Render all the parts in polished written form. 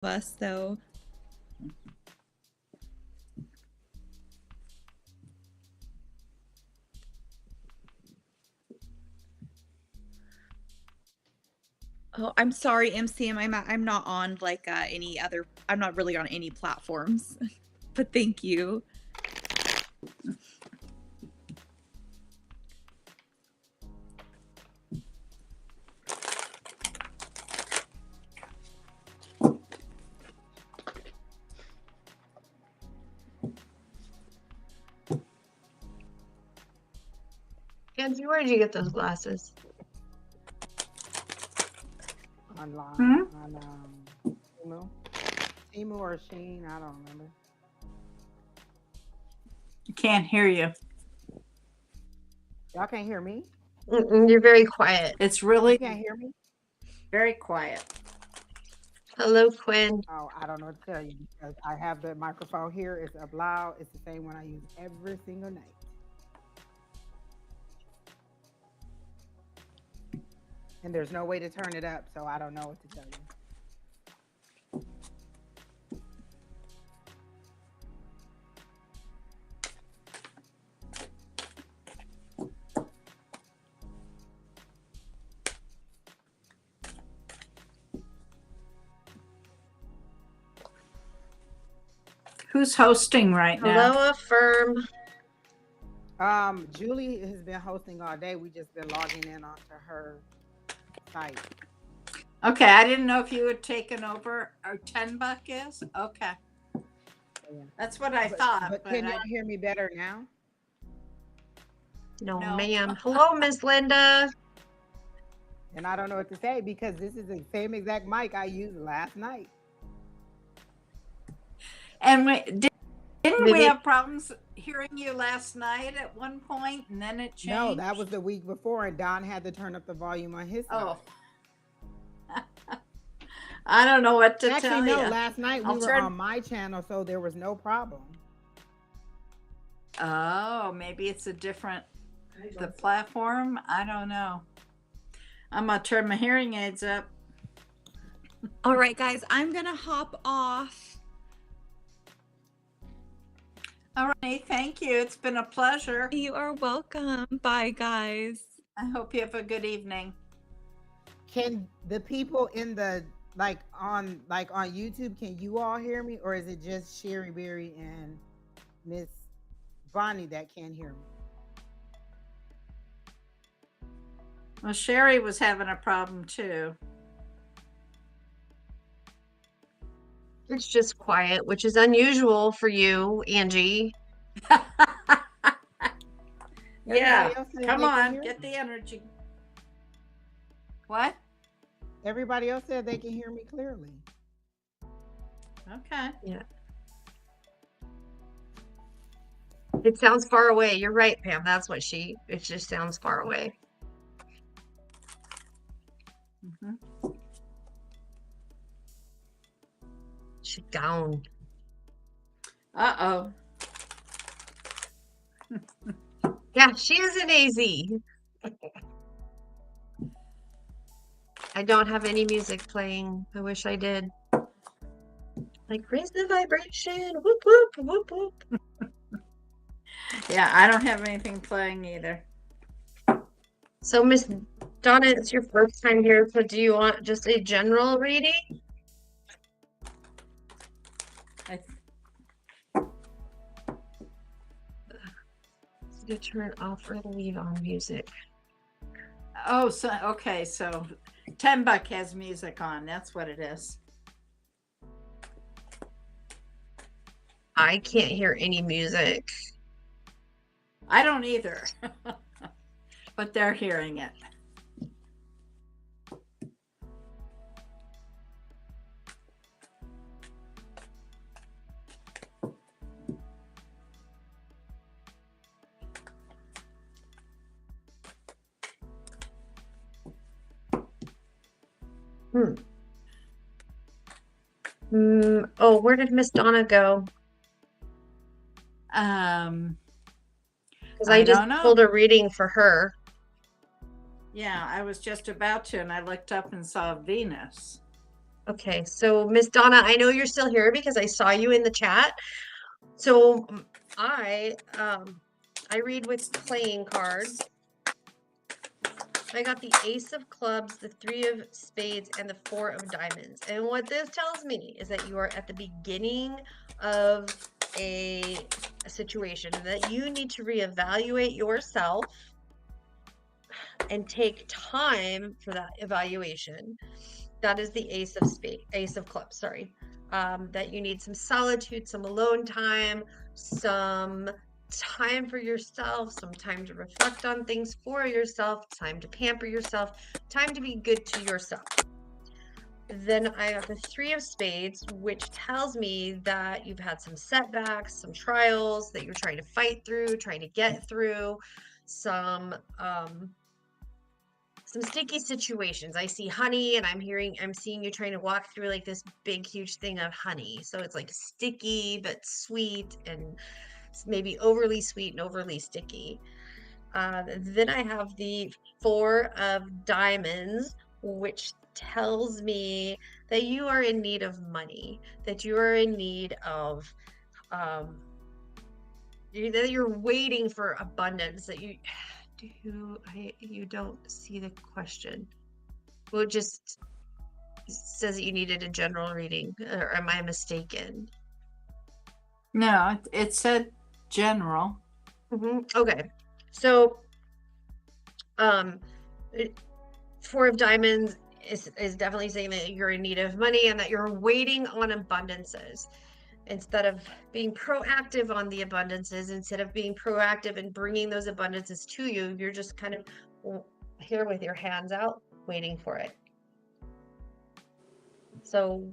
us, though. Oh, I'm sorry, MCM. I'm not on like any other. I'm not really on any platforms, but thank you. Angie, where did you get those glasses? Online. On Temu or Sheen, I don't remember. Can't hear you. Y'all can't hear me? You're very quiet. It's really You can't hear me? very quiet. Hello, Quinn. Oh, I don't know what to tell you because I have the microphone here. It's up loud. It's the same one I use every single night. And there's no way to turn it up, so I don't know what to tell you. Who's hosting right now? Hello, Affirm. Julie has been hosting all day. We just been logging in onto her site. Okay, I didn't know if you had taken over. Or $10 is okay. Yeah. That's what I thought. But can y'all hear me better now? No, No. ma'am. Hello, Miss Linda. And I don't know what to say because this is the same exact mic I used last night. And didn't we Maybe- have problems hearing you last night at one point, and then it changed? No, that was the week before, and Don had to turn up the volume on his side. Oh. I don't know what to tell Actually, no, you. last night we were on my channel, so there was no problem. Oh, maybe it's a different the platform. I don't know. I'm gonna turn my hearing aids up. All right, guys, I'm gonna hop off. All right, thank you. It's been a pleasure. You are welcome. Bye, guys. I hope you have a good evening. Can the people in the on YouTube, can you all hear me, or is it just Sheri, Beery, and Miss Bonnie that can't hear me? Well, Sheri was having a problem too. It's just quiet, which is unusual for you, Angie. Yeah, Everybody else said come they can on, hear get me. the energy. What? Everybody else said they can hear me clearly. Okay. Yeah. It sounds far away. You're right, Pam. That's what it just sounds far away. Mm-hmm. She's down. Uh-oh. Yeah, she is an AZ. I don't have any music playing. I wish I did. Like, raise the vibration. Whoop, whoop, whoop, whoop. Yeah, I don't have anything playing either. So, Miss Donna, it's your first time here, so do you want just a general reading? To turn off or leave on music. Oh, so okay, so $10 has music on. That's what it is. I can't hear any music. I don't either, but they're hearing it. Oh, where did Miss Donna go? Because I just pulled a reading for her. Yeah, I was just about to, and I looked up and saw Venus. Okay, so Miss Donna, I know you're still here because I saw you in the chat. So I read with playing cards. I got the Ace of Clubs, the Three of Spades, and the Four of Diamonds. And what this tells me is that you are at the beginning of a situation, that you need to reevaluate yourself and take time for that evaluation. That is the Ace of Clubs, sorry. That you need some solitude, some alone time, some time for yourself, some time to reflect on things for yourself, time to pamper yourself, time to be good to yourself. Then I have the Three of Spades, which tells me that you've had some setbacks, some trials that you're trying to fight through, trying to get through, some sticky situations. I see honey, and I'm seeing you trying to walk through like this big, huge thing of honey. So it's like sticky, but sweet, and maybe overly sweet and overly sticky. Then I have the Four of Diamonds, which tells me that you are in need of money, that you are in need of, that you're waiting for abundance, that you don't see the question. Well, it just says that you needed a general reading, or am I mistaken? No, it said general. Okay, so Four of Diamonds is definitely saying that you're in need of money and that you're waiting on abundances. Instead of being proactive on the abundances, instead of being proactive and bringing those abundances to you, you're just kind of here with your hands out, waiting for it. So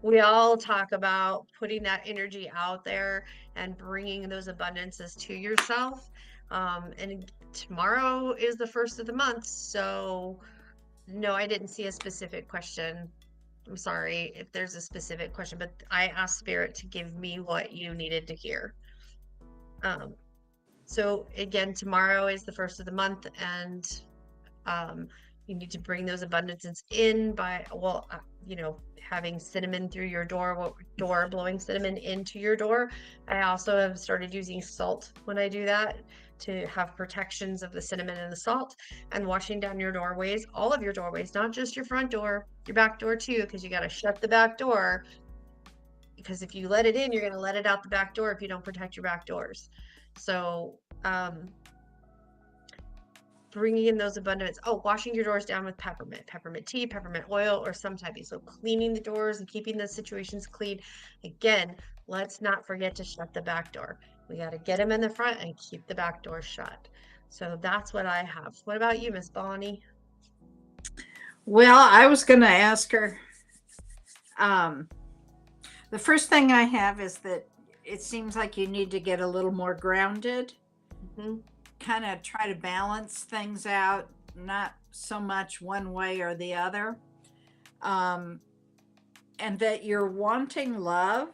we all talk about putting that energy out there and bringing those abundances to yourself. And tomorrow is the first of the month. So no, I didn't see a specific question. I'm sorry if there's a specific question, but I asked Spirit to give me what you needed to hear. So again, tomorrow is the first of the month, and you need to bring those abundances in by, having cinnamon through your door, blowing cinnamon into your door. I also have started using salt when I do that, to have protections of the cinnamon and the salt, and washing down your doorways, all of your doorways, not just your front door, your back door too, because you got to shut the back door, because if you let it in, you're going to let it out the back door if you don't protect your back doors. So bringing in those abundance. Washing your doors down with peppermint tea, peppermint oil, or some type of, so cleaning the doors and keeping the situations clean. Again, let's not forget to shut the back door. We got to get them in the front and keep the back door shut. So that's what I have. What about you, Miss Bonnie? Well, I was going to ask her. The first thing I have is that it seems like you need to get a little more grounded. Kind of try to balance things out, not so much one way or the other. And that you're wanting love.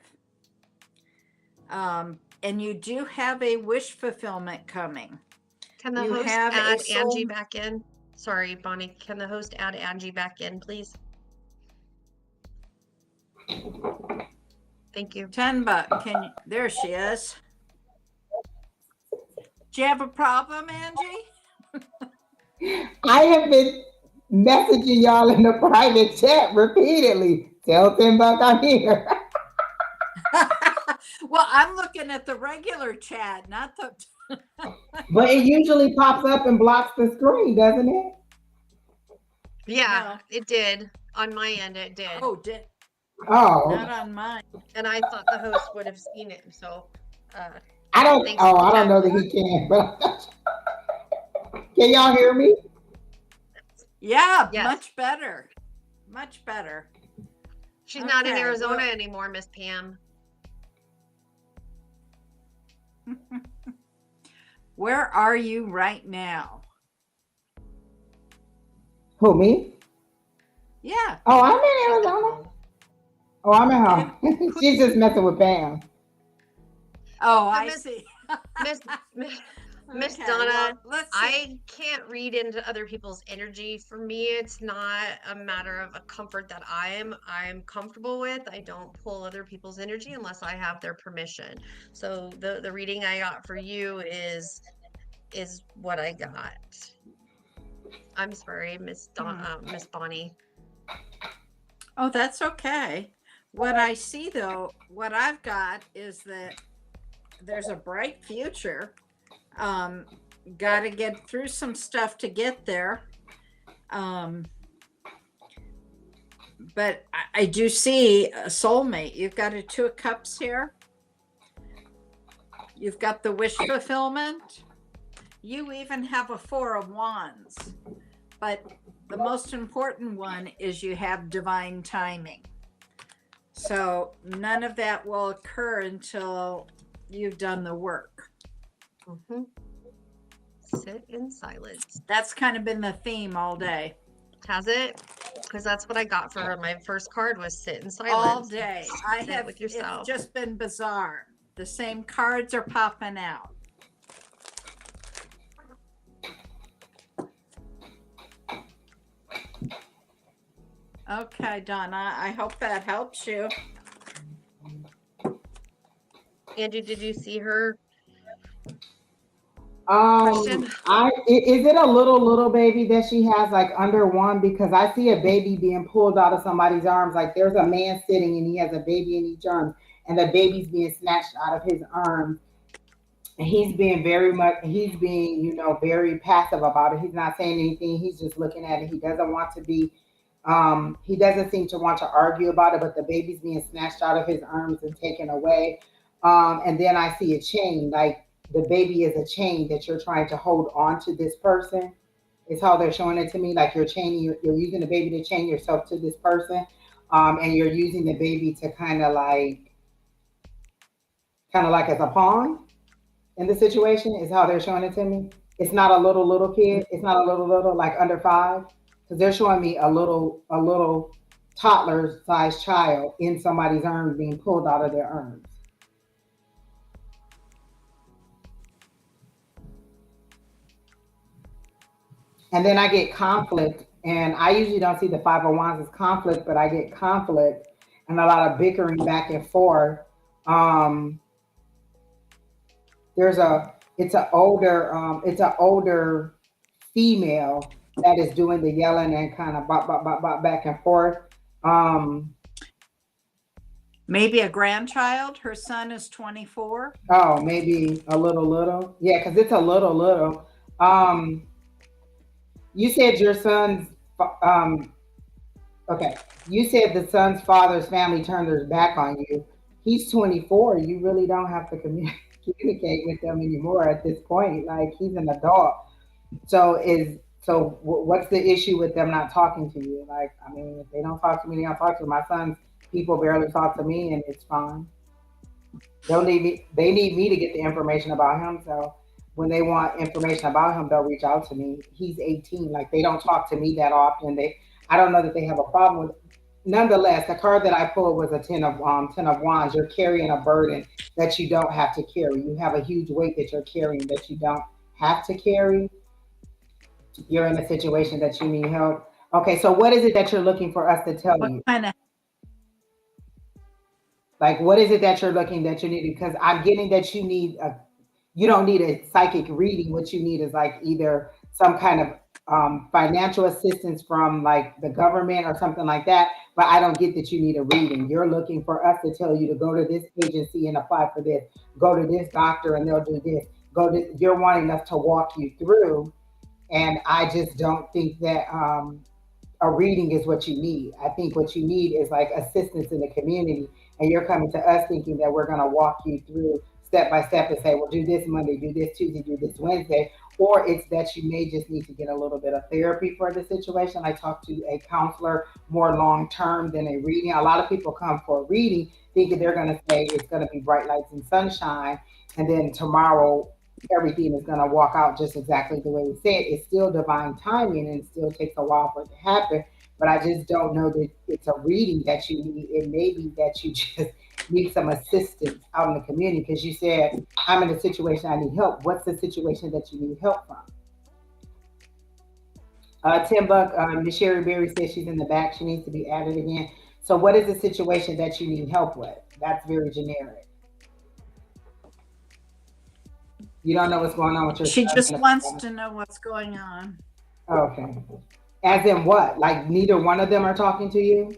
And you do have a wish fulfillment coming. Can the host add Angie back in? Sorry, Bonnie. Can the host add Angie back in, please? Thank you. $10. There she is. Do you have a problem, Angie? I have been messaging y'all in the private chat repeatedly. Tell $10 I'm here. Well, I'm looking at the regular chat, not the. But it usually pops up and blocks the screen, doesn't it? Yeah, it did. On my end, it did. Oh, did. Oh. Not on mine. And I thought the host would have seen it, so. I don't know that he can, but can y'all hear me? Yeah, yes. Much better. Much better. She's not in Arizona anymore, Miss Pam. Where are you right now? Who, me? Yeah. Oh, I'm in Arizona. Oh, I'm at home. She's just messing with Pam. Oh, I see. Miss Okay, Donna, well, let's see. I can't read into other people's energy. For me, it's not a matter of a comfort that I'm comfortable with. I don't pull other people's energy unless I have their permission. So the reading I got for you is what I got. I'm sorry, Miss Bonnie. Oh, that's okay. What I see though, what I've got is that there's a bright future. Got to get through some stuff to get there. But I do see a soulmate. You've got a 2 of Cups here. You've got the wish fulfillment. You even have a 4 of Wands. But the most important one is you have divine timing. So none of that will occur until you've done the work. Mm-hmm. Sit in silence. That's kind of been the theme all day. Has it? Because that's what I got for my first card was sit in silence. All day. I Sit have with yourself. It's just been bizarre. The same cards are popping out. Okay, Donna, I hope that helps you. Angie, did you see her? Is it a little baby that she has like under 1? Because I see a baby being pulled out of somebody's arms. Like there's a man sitting and he has a baby in each arm, and the baby's being snatched out of his arms. And he's being very, very passive about it. He's not saying anything. He's just looking at it. He doesn't want to be, he doesn't seem to want to argue about it, but the baby's being snatched out of his arms and taken away. And then I see a chain, like the baby is a chain that you're trying to hold on to this person. Is how they're showing it to me. Like you're using the baby to chain yourself to this person. And you're using the baby to kind of like as a pawn in the situation, is how they're showing it to me. It's not a little kid. It's not a little like under 5, because they're showing me a little toddler sized child in somebody's arms being pulled out of their arms. And then I get conflict, and I usually don't see the 5 of Wands as conflict, but I get conflict and a lot of bickering back and forth. It's an older female that is doing the yelling and kind of back and forth. Maybe a grandchild. Her son is 24. Oh, maybe a little. Yeah, because it's a little. You said your son's, okay. You said the son's father's family turned their back on you. He's 24. You really don't have to communicate with them anymore at this point. Like he's an adult. So what's the issue with them not talking to you? Like, I mean, if they don't talk to me, they don't talk to me. My son's people barely talk to me, and it's fine. They need me to get the information about him. So when they want information about him, they'll reach out to me. He's 18. Like they don't talk to me that often. I don't know that they have a problem with. Nonetheless, the card that I pulled was a 10 of Wands. You're carrying a burden that you don't have to carry. You have a huge weight that you're carrying that you don't have to carry. You're in a situation that you need help. Okay, so what is it that you're looking for us to tell you? Like, what is it that you're looking that you need? Because I'm getting that you don't need a psychic reading. What you need is like either some kind of financial assistance from like the government or something like that. But I don't get that you need a reading. You're looking for us to tell you to go to this agency and apply for this. Go to this doctor and they'll do this. You're wanting us to walk you through. And I just don't think that a reading is what you need. I think what you need is like assistance in the community. And you're coming to us thinking that we're going to walk you through step by step and say, well, do this Monday, do this Tuesday, do this Wednesday. Or it's that you may just need to get a little bit of therapy for the situation. I talk to a counselor more long-term than a reading. A lot of people come for a reading thinking they're going to say it's going to be bright lights and sunshine. And then tomorrow, everything is going to walk out just exactly the way we said. It's still divine timing and it still takes a while for it to happen. But I just don't know that it's a reading that you need. It may be that you just need some assistance out in the community? Because you said, I'm in a situation I need help. What's the situation that you need help from? Tim Buck, Miss Sheri Beery says she's in the back. She needs to be added again. So what is the situation that you need help with? That's very generic. You don't know what's going on with your She son. just wants to know what's going on. Okay. As in what? Like neither one of them are talking to you?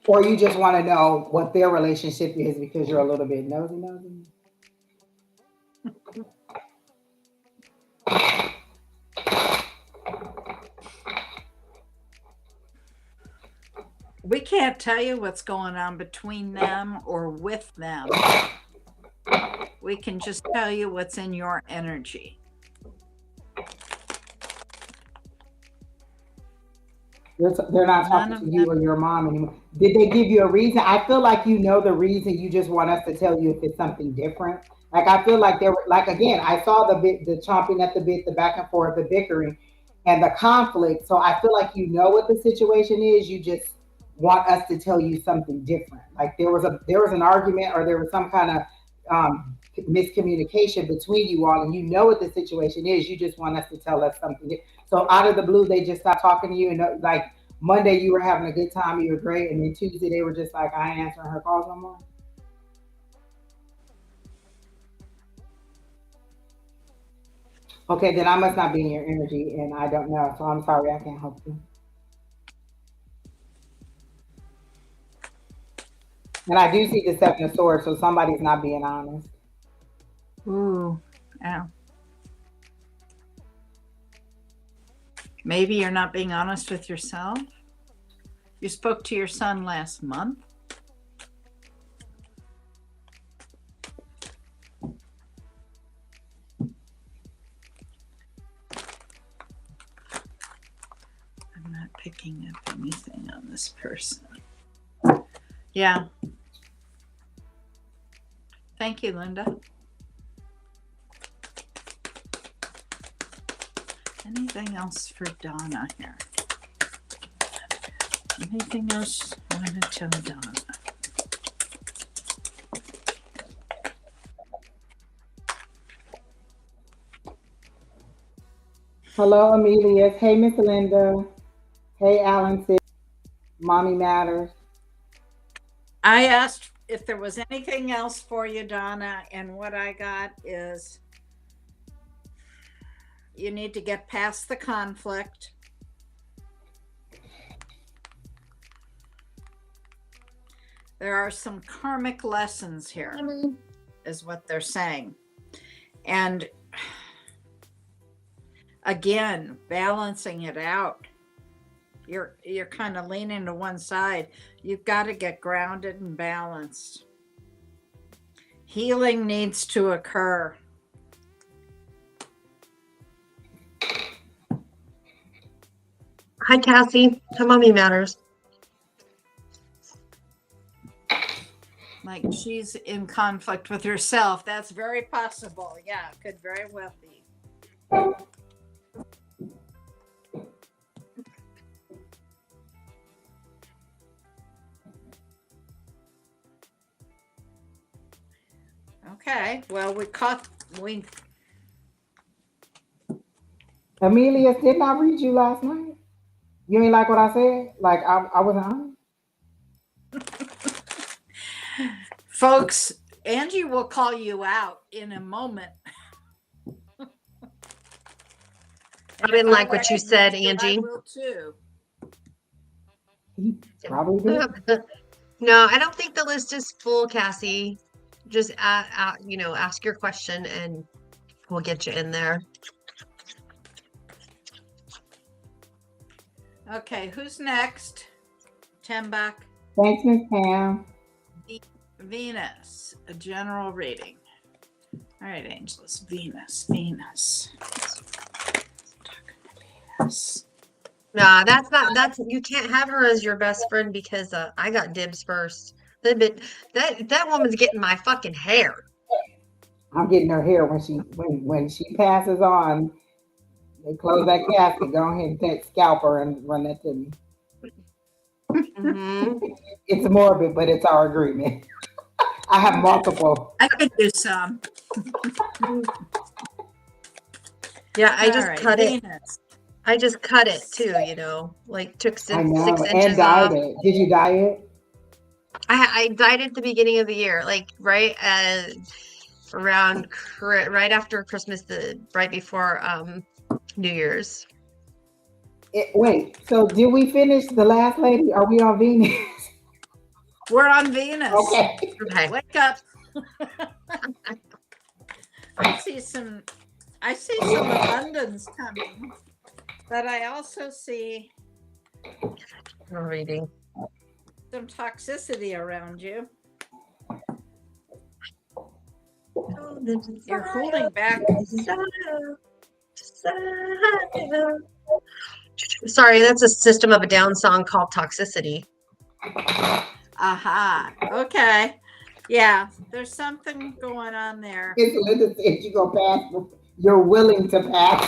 Or you just want to know what their relationship is because you're a little bit nosy? We can't tell you what's going on between them or with them. We can just tell you what's in your energy. They're not talking to you or your mom anymore. Did they give you a reason? I feel like you know the reason. You just want us to tell you if it's something different. Like I feel like there were, like again, I saw the chomping at the bit, the back and forth, the bickering, and the conflict. So I feel like you know what the situation is. You just want us to tell you something different. Like there was an argument or there was some kind of miscommunication between you all, and you know what the situation is. You just want us to tell us something. So out of the blue, they just stopped talking to you, and like Monday you were having a good time, you were great, and then Tuesday they were just like, I ain't answering her calls no more. Okay, then I must not be in your energy, and I don't know. So I'm sorry, I can't help you. And I do see the Seven of Swords, so somebody's not being honest. Ooh, ow. Maybe you're not being honest with yourself. You spoke to your son last month. I'm not picking up anything on this person. Yeah. Thank you, Linda. Anything else for Donna here? Anything else I want to tell Donna? Hello, Amelia. Hey, Miss Linda. Hey, Alan. Mommy Matters. I asked if there was anything else for you, Donna, and what I got is you need to get past the conflict. There are some karmic lessons here, is what they're saying. And again, balancing it out. You're kind of leaning to one side. You've got to get grounded and balanced. Healing needs to occur. Hi, Cassie. Hi, Mommy Matters. Like she's in conflict with herself. That's very possible. Yeah, could very well be. Okay, well, Amelia, didn't I read you last night? You ain't like what I said? Like I wasn't on? Folks, Angie will call you out in a moment. I didn't like what you said, Angie. I will too. Probably did. No, I don't think the list is full, Cassie. Just ask your question and we'll get you in there. Okay, who's next? Tembak. Thanks, Miss Pam. Venus, a general reading. All right, Angels. Venus. Nah, that's you can't have her as your best friend because I got dibs first. That woman's getting my fucking hair. I'm getting her hair when she passes on. They close that casket. Go ahead and take scalper and run that to me. Mm-hmm. It's morbid, but it's our agreement. I have multiple. I could do some. Yeah, I All just right, cut it. Venus. I just cut it too, you know, like took I 6 know. inches And dyed off. it. Did you dye it? I dyed it at the beginning of the year, like right around right after Christmas, right before New Year's. Wait, so did we finish the last lady? Are we on Venus? We're on Venus. Okay. Okay. Wake up. I see some abundance coming, but I also see I'm reading. some toxicity around you. You're holding back. Sorry, that's a System of a Down song called Toxicity. Aha. Okay. Yeah, there's something going on there. It's Linda said you go pass. You're willing to pass.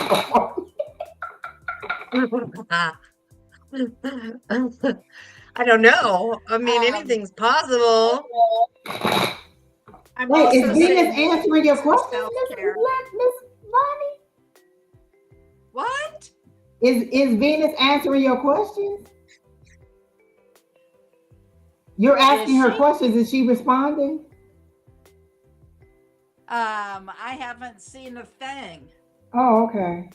I don't know. I mean, anything's possible. Wait, is Venus answering your question, Miss Bonnie? What? Is Venus answering your questions? You're asking her questions. Is she responding? I haven't seen a thing. Oh, okay.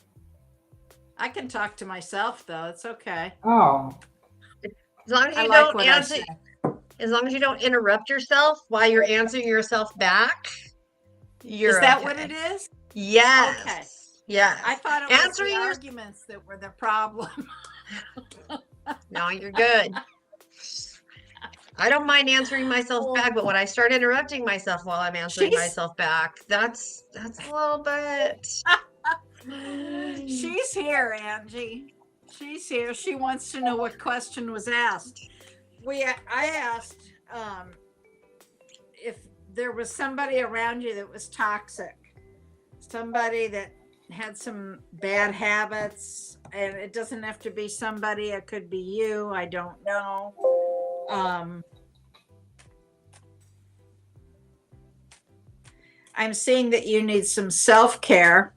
I can talk to myself though. It's okay. Oh. As long as you like don't what answer, as long as you don't interrupt yourself while you're answering yourself back, you're Is that okay. what it is? Yes. Okay. Yes. I thought it was the arguments that were the problem. No, you're good. I don't mind answering myself back, but when I start interrupting myself while I'm answering myself back, that's a little bit. She's here, Angie. She's here. She wants to know what question was asked. I asked if there was somebody around you that was toxic, somebody that had some bad habits, and it doesn't have to be somebody. It could be you. I don't know. I'm seeing that you need some self-care,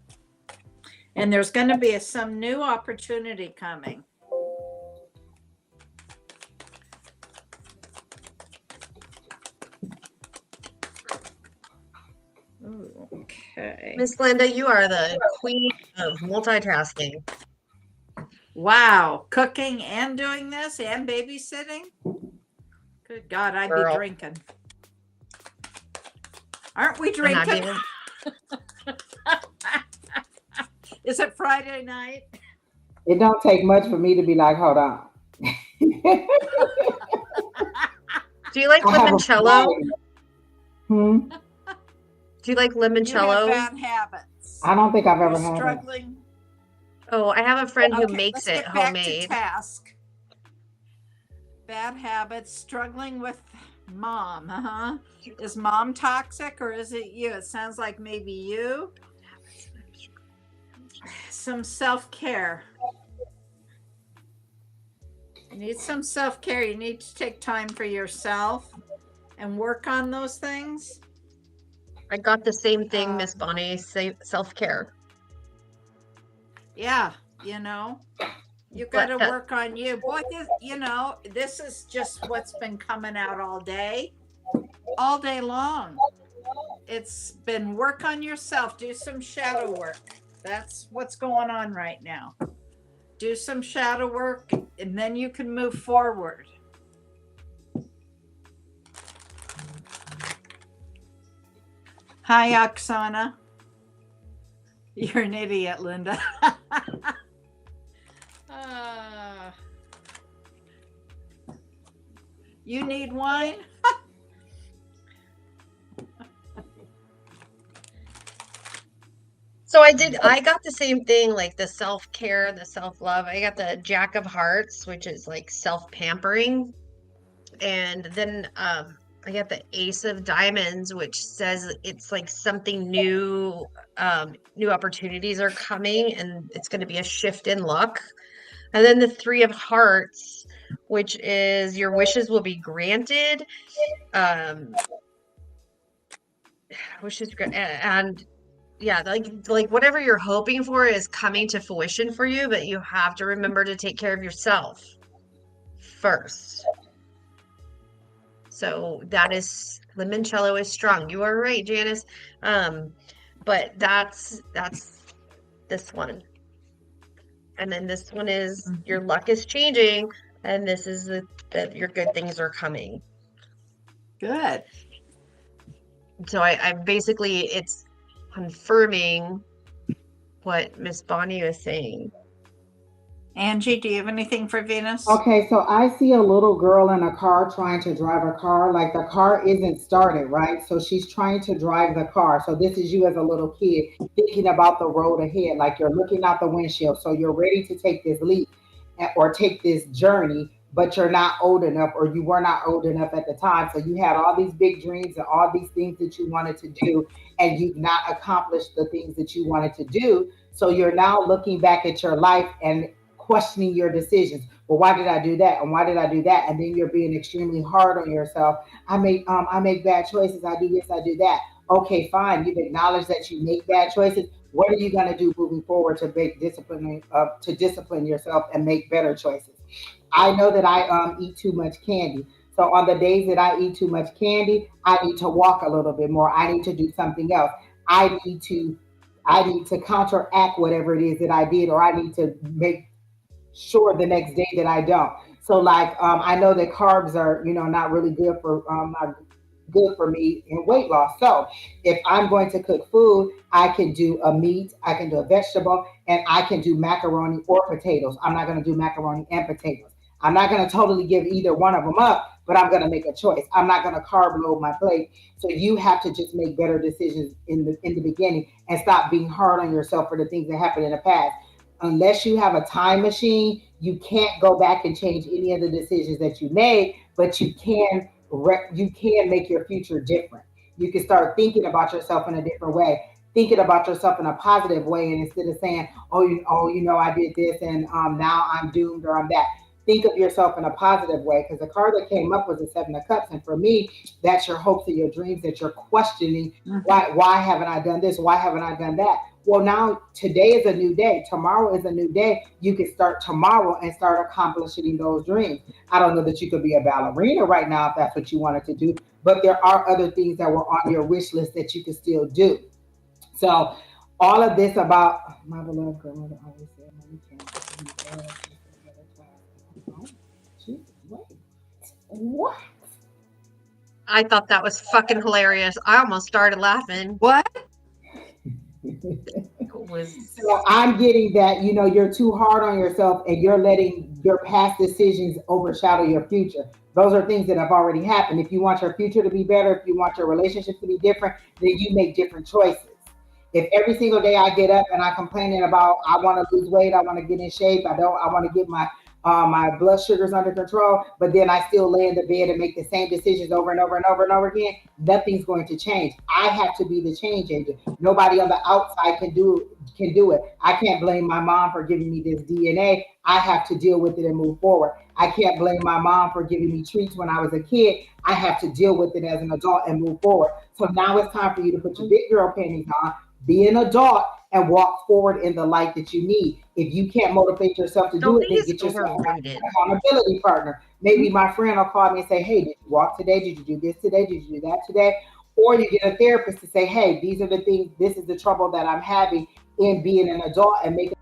and there's going to be some new opportunity coming. Ooh, okay. Miss Linda, you are the queen of multitasking. Wow, cooking and doing this and babysitting? Good God, I'd be drinking. Aren't we drinking? Is it Friday night? It don't take much for me to be like, hold on. Do you like limoncello? Hmm? Do you like limoncello? You have bad habits. I don't think I've ever had struggling. Oh, I have a friend who makes it homemade. Task. Bad habits, struggling with mom. Is mom toxic or is it you? It sounds like maybe you. Some self-care. You need some self-care. You need to take time for yourself and work on those things. I got the same thing, Miss Bonnie. Self-care. Yeah, you know, you got to work on you. Boy, this is just what's been coming out all day long. It's been work on yourself. Do some shadow work. That's what's going on right now. Do some shadow work, and then you can move forward. Hi, Oksana. You're an idiot, Linda. You need wine? So I got the same thing, like the self-care, the self-love. I got the Jack of Hearts, which is like self-pampering. And then I I get the Ace of Diamonds, which says it's like something new, new opportunities are coming, and it's going to be a shift in luck. And then the Three of Hearts, which is your wishes will be granted. Wishes and yeah, like whatever you're hoping for is coming to fruition for you, but you have to remember to take care of yourself first. So that is limoncello is strong. You are right, Janice. But that's this one. And then this one is your luck is changing, and this is that your good things are coming. Good. So I basically it's confirming what Miss Bonnie was saying. Angie, do you have anything for Venus? Okay, so I see a little girl in a car trying to drive a car. Like the car isn't started, right? So she's trying to drive the car. So this is you as a little kid thinking about the road ahead. Like you're looking out the windshield. So you're ready to take this leap or take this journey, but you're not old enough, or you were not old enough at the time. So you had all these big dreams and all these things that you wanted to do, and you've not accomplished the things that you wanted to do. So you're now looking back at your life and questioning your decisions. Well, why did I do that? And why did I do that? And then you're being extremely hard on yourself. I make bad choices. I do this, I do that. Okay, fine. You've acknowledged that you make bad choices. What are you going to do moving forward to make discipline yourself and make better choices? I know that I eat too much candy. So on the days that I eat too much candy, I need to walk a little bit more. I need to do something else. I need to counteract whatever it is that I did, or I need to make sure the next day that I don't. So like I know that carbs are not really good for not good for me in weight loss. So if I'm going to cook food, I can do a meat, I can do a vegetable, and I can do macaroni or potatoes. I'm not going to do macaroni and potatoes. I'm not going to totally give either one of them up, but I'm going to make a choice. I'm not going to carb load my plate. So you have to just make better decisions in the beginning and stop being hard on yourself for the things that happened in the past. Unless you have a time machine, you can't go back and change any of the decisions that you made, but you can make your future different. You can start thinking about yourself in a different way, thinking about yourself in a positive way, and instead of saying, I did this and now I'm doomed or I'm that. Think of yourself in a positive way, because the card that came up was the Seven of Cups, and for me, that's your hopes and your dreams that you're questioning. Why haven't I done this? Why haven't I done that? Well, now today is a new day. Tomorrow is a new day. You can start tomorrow and start accomplishing those dreams. I don't know that you could be a ballerina right now if that's what you wanted to do, but there are other things that were on your wish list that you can still do. So all of this about my beloved grandmother always said, "You can't." What? I thought that was fucking hilarious. I almost started laughing. What? So I'm getting that, you're too hard on yourself and you're letting your past decisions overshadow your future. Those are things that have already happened. If you want your future to be better, if you want your relationships to be different, then you make different choices. If every single day I get up and I'm complaining about, I want to lose weight, I want to get in shape, I want to get my blood sugars under control, but then I still lay in the bed and make the same decisions over and over and over and over again, nothing's going to change. I have to be the change agent. Nobody on the outside can do it. I can't blame my mom for giving me this DNA. I have to deal with it and move forward. I can't blame my mom for giving me treats when I was a kid. I have to deal with it as an adult and move forward. So now it's time for you to put your big girl panties on, be an adult, and walk forward in the light that you need. If you can't motivate yourself to do it, then get yourself an accountability partner. Maybe my friend will call me and say, "Hey, did you walk today? Did you do this today? Did you do that today?" Or you get a therapist to say, "Hey, these are the things, this is the trouble that I'm having in being an adult and making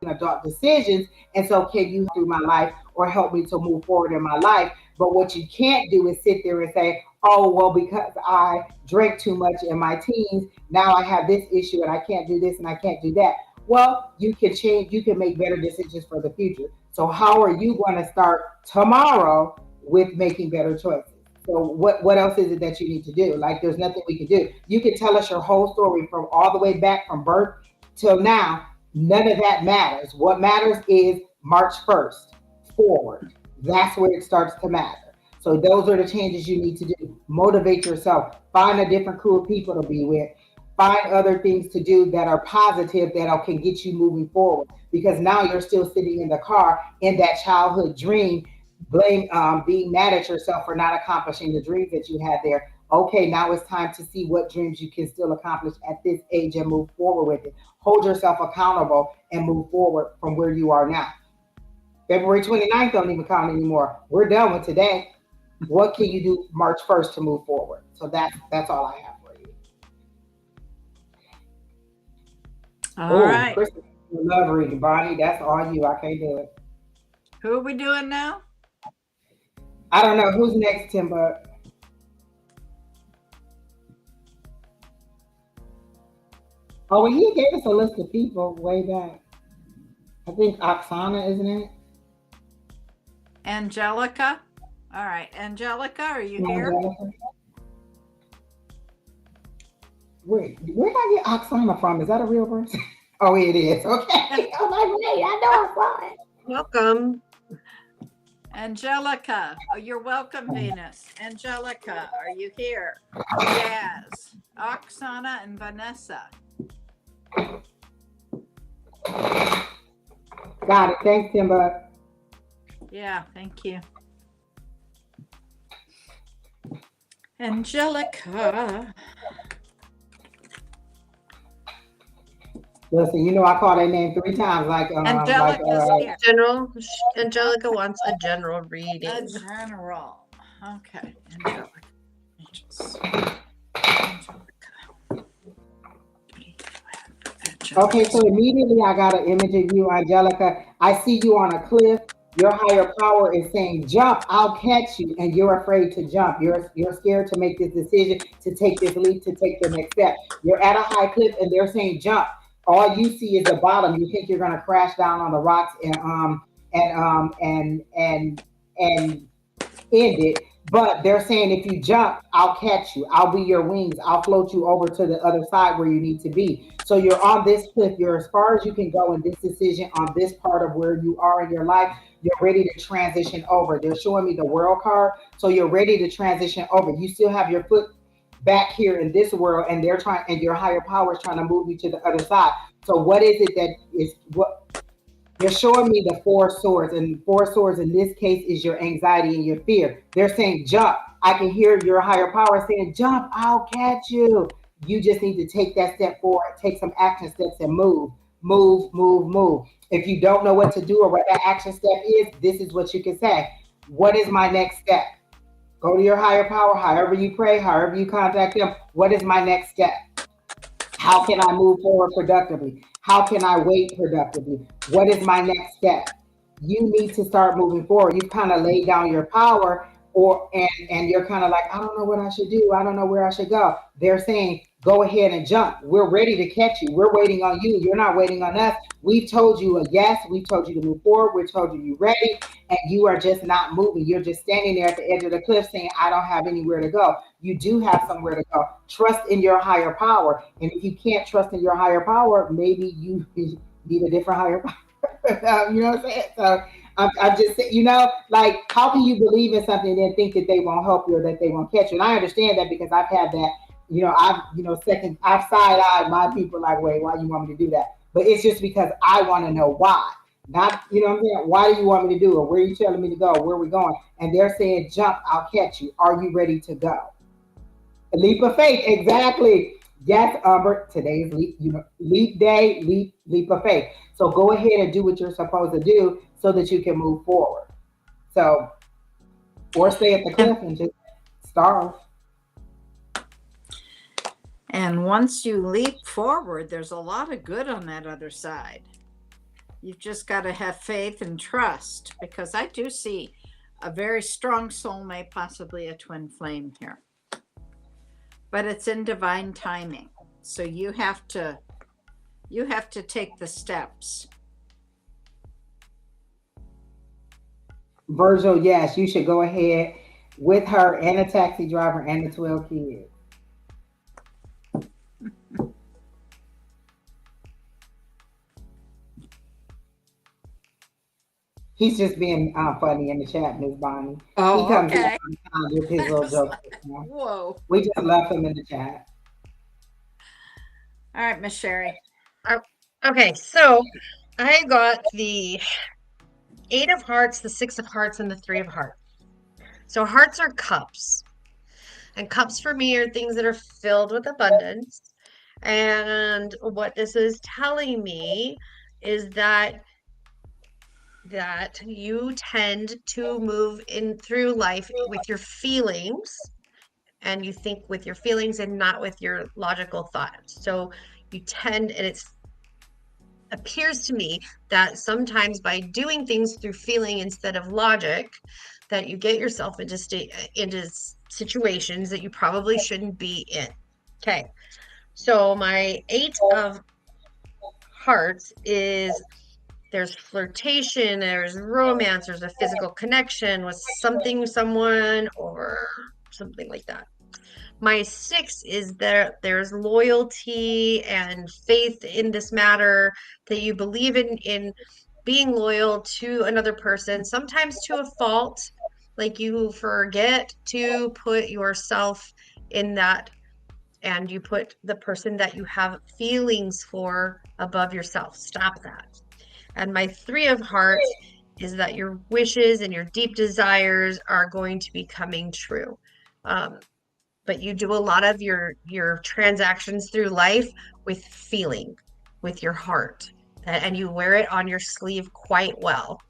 adult decisions. And so can you through my life or help me to move forward in my life?" But what you can't do is sit there and say, "Oh, well, because I drank too much in my teens, now I have this issue and I can't do this and I can't do that." Well, you can change, you can make better decisions for the future. So how are you going to start tomorrow with making better choices? So what else is it that you need to do? Like, there's nothing we can do. You can tell us your whole story from all the way back from birth till now. None of that matters. What matters is March 1st forward. That's where it starts to matter. So those are the changes you need to do. Motivate yourself. Find a different crew of people to be with. Find other things to do that are positive that can get you moving forward. Because now you're still sitting in the car in that childhood dream, being mad at yourself for not accomplishing the dreams that you had there. Okay, now it's time to see what dreams you can still accomplish at this age and move forward with it. Hold yourself accountable and move forward from where you are now. February 29th don't even count anymore. We're done with today. What can you do March 1st to move forward? So that's all I have for you. All right. Chris, love reading. Bonnie, that's all you. I can't do it. Who are we doing now? I don't know. Who's next, Timba? Oh, well, he gave us a list of people way back. I think Oksana, isn't it? Angelica. All right. Angelica, are you here? Wait, where did I get Oksana from? Is that a real person? Oh, it is. Okay. I'm like, wait, I know I saw it. Welcome. Angelica. Oh, you're welcome, Venus. Angelica, are you here? Yes. Oksana and Vanessa. Got it. Thanks, Timba. Yeah, thank you. Angelica. Listen, you know I call that name 3 times. Angelica's here. Angelica wants a general reading. A general. Okay. Okay, so immediately I got an image of you, Angelica. I see you on a cliff. Your higher power is saying, jump, I'll catch you. And you're afraid to jump. You're scared to make this decision, to take this leap, to take the next step. You're at a high cliff and they're saying, jump. All you see is the bottom. You think you're going to crash down on the rocks and end it. But they're saying, if you jump, I'll catch you. I'll be your wings. I'll float you over to the other side where you need to be. So you're on this cliff. You're as far as you can go in this decision on this part of where you are in your life. You're ready to transition over. They're showing me the world card. So you're ready to transition over. You still have your foot back here in this world, and your higher power is trying to move you to the other side. So what is it that is what? They're showing me the 4 swords, and 4 swords in this case is your anxiety and your fear. They're saying jump. I can hear your higher power saying jump, I'll catch you. You just need to take that step forward, take some action steps and move. If you don't know what to do or what that action step is, this is what you can say. What is my next step? Go to your higher power, however you pray, however you contact them. What is my next step? How can I move forward productively? How can I wait productively? What is my next step? You need to start moving forward. You've kind of laid down your power, and you're kind of like, I don't know what I should do. I don't know where I should go. They're saying, go ahead and jump. We're ready to catch you. We're waiting on you. You're not waiting on us. We've told you a yes. We've told you to move forward. We've told you you're ready, and you are just not moving. You're just standing there at the edge of the cliff saying, I don't have anywhere to go. You do have somewhere to go. Trust in your higher power. And if you can't trust in your higher power, maybe you need a different higher power. You know what I'm saying? So I'm just saying, like, how can you believe in something and then think that they won't help you or that they won't catch you? And I understand that because I've had that, I've side-eyed my people like, wait, why you want me to do that? But it's just because I want to know why. Not, what I'm saying? Why do you want me to do it? Where are you telling me to go? Where are we going? And they're saying, jump, I'll catch you. Are you ready to go? A leap of faith, exactly. Yes, Umber, today's leap day, leap of faith. So go ahead and do what you're supposed to do so that you can move forward. So, or stay at the cliff and just starve. And once you leap forward, there's a lot of good on that other side. You've just got to have faith and trust, because I do see a very strong soulmate, possibly a twin flame here. But it's in divine timing. So you have to take the steps. Virgil, yes, you should go ahead with her and a taxi driver and the 12 kids. He's just being funny in the chat, Miss Bonnie. He Oh, comes in okay. sometimes with his I little was jokes. like, whoa. We just love him in the chat. All right, Miss Sheri. Okay, so I got the 8 of Hearts, the 6 of Hearts, and the 3 of Hearts. So hearts are cups. And cups for me are things that are filled with abundance. And what this is telling me is that you tend to move in through life with your feelings, and you think with your feelings and not with your logical thoughts. So you tend, and it appears to me that sometimes by doing things through feeling instead of logic, that you get yourself into situations that you probably shouldn't be in. Okay, so my 8 of Hearts is there's flirtation, there's romance, there's a physical connection with something, someone, or something like that. My 6 is there's loyalty and faith in this matter, that you believe in being loyal to another person, sometimes to a fault, like you forget to put yourself in that, and you put the person that you have feelings for above yourself. Stop that. And my 3 of Hearts is that your wishes and your deep desires are going to be coming true. But you do a lot of your transactions through life with feeling, with your heart, and you wear it on your sleeve quite well,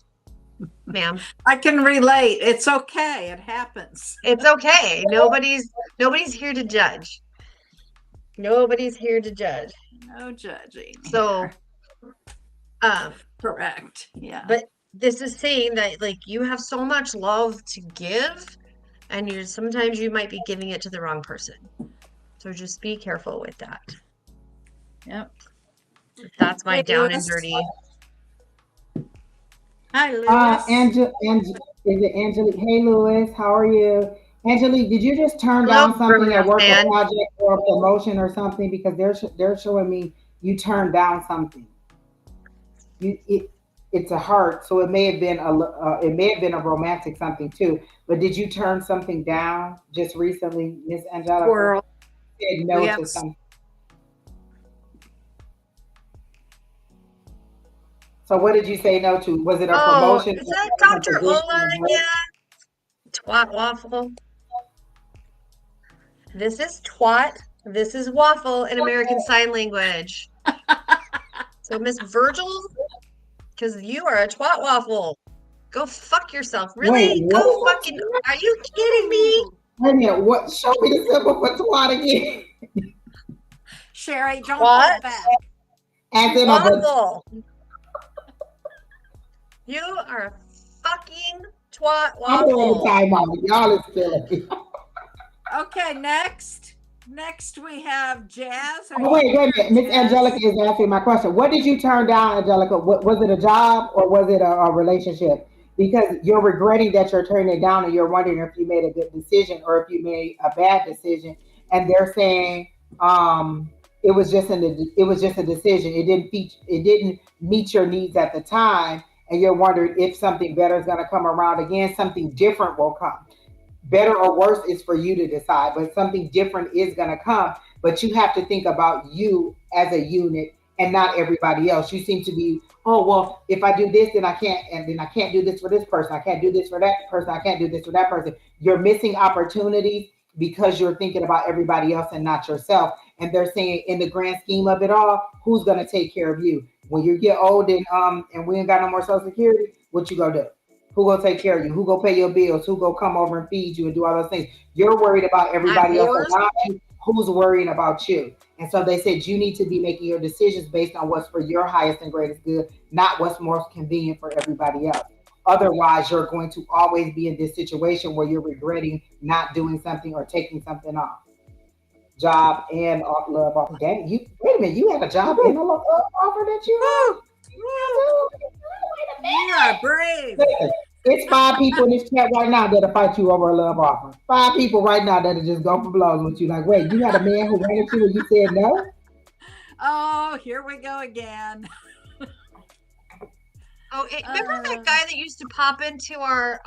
ma'am. I can relate. It's okay. It happens. It's okay. Nobody's here to judge. Nobody's here to judge. No judging. So, correct. Yeah. But this is saying that like you have so much love to give, and sometimes you might be giving it to the wrong person. So just be careful with that. Yep. That's my Hey, down Lewis. and dirty. Hi, Lewis. Is it Angelique? Hey, Lewis, how are you? Angelique, did you just turn Hello, down something at Birmingham work, a fan. project or a promotion or something? Because they're showing me you turned down something. It's a heart, so it may have been a romantic something too. But did you turn something down just recently, Miss Angelica? Squirrel. Said no We have to something. So what did you say no to? Was it a promotion? Is that or a Dr. position Ola or what? again? Twat waffle. This is twat. This is waffle in American Sign Language. So Miss Virgil, because you are a twat waffle. Go fuck yourself. Really? Wait, Go what? fucking. Are you kidding me? Wait a minute. What? Show me the symbol for twat again. Sheri, don't What? hold back. As in a Waffle. You are a fucking twat I'm doing waffle. a timeout. Y'all is silly. Okay, next we have Jazz. Oh, wait a minute. Miss Angelica is asking my question. What did you turn down, Angelica? Was it a job or was it a relationship? Because you're regretting that you're turning it down and you're wondering if you made a good decision or if you made a bad decision. And they're saying it was just a decision. It didn't meet your needs at the time, and you're wondering if something better is going to come around again. Something different will come. Better or worse is for you to decide, but something different is going to come. But you have to think about you as a unit and not everybody else. You seem to be, oh, well, if I do this, then I can't, and then I can't do this for this person. I can't do this for that person. I can't do this for that person. You're missing opportunities because you're thinking about everybody else and not yourself. And they're saying, in the grand scheme of it all, who's going to take care of you when you get old and we ain't got no more Social Security? What you gonna do? Who gonna take care of you? Who gonna pay your bills? Who gonna come over and feed you and do all those things? You're worried about everybody else around you. Who's worrying about you? And so they said you need to be making your decisions based on what's for your highest and greatest good, not what's most convenient for everybody else. Otherwise, you're going to always be in this situation where you're regretting not doing something or taking something off. Job and love offer. Dang, wait a minute, you had a job and a love offer that you You are brave. Listen, it's 5 people in this chat right now that'll fight you over a love offer. 5 people right now that'll just go for blows with you. Like, wait, you had a man who wanted you and you said no? Oh, here we go again. Oh, remember that guy that used to pop into our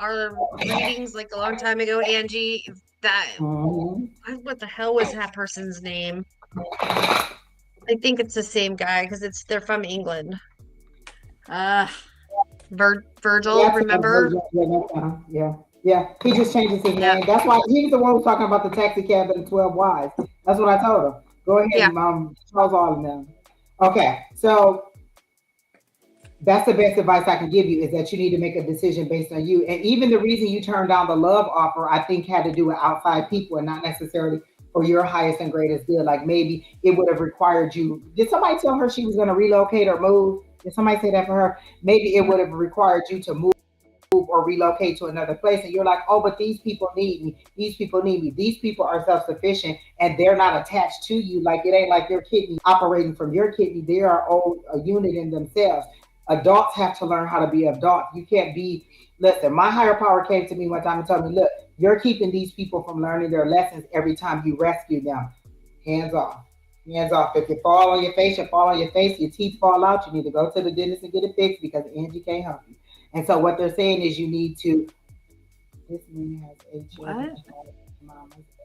readings like a long time ago, Angie? That what the hell was that person's name? I think it's the same guy because they're from England. Virgil, remember? Yeah. He just changes his name. That's why he was the one who was talking about the taxi cab and the 12 wives. That's what I told him. Go ahead, Charles, all of them. Okay, so that's the best advice I can give you, is that you need to make a decision based on you. And even the reason you turned down the love offer, I think, had to do with outside people and not necessarily for your highest and greatest good. Like maybe it would have required you. Did somebody tell her she was going to relocate or move? Did somebody say that for her? Maybe it would have required you to move or relocate to another place. And you're like, oh, but these people need me. These people need me. These people are self-sufficient and they're not attached to you. Like it ain't like your kidney operating from your kidney. They are a unit in themselves. Adults have to learn how to be adults. You can't be, listen, my higher power came to me one time and told me, look, you're keeping these people from learning their lessons every time you rescue them. Hands off. Hands off. If you fall on your face, you fall on your face. Your teeth fall out, you need to go to the dentist and get it fixed because Angie can't help you. And so what they're saying is you need to. This man has what?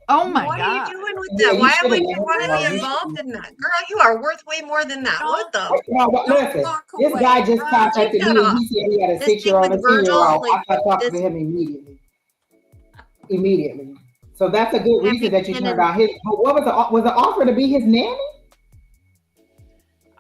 Oh my God! What are you doing with that? Yeah, why would you want to be involved in that? Girl, you are worth way more than that. What the? No, but listen, this guy just contacted me and he said he had a 6-year-old and a 10-year-old. I started talking to him immediately. So that's a good reason that you turned down his. What was the offer to be his nanny?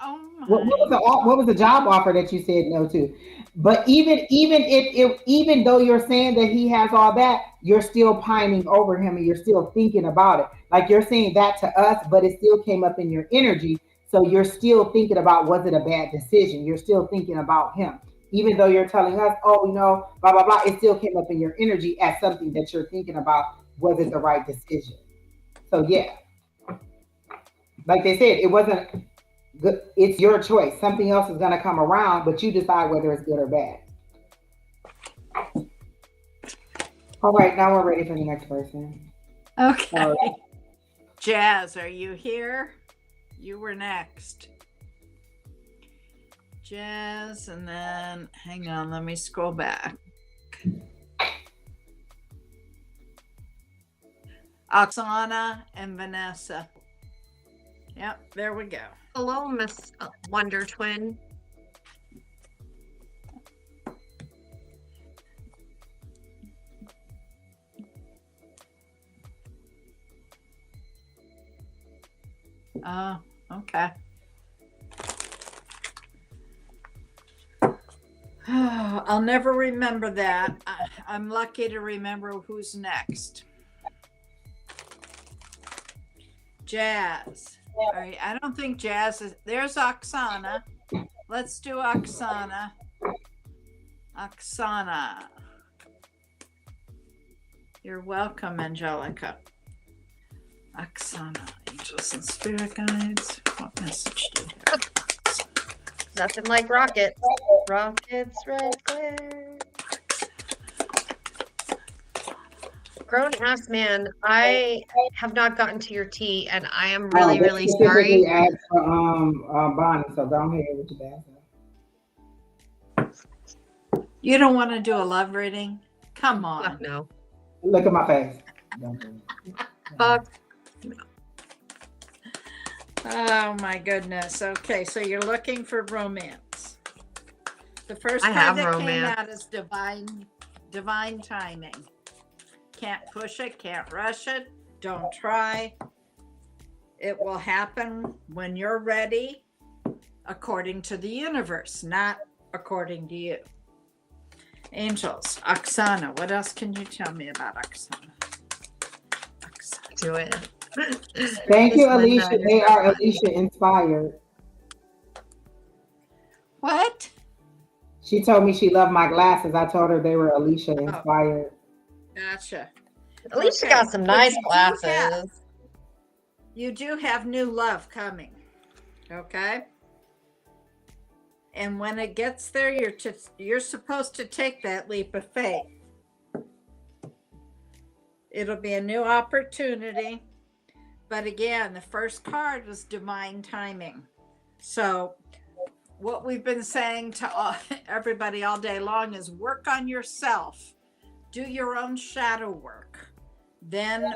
Oh my. What was the job offer that you said no to? But even though you're saying that he has all that, you're still pining over him and you're still thinking about it. Like you're saying that to us, but it still came up in your energy. So you're still thinking about, was it a bad decision? You're still thinking about him. Even though you're telling us, oh, blah, blah, blah, it still came up in your energy as something that you're thinking about. Was it the right decision? So yeah, like they said, it wasn't good. It's your choice. Something else is going to come around, but you decide whether it's good or bad. All right, now we're ready for the next person. Okay. Jazz, are you here? You were next. Jazz, and then hang on, let me scroll back. Oksana and Vanessa. Yep, there we go. Hello, Miss Wonder Twin. Oh, okay. I'll never remember that. I'm lucky to remember who's next. Jazz. All right, I don't think Jazz is. There's Oksana. Let's do Oksana. Oksana. You're welcome, Angelica. Oksana, angels and spirit guides. What message do you have? Nothing like rockets. Rockets right there. Grown ass man, I have not gotten to your tea, and I am really, really sorry. Asked for Bonnie, so go ahead with your bad. You don't want to do a love reading? Come on. Fuck no. Look at my face. Fuck. Oh my goodness. Okay, so you're looking for romance. The first card that came out is divine timing. Can't push it, can't rush it, don't try. It will happen when you're ready, according to the universe, not according to you. Angels, Oksana, what else can you tell me about Oksana? Do it. Thank you, Alicia. They are Alicia inspired. What? She told me she loved my glasses. I told her they were Alicia inspired. Gotcha. Alicia got some nice glasses. You do have new love coming. Okay. And when it gets there, you're supposed to take that leap of faith. It'll be a new opportunity. But again, the first card was divine timing. So what we've been saying to everybody all day long is work on yourself. Do your own shadow work. Then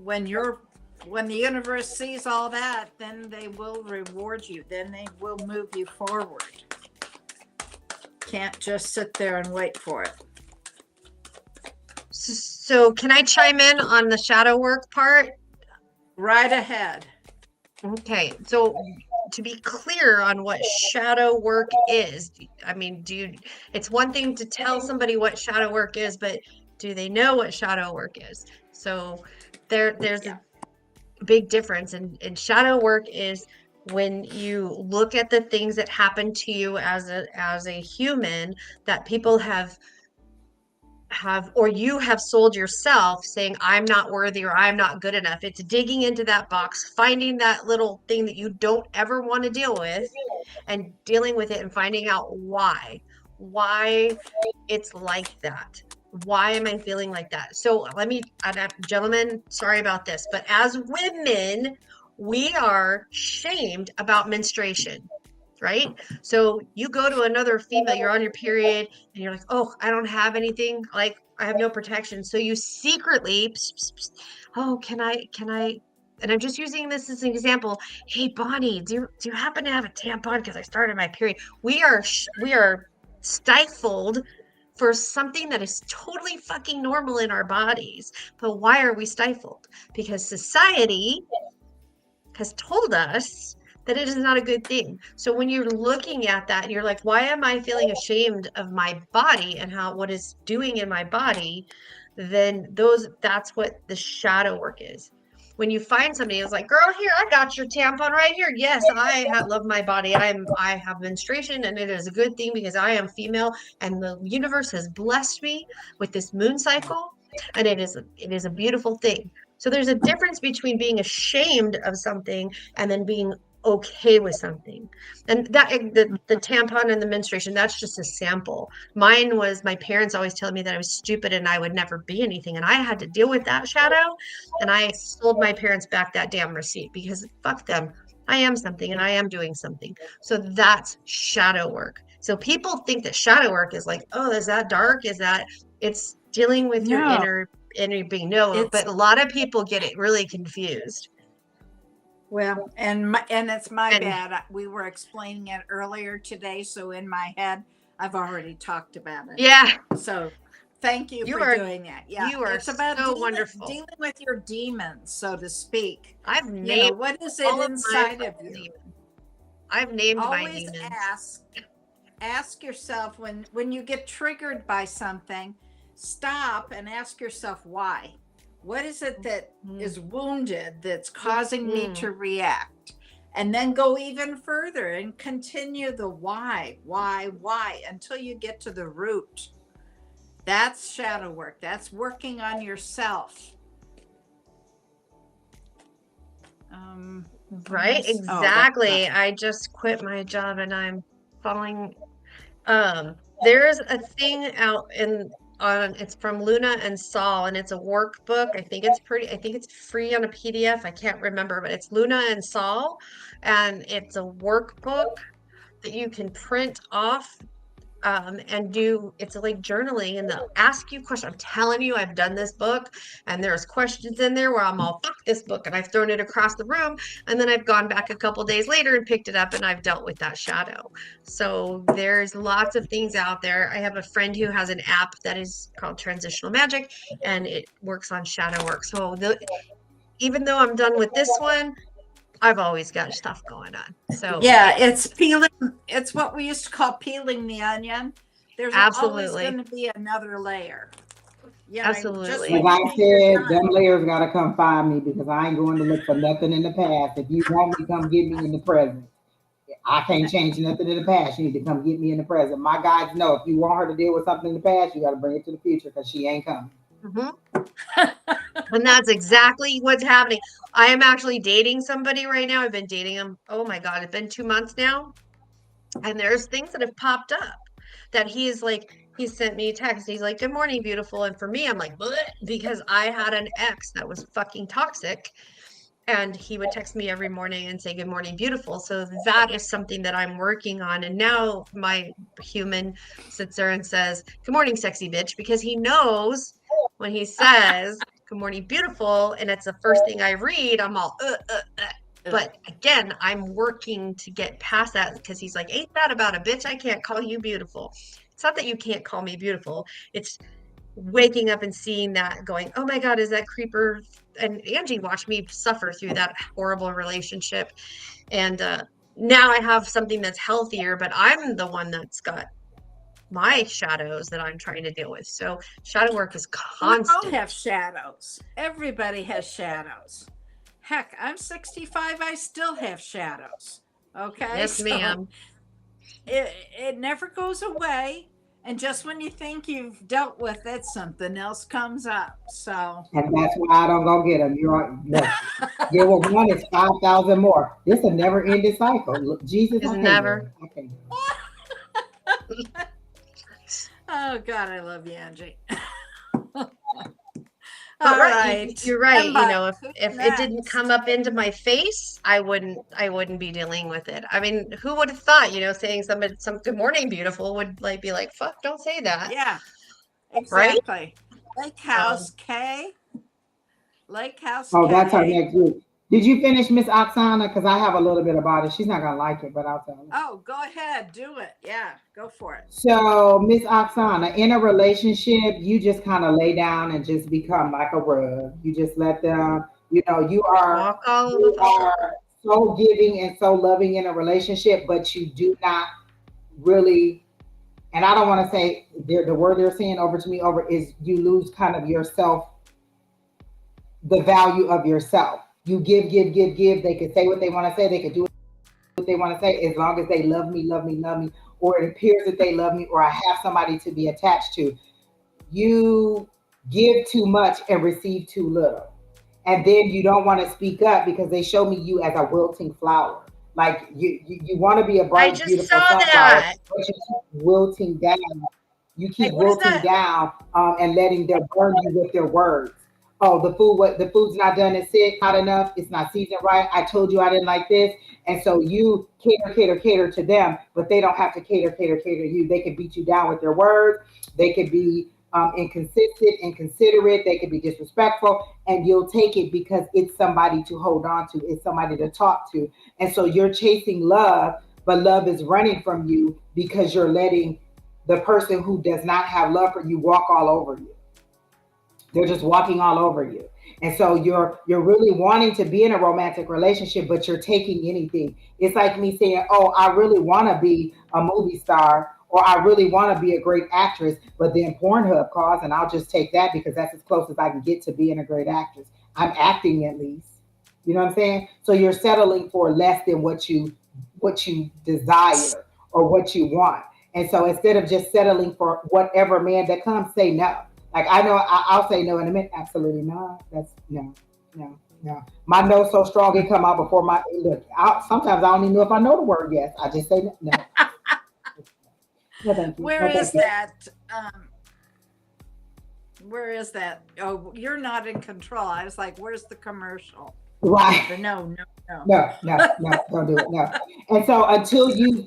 when the universe sees all that, then they will reward you. Then they will move you forward. Can't just sit there and wait for it. So can I chime in on the shadow work part? Right ahead. Okay, so to be clear on what shadow work is, I mean, it's one thing to tell somebody what shadow work is, but do they know what shadow work is? So there's a big difference. And shadow work is when you look at the things that happen to you as a human that people have or you have sold yourself, saying I'm not worthy or I'm not good enough. It's digging into that box, finding that little thing that you don't ever want to deal with and dealing with it and finding out why it's like that. Why am I feeling like that? So gentlemen, sorry about this, but as women, we are shamed about menstruation. Right? So you go to another female, you're on your period and you're like, oh, I don't have anything. Like I have no protection. So you secretly, oh, can I, and I'm just using this as an example. Hey, Bonnie, do you happen to have a tampon? Because I started my period. We are stifled for something that is totally fucking normal in our bodies. But why are we stifled? Because society has told us that it is not a good thing. So when you're looking at that and you're like, why am I feeling ashamed of my body and what it's doing in my body? Then that's what the shadow work is. When you find somebody who's like, girl, here, I got your tampon right here. Yes, I love my body. I have menstruation and it is a good thing because I am female and the universe has blessed me with this moon cycle. And it is a beautiful thing. So there's a difference between being ashamed of something and then being okay with something. And that the tampon and the menstruation, that's just a sample. Mine was my parents always telling me that I was stupid and I would never be anything. And I had to deal with that shadow. And I sold my parents back that damn receipt because fuck them. I am something and I am doing something. So that's shadow work. So people think that shadow work is like, oh, is that dark? It's dealing with your inner being. No, but a lot of people get it really confused. Well, and it's my bad. We were explaining it earlier today, so in my head, I've already talked about it. Yeah. So, thank you for doing that. Yeah, you are so wonderful. Dealing with your demons, so to speak. I've named what is it inside of you? I've named my demons. Always ask yourself when you get triggered by something, stop and ask yourself why. What is it that is wounded that's causing me to react? And then go even further and continue the why, until you get to the root. That's shadow work. That's working on yourself. Right? Exactly. I just quit my job and I'm following. There's a thing out it's from Luna and Sol and it's a workbook. I think it's free on a PDF. I can't remember, but it's Luna and Sol and it's a workbook that you can print off and do. It's like journaling and they'll ask you questions. I'm telling you, I've done this book and there's questions in there where I'm all fuck this book and I've thrown it across the room and then I've gone back a couple days later and picked it up and I've dealt with that shadow. So there's lots of things out there. I have a friend who has an app that is called Transitional Magic and it works on shadow work. So even though I'm done with this one, I've always got stuff going on. So yeah, it's peeling. It's what we used to call peeling the onion. There's always going to be another layer. Yeah, absolutely. Like I said, them layers got to come find me because I ain't going to look for nothing in the past. If you want me, come get me in the present. I can't change nothing in the past. You need to come get me in the present. My guides know if you want her to deal with something in the past, you got to bring it to the future because she ain't coming. And that's exactly what's happening. I am actually dating somebody right now. I've been dating him. Oh my God, it's been 2 months now. And there's things that have popped up that he sent me a text. He's like, good morning, beautiful. And for me, I'm like, bleh, because I had an ex that was fucking toxic. And he would text me every morning and say, "Good morning, beautiful." So that is something that I'm working on. And now my human sits there and says, "Good morning, sexy bitch," because he knows when he says, "Good morning, beautiful," and it's the first thing I read, I'm all, But again, I'm working to get past that because he's like, "Ain't that about a bitch? I can't call you beautiful." It's not that you can't call me beautiful. It's waking up and seeing that going, "Oh my God, is that creeper?" And Angie watched me suffer through that horrible relationship. And now I have something that's healthier, but I'm the one that's got my shadows that I'm trying to deal with. So shadow work is We all constant. have shadows. Everybody has shadows. Heck, I'm 65. I still have shadows. Okay. Yes, ma'am. It never goes away. And just when you think you've dealt with it, something else comes up. So, And that's why I don't go get them. You're look, get what one is 5,000 more. This a never ending cycle. Look, Jesus, Is I can't never. do it. I can't do it. oh God, I love you, Angie. But All right, you're right. Stand by. If it didn't come up into my face, I wouldn't be dealing with it. I mean, who would have thought, saying some "good morning, beautiful" would be like, fuck, don't say that. Yeah, Right? exactly. Lake House K. Lake House Oh, K. that's our next group. Did you finish Miss Oksana? Because I have a little bit about it. She's not gonna like it, but I'll tell her. Oh, go ahead, do it. Yeah, go for it. So, Miss Oksana, in a relationship, you just kind of lay down and just become like a rug. You just let them, you Walk all over the are so giving and so loving in a relationship, but you do not really, and I don't want to say the word they're saying over to me over is you lose kind of yourself, the value of yourself. You give, give, give, give. They can say what they want to say. They can do what they want to say as long as they love me, love me, love me, or it appears that they love me, or I have somebody to be attached to. You give too much and receive too little. And then you don't want to speak up because they show me you as a wilting flower. Like you want to be a I bright, just beautiful saw sunflower, that. but you keep wilting down. You keep What is wilting that? down and letting them burn you with their words. Oh, the food's not done, it's sick, not enough, it's not seasoned right. I told you I didn't like this. And so you cater to them, but they don't have to cater to you. They can beat you down with their words. They could be inconsistent, inconsiderate. They could be disrespectful, and you'll take it because it's somebody to hold on to. It's somebody to talk to. And so you're chasing love, but love is running from you because you're letting the person who does not have love for you walk all over you. They're just walking all over you. And so you're really wanting to be in a romantic relationship, but you're taking anything. It's like me saying, "Oh, I really want to be a movie star, or I really want to be a great actress," but then Pornhub calls, and I'll just take that because that's as close as I can get to being a great actress. I'm acting at least. You know what I'm saying? So you're settling for less than what you desire or what you want. And so instead of just settling for whatever man that comes, say no. Like I know I'll say no in a minute. Absolutely not. That's no, no, no. My no so strong it come out before my look. Sometimes I don't even know if I know the word yes. I just say no. No, no thank you. Where No, thank is you. that? Where is that? Oh, you're not in control. I was like, where's the commercial? Right. But no. No, don't do it. No. And so until you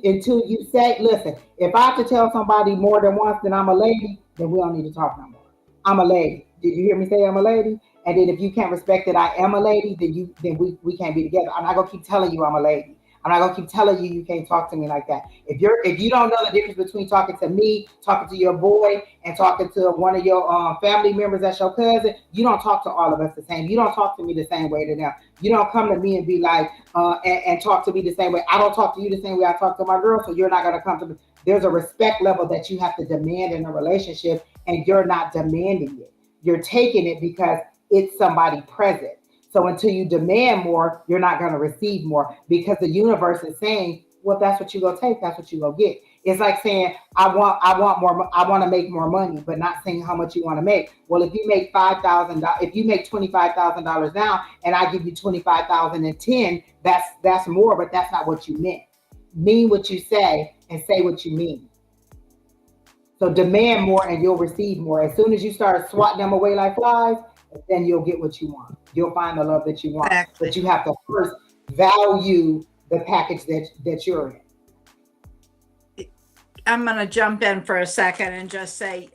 say, listen, if I have to tell somebody more than once that I'm a lady, then we don't need to talk no more. I'm a lady. Did you hear me say I'm a lady? And then if you can't respect that I am a lady, then we can't be together. I'm not gonna keep telling you I'm a lady. I'm not gonna keep telling you can't talk to me like that. If you don't know the difference between talking to me, talking to your boy, and talking to one of your family members that's your cousin, you don't talk to all of us the same. You don't talk to me the same way to them. You don't come to me and be like and talk to me the same way. I don't talk to you the same way I talk to my girl, so you're not gonna come to me. There's a respect level that you have to demand in a relationship, and you're not demanding it. You're taking it because it's somebody present. So until you demand more, you're not going to receive more because the universe is saying, well, that's what you go take. That's what you go get. It's like saying, I want more. I want to make more money, but not saying how much you want to make. Well, if you make $5,000, if you make $25,000 now, and I give you 25,010, that's more, but that's not what you meant. Mean what you say and say what you mean. So demand more and you'll receive more. As soon as you start swatting them away like flies, then you'll get what you want. You'll find the love that you want. Exactly. But you have to first value the package that you're in. I'm going to jump in for a second and just say,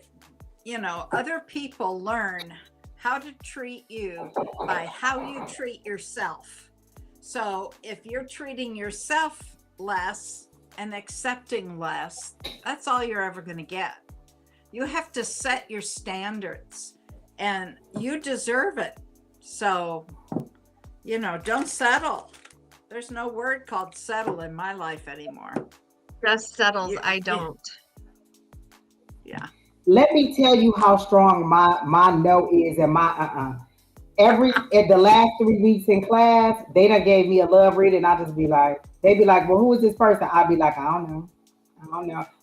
other people learn how to treat you by how you treat yourself. So if you're treating yourself less and accepting less, that's all you're ever going to get. You have to set your standards, and you deserve it. So, don't settle. There's no word called settle in my life anymore. Just settles. I don't. Yeah. Let me tell you how strong my no is and my at the last 3 weeks in class, they done gave me a love reading. I just be like, they be like, well, who is this person? I'd be like, I don't know.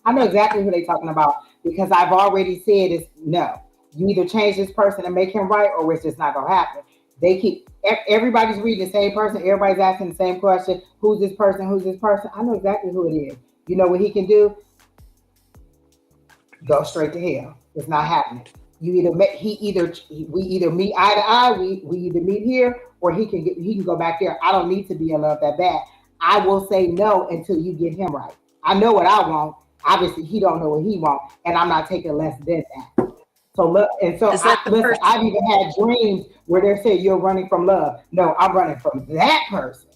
I know exactly who they talking about because I've already said it's no. You either change this person and make him right, or it's just not gonna happen. They keep everybody's reading the same person. Everybody's asking the same question. Who's this person? Who's this person? I know exactly who it is. You know what he can do? Go straight to hell. It's not happening. We either meet eye to eye. We either meet here, or he can go back there. I don't need to be in love that bad. I will say no until you get him right. I know what I want. Obviously, he don't know what he wants, and I'm not taking less than that. So look, and so I've even had dreams where they're saying you're running from love. No, I'm running from that person.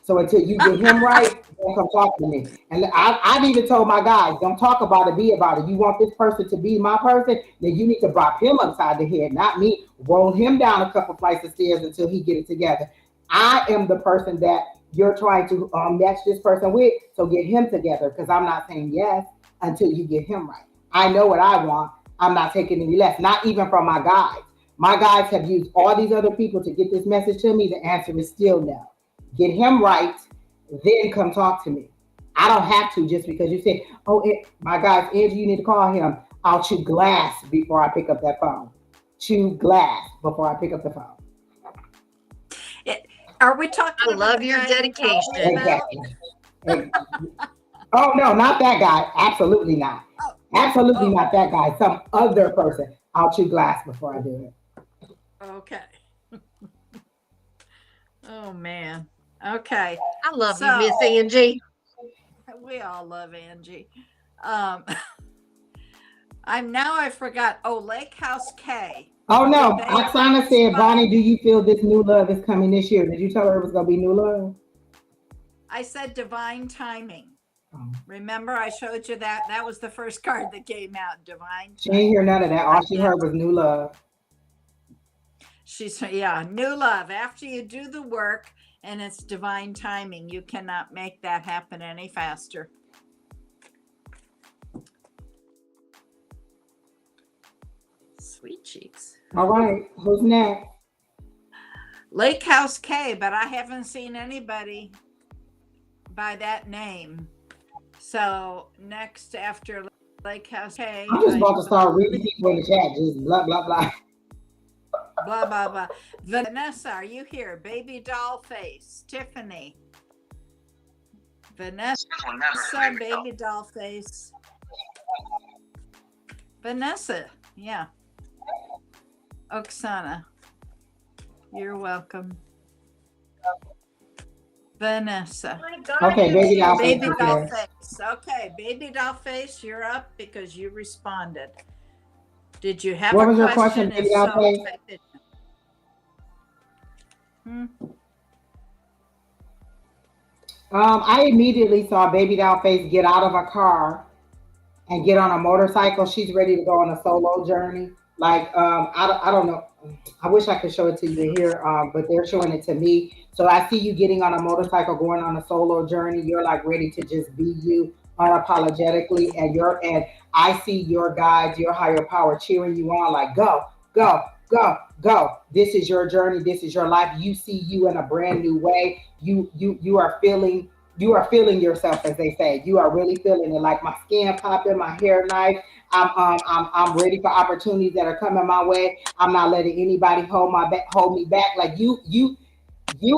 So until you get him right, don't come talk to me. And I've even told my guys, don't talk about it, be about it. You want this person to be my person, then you need to drop him upside the head, not me. Roll him down a couple flights of stairs until he get it together. I am the person that you're trying to match this person with, so get him together, because I'm not saying yes until you get him right. I know what I want. I'm not taking any less, not even from my guys. My guys have used all these other people to get this message to me. The answer is still no. Get him right, then come talk to me. I don't have to just because you said, my guys, Angie, you need to call him. I'll chew glass before I pick up that phone. Chew glass before I pick up the phone. Are we talking I love your dedication. Exactly. Oh, no, not that guy. Absolutely not. Absolutely not that guy. Some other person. I'll chew glass before I do it. Okay. Oh, man. Okay. I love you, Miss Angie. We all love Angie. I forgot. Oh, Lake House K. Oh no, Oksana said, Bonnie, do you feel this new love is coming this year? Did you tell her it was gonna be new love? I said divine timing. Remember, I showed you that. That was the first card that came out. Divine. She didn't hear none of that. All she heard was new love. New love. After you do the work and it's divine timing, you cannot make that happen any faster. Sweet cheeks. All right, who's next? Lake House K, but I haven't seen anybody by that name. So next after Lake House K. I'm just about to start reading people in the chat, just blah, blah, blah. Blah, blah, blah. Vanessa, are you here? Baby doll face. Tiffany. Vanessa, baby doll face. Vanessa, yeah. Oksana, you're welcome. Vanessa. Okay, baby doll face. Baby doll face. Okay, baby doll face, you're up because you responded. Did you have what a was your question? Baby doll face? I immediately saw baby doll face get out of a car and get on a motorcycle. She's ready to go on a solo journey. Like, I don't know. I wish I could show it to you here, but they're showing it to me. So I see you getting on a motorcycle, going on a solo journey. You're like ready to just be you unapologetically. And I see your guides, your higher power cheering you on, like, go, go, go, go. This is your journey. This is your life. You see you in a brand new way. You are feeling yourself, as they say. You are really feeling it. Like my skin popping, my hair nice. I'm ready for opportunities that are coming my way. I'm not letting anybody hold me back. Like you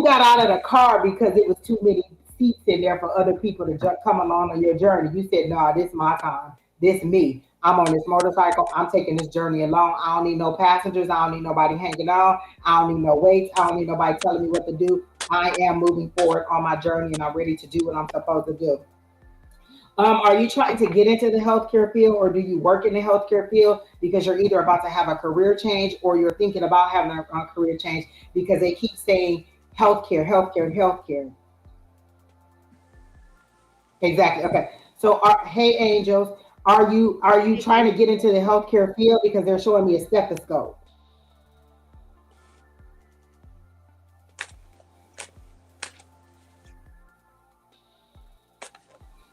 got out of the car because it was too many seats in there for other people to come along on your journey. You said, no, this is my time. This me. I'm on this motorcycle. I'm taking this journey alone. I don't need no passengers. I don't need nobody hanging on. I don't need no weights. I don't need nobody telling me what to do. I am moving forward on my journey and I'm ready to do what I'm supposed to do. Are you trying to get into the healthcare field, or do you work in the healthcare field because you're either about to have a career change or you're thinking about having a career change because they keep saying healthcare, healthcare, healthcare? Exactly. Okay. So, hey, angels, are you trying to get into the healthcare field because they're showing me a stethoscope?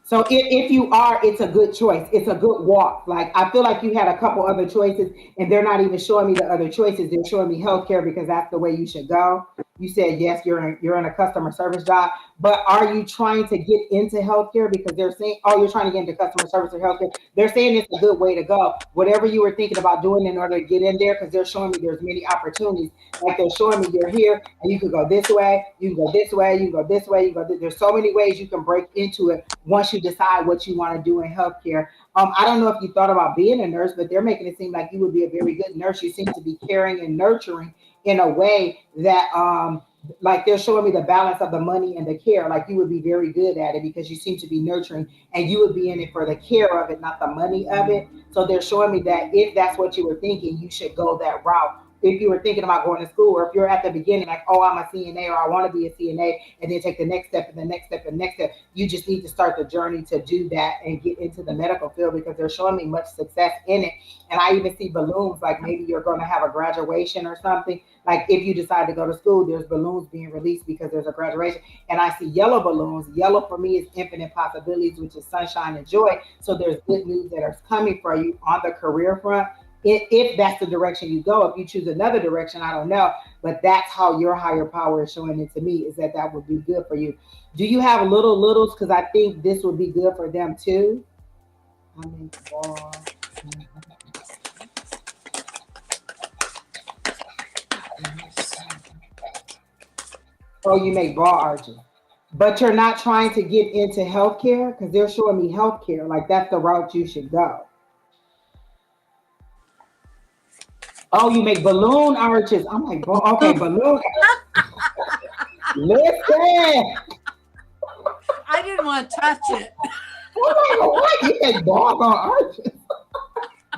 So if you are, it's a good choice. It's a good walk. Like, I feel like you had a couple other choices and they're not even showing me the other choices. They're showing me healthcare because that's the way you should go. You said, yes, you're in a customer service job, but are you trying to get into healthcare because they're saying, oh, you're trying to get into customer service or healthcare. They're saying it's a good way to go. Whatever you were thinking about doing in order to get in there, because they're showing me there's many opportunities. Like, they're showing me you're here and you can go this way, you can go this way, you can go this way, you can go there's so many ways you can break into it once you decide what you want to do in healthcare. I don't know if you thought about being a nurse, but they're making it seem like you would be a very good nurse. You seem to be caring and nurturing in a way that like, they're showing me the balance of the money and the care. Like, you would be very good at it because you seem to be nurturing and you would be in it for the care of it, not the money of it. So they're showing me that if that's what you were thinking, you should go that route. If you were thinking about going to school, or if you're at the beginning, like, oh, I'm a CNA or I want to be a CNA, and then take the next step and the next step and the next step, you just need to start the journey to do that and get into the medical field because they're showing me much success in it. And I even see balloons, like maybe you're going to have a graduation or something. Like, if you decide to go to school, there's balloons being released because there's a graduation. And I see yellow balloons. Yellow for me is infinite possibilities, which is sunshine and joy. So there's good news that is coming for you on the career front. If that's the direction you go. If you choose another direction, I don't know, but that's how your higher power is showing it to me, is that would be good for you. Do you have littles? Because I think this would be good for them too. Oh, you make ball arches, but you're not trying to get into healthcare because they're showing me healthcare. Like, that's the route you should go. Oh, you make balloon arches. I'm like, okay, balloon. Listen. I didn't want to touch it. Oh my, what? You make doggone arches.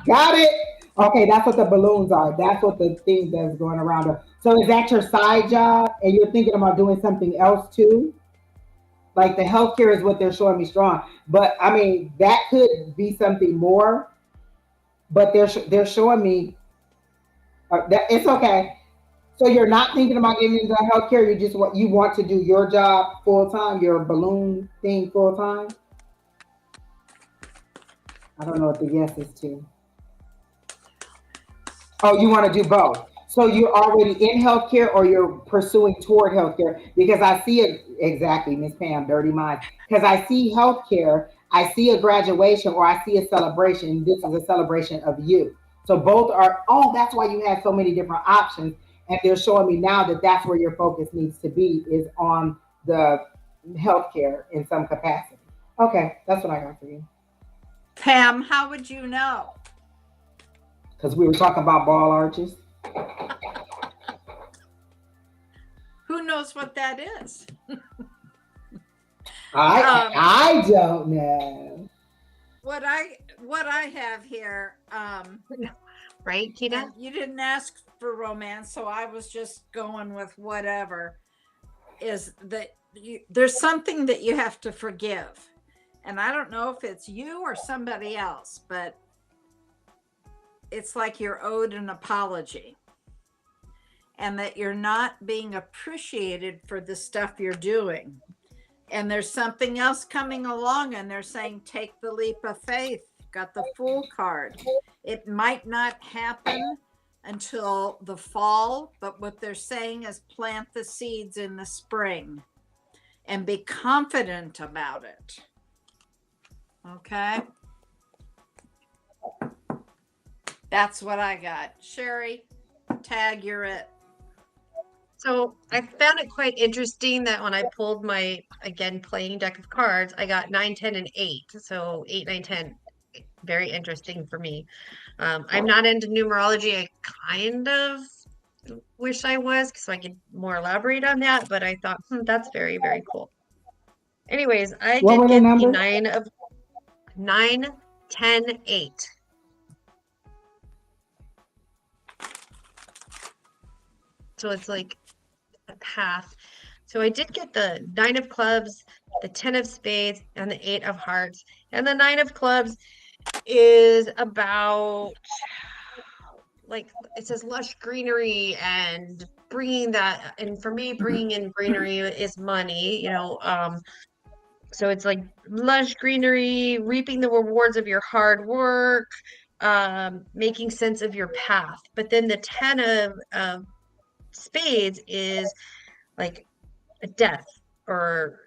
Got it. Okay, that's what the balloons are. That's what the thing that's going around are. So is that your side job and you're thinking about doing something else too? Like, the healthcare is what they're showing me strong. But I mean, that could be something more. But they're showing me that it's okay. So you're not thinking about getting into healthcare. You want to do your job full time, your balloon thing full time. I don't know what the yes is to. Oh, you want to do both. So you're already in healthcare or you're pursuing toward healthcare? Because I see it exactly, Miss Pam, dirty mind. Because I see healthcare, I see a graduation, or I see a celebration. This is a celebration of you. So both are, oh, that's why you have so many different options. And they're showing me now that that's where your focus needs to be, is on the healthcare in some capacity. Okay, that's what I got for you. Pam, how would you know? Because we were talking about ball arches. Who knows what that is? I don't know. What I have here, right, Kita? you didn't ask for romance, so I was just going with whatever. Is that there's something that you have to forgive, and I don't know if it's you or somebody else, but it's like you're owed an apology, and that you're not being appreciated for the stuff you're doing. And there's something else coming along, and they're saying, take the leap of faith. Got the Fool card. It might not happen until the fall, but what they're saying is plant the seeds in the spring and be confident about it. Okay. That's what I got. Sheri, tag, you're it. So I found it quite interesting that when I pulled my, again, playing deck of cards, I got 9, 10, and 8. So 8, 9, 10. very interesting for me. I'm not into numerology. I kind of wish I was, so I could more elaborate on that, but I thought, that's very, very cool. Anyways, I What did were the get the numbers? 9, 10, 8. So it's like a path. So I did get the 9 of clubs, the 10 of spades, and the 8 of hearts. And the 9 of clubs is about, like, it says lush greenery and bringing that, and for me, bringing in greenery is money, so it's like lush greenery, reaping the rewards of your hard work, making sense of your path. But then the 10 of spades is like a death, or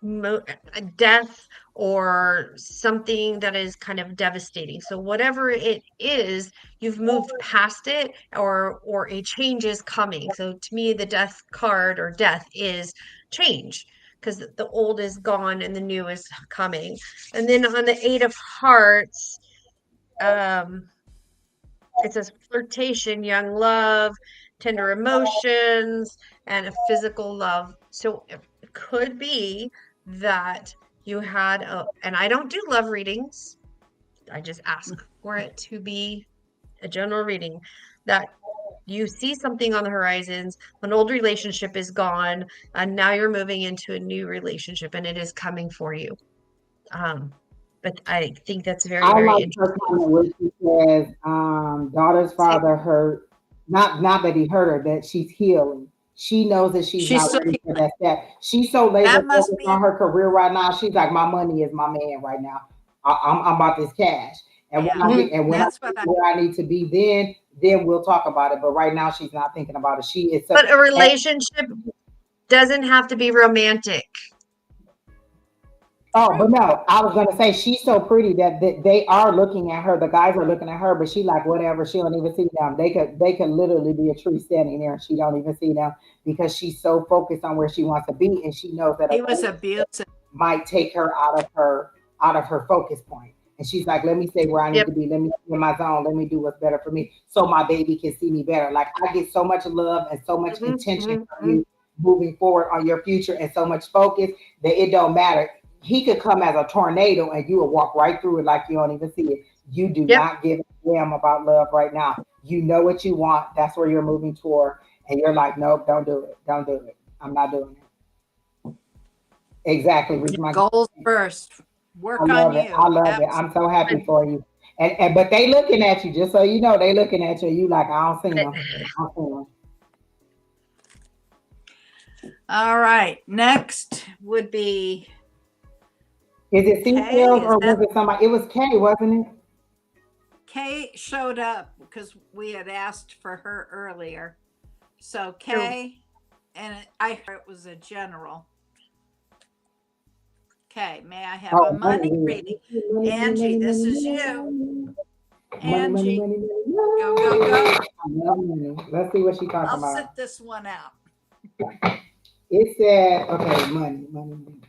a death, or something that is kind of devastating. So whatever it is, you've moved past it, or a change is coming. So to me, the death card, or death, is change, because the old is gone and the new is coming. And then on the 8 of hearts, it says flirtation, young love, tender emotions, and a physical love. So it could be that you had and I don't do love readings. I just ask for it to be a general reading, that you see something on the horizons, an old relationship is gone, and now you're moving into a new relationship, and it is coming for you. But I think that's very, I very like her interesting. comment where she says, daughter's father hurt, not that he hurt her, that she's healing. She knows that she's She's not still ready for healing. that step. She's so laser That must focused be on her career right now. She's like, my money is my man right now. I'm about this cash. And when yeah. I get when I That's get what I where I need to be, then we'll talk about it. But right now she's not thinking about it. She is so But a and relationship doesn't have to be romantic. oh, but true. no, I was gonna say she's so pretty that they are looking at her. The guys are looking at her, but she like whatever. She don't even see them. They could literally be a tree standing there, and she don't even see them because she's so focused on where she wants to be, and she knows that a He was relationship abusive. might take her out of her focus point. And she's like, let me stay where I need Yep. to be. Let me stay in my zone. Let me do what's better for me, so my baby can see me better. Like I get so much love and so much Hmm, intention hmm, from you moving forward on your future, and so much focus that it don't matter. He could come as a tornado and you will walk right through it like you don't even see it. You do Yep. not give a damn about love right now. You know what you want. That's where you're moving toward. And you're like, nope, don't do it. Don't do it. I'm not doing it. Exactly. Reach my Goals first. I Work on love it. I you. love it. I'm so happy for you. And but they looking at you, just so you know, they looking at you. You like, I don't see them. I don't see them. All right. Next would be Is it Kay. seashells Is or was that it somebody? It was Kay, wasn't it? Kay showed up because we had asked for her earlier. So True. Kay, and I heard it was a general. Okay, may I have a Oh, money, money reading? Angie, this is you. money, money, money, Angie, money, money, go, go, go. I love money. Let's see what she talking I'll about. sit this one out. It said, okay, money, money, money.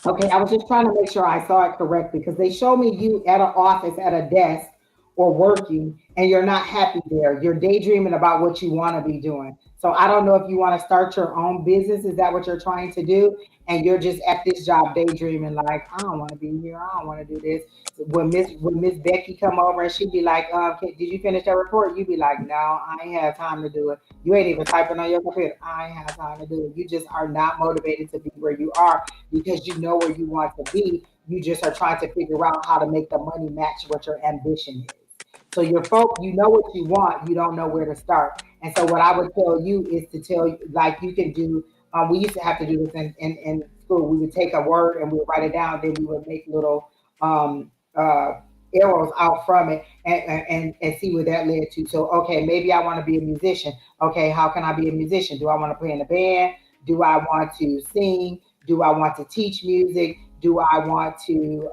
Okay, I was just trying to make sure I saw it correctly because they show me you at an office at a desk or working and you're not happy there. You're daydreaming about what you want to be doing. So I don't know if you want to start your own business. Is that what you're trying to do? And you're just at this job daydreaming like, I don't want to be here. I don't want to do this. When Miss Becky come over and she'd be like, did you finish that report? You'd be like, no, I ain't have time to do it. You ain't even typing on your computer. I ain't have time to do it. You just are not motivated to be where you are because you know where you want to be. You just are trying to figure out how to make the money match what your ambition is. So your folk, you know what you want, you don't know where to start. And so what I would tell you is to tell you, like you can do, we used to have to do this in school. We would take a word and we would write it down, then we would make little um, uh, arrows out from it and see where that led to. So, okay, maybe I want to be a musician. Okay, how can I be a musician? Do I want to play in a band? Do I want to sing? Do I want to teach music? Do I want to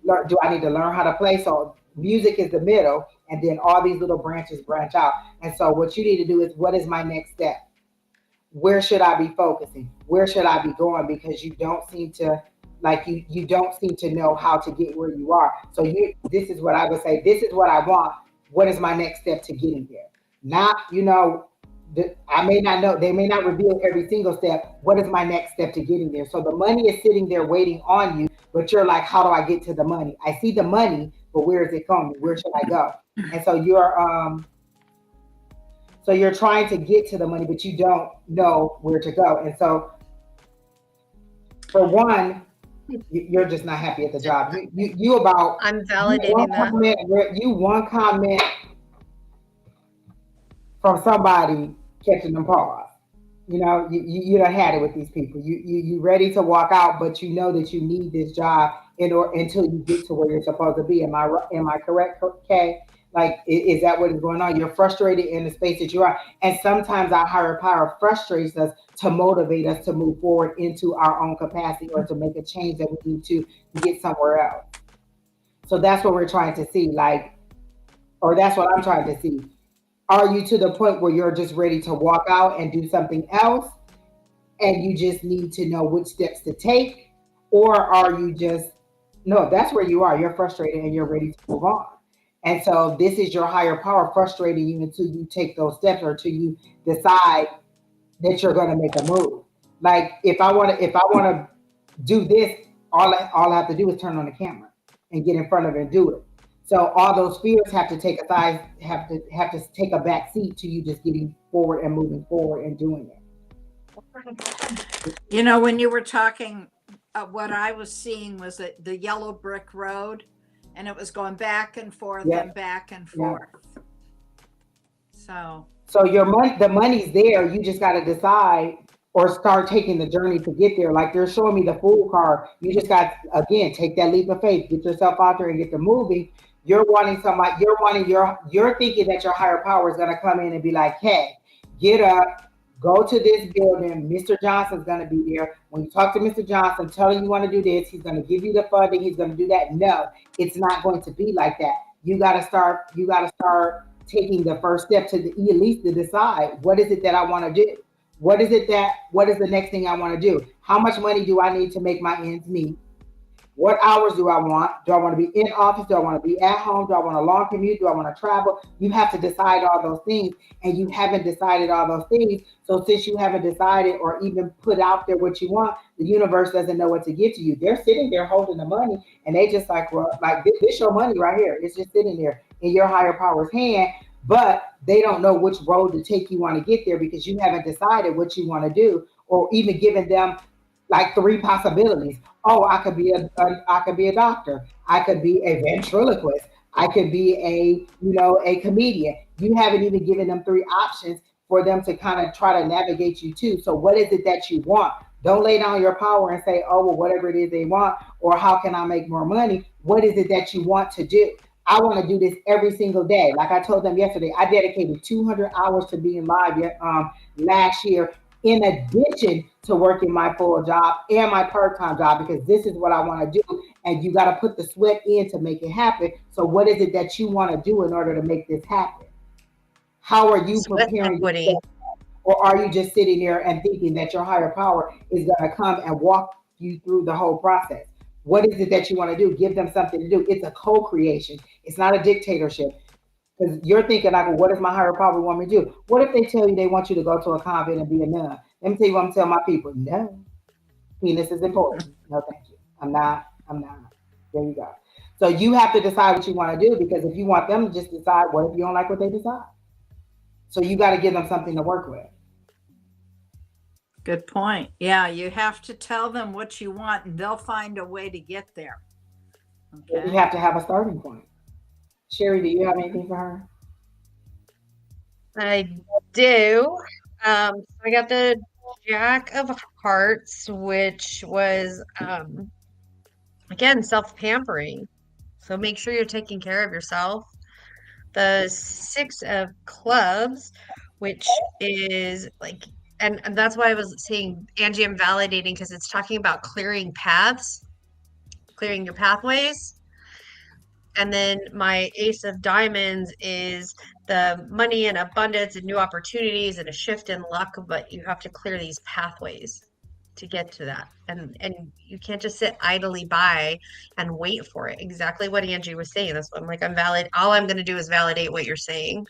learn? Do I need to learn how to play? So music is the middle, and then all these little branches branch out. And so what you need to do is, what is my next step? Where should I be focusing? Where should I be going? Because you don't seem to you don't seem to know how to get where you are. So this is what I would say. This is what I want. What is my next step to getting there? Not, I may not know. They may not reveal every single step. What is my next step to getting there? So the money is sitting there waiting on you, but you're like, how do I get to the money? I see the money, but where is it coming? Where should I go? And so you're trying to get to the money, but you don't know where to go. And so, for one, you're just not happy at the job. You about I'm validating that. One comment from somebody catching them paws. You done had it with these people. You ready to walk out, but you know that you need this job until you get to where you're supposed to be. Am I correct, Kay? Like, is that what is going on? You're frustrated in the space that you are. And sometimes our higher power frustrates us to motivate us to move forward into our own capacity or to make a change that we need to get somewhere else. So that's what we're trying to see, or that's what I'm trying to see. Are you to the point where you're just ready to walk out and do something else and you just need to know which steps to take? Or are you no, that's where you are. You're frustrated and you're ready to move on. And so this is your higher power frustrating you until you take those steps or until you decide that you're going to make a move. Like, if I want to do this, all I have to do is turn on the camera and get in front of it and do it. So all those fears have to take have to take a back seat to you just getting forward and moving forward and doing it. When you were talking, what I was seeing was that the yellow brick road, and it was going back and forth and back and forth. So the money's there. You just got to decide or start taking the journey to get there. Like, they're showing me the fool car. You just got, again, take that leap of faith, get yourself out there and get the moving. You're thinking that your higher power is going to come in and be like, hey, get up, go to this building. Mr. Johnson's going to be there. When you talk to Mr. Johnson, tell him you want to do this. He's going to give you the funding. He's going to do that. No, it's not going to be like that. You got to start taking the first step to at least to decide, what is it that I want to do? What is the next thing I want to do? How much money do I need to make my ends meet? What hours do I want? Do I want to be in office? Do I want to be at home? Do I want a long commute? Do I want to travel? You have to decide all those things, and you haven't decided all those things. So since you haven't decided or even put out there what you want, the universe doesn't know what to give to you. They're sitting there holding the money, and they just like, well, like, this your money right here. It's just sitting there in your higher power's hand, but they don't know which road to take you want to get there because you haven't decided what you want to do, or even given them like 3 possibilities. Oh, I could be a doctor. I could be a ventriloquist. I could be a comedian. You haven't even given them 3 options for them to kind of try to navigate you to. So what is it that you want? Don't lay down your power and say, oh, well, whatever it is they want, or how can I make more money? What is it that you want to do? I want to do this every single day. Like I told them yesterday, I dedicated 200 hours to being live last year, in addition to working my full job and my part-time job, because this is what I want to do. And you got to put the sweat in to make it happen. So what is it that you want to do in order to make this happen? How are you preparing yourself? Or are you just sitting there and thinking that your higher power is going to come and walk you through the whole process? What is it that you want to do? Give them something to do. It's a co-creation. It's not a dictatorship. Because you're thinking, like, well, what does my higher power want me to do? What if they tell you they want you to go to a convent and be a nun? Let me tell you what I'm telling my people. No, penis is important. No, thank you. I'm not. There you go. So you have to decide what you want to do, because if you want them to just decide, what if you don't like what they decide? So you got to give them something to work with. Good point. Yeah, you have to tell them what you want, and they'll find a way to get there. Okay. You have to have a starting point. Sheri, do you have anything for her? I do. I got the Jack of Hearts, which was, again, self-pampering. So make sure you're taking care of yourself. The 6 of Clubs, which is like, and that's why I was saying, Angie, I'm validating, because it's talking about clearing paths. clearing your pathways. And then my Ace of Diamonds is the money and abundance and new opportunities and a shift in luck, but you have to clear these pathways to get to that. And you can't just sit idly by and wait for it. Exactly what Angie was saying. That's what I'm like, all I'm going to do is validate what you're saying.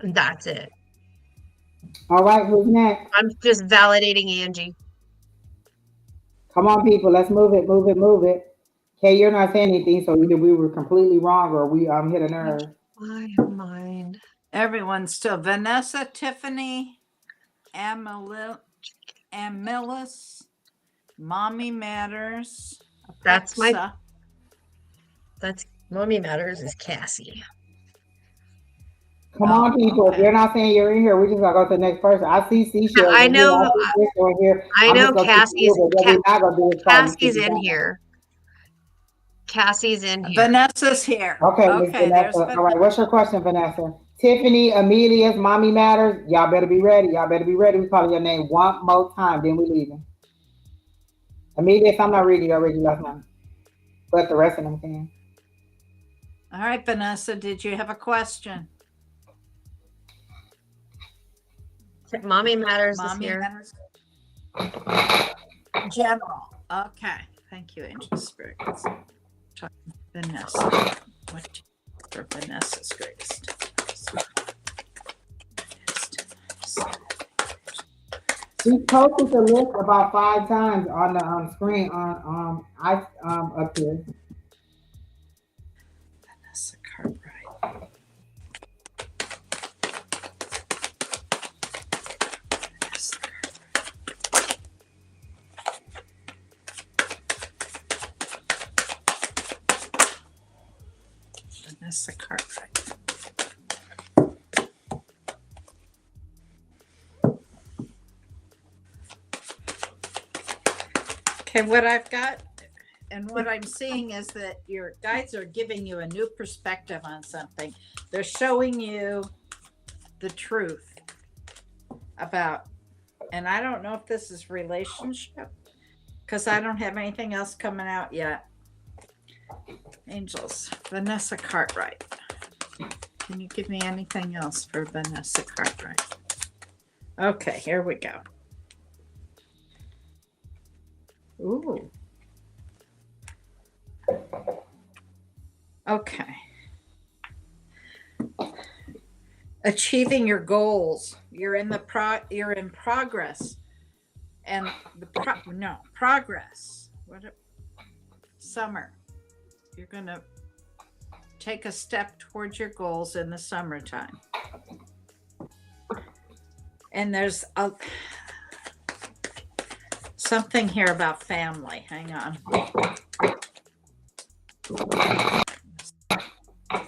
And that's it. All right, who's next? I'm just validating Angie. Come on, people, let's move it, move it, move it. Kay, you're not saying anything, so either we were completely wrong or we hit a nerve. My mind. Everyone's still Vanessa, Tiffany, Amilis, Mommy Matters. That's Alexa. That's Mommy Matters is Cassie. Come on, people. If you're not saying you're in here, we just gotta go to the next person. I see seashells. I know. I know Cassie's Cassie's in here. Cassie's in here. Vanessa's here. Okay, Okay. Vanessa. All right, what's your question, Vanessa? Tiffany, Amelia's Mommy Matters. Y'all better be ready. Y'all better be ready. We calling your name one more time, then we leaving. Amelia, if I'm not reading, you already left now. But the rest of them can. All right, Vanessa, did you have a question? Mommy Matters Mommy is here. Matters. General. Okay. Thank you, Angel Spirit. Vanessa. What for Vanessa's greatest? She posted the list about 5 times on the screen on up here. Vanessa Cartwright. Vanessa Cartwright. Okay, what I've got and what I'm seeing is that your guides are giving you a new perspective on something. They're showing you the truth about, and I don't know if this is relationship because I don't have anything else coming out yet. Angels, Vanessa Cartwright. Can you give me anything else for Vanessa Cartwright? Okay, here we go. Ooh. Okay. Achieving your goals. You're in progress. And progress. Summer. You're going to take a step towards your goals in the summertime. And there's something here about family. Hang on.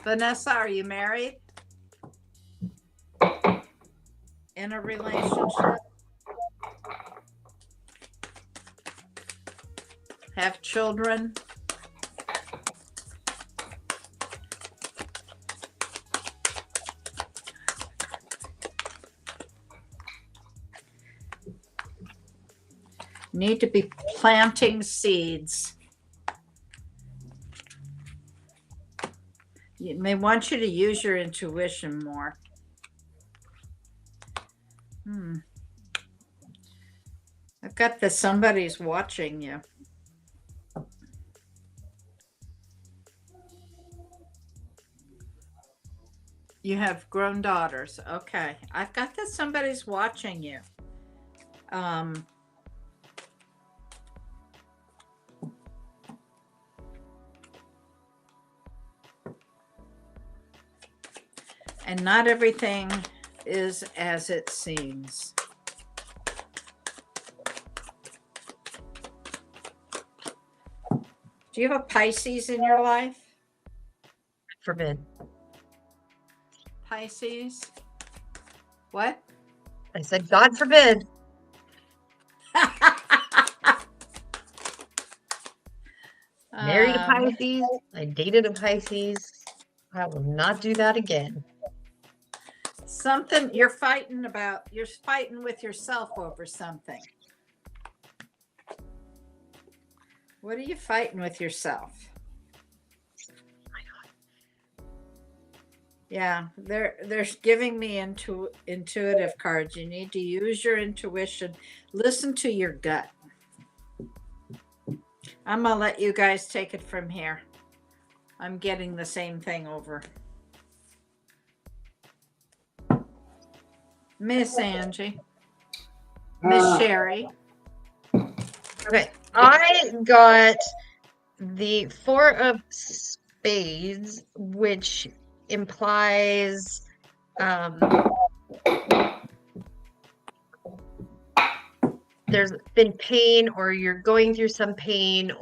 Vanessa, are you married? In a relationship? Have children? Need to be planting seeds. They want you to use your intuition more. I've got this, somebody's watching you. You have grown daughters. Okay. I've got that somebody's watching you. And not everything is as it seems. Do you have a Pisces in your life? Forbid. Pisces? What? I said, God forbid. Married a Pisces. I dated a Pisces. I will not do that again. Something you're fighting with yourself over something. What are you fighting with yourself? Yeah, they're giving me intuitive cards. You need to use your intuition. Listen to your gut. I'm gonna let you guys take it from here. I'm getting the same thing over. Miss Angie. Miss Sheri. Okay, I got the Four of Spades, which implies there's been pain, or you're going through some pain,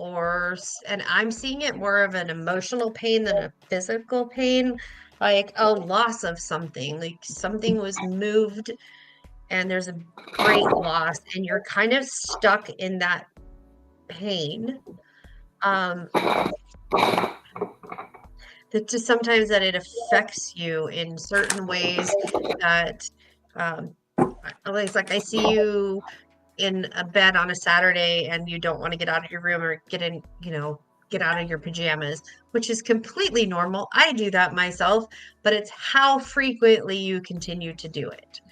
and I'm seeing it more of an emotional pain than a physical pain, like a loss of something, like something was moved and there's a great loss and you're kind of stuck in that pain. That just sometimes that it affects you in certain ways that it's like I see you in a bed on a Saturday and you don't want to get out of your room or get out of your pajamas, which is completely normal. I do that myself, but it's how frequently you continue to do it.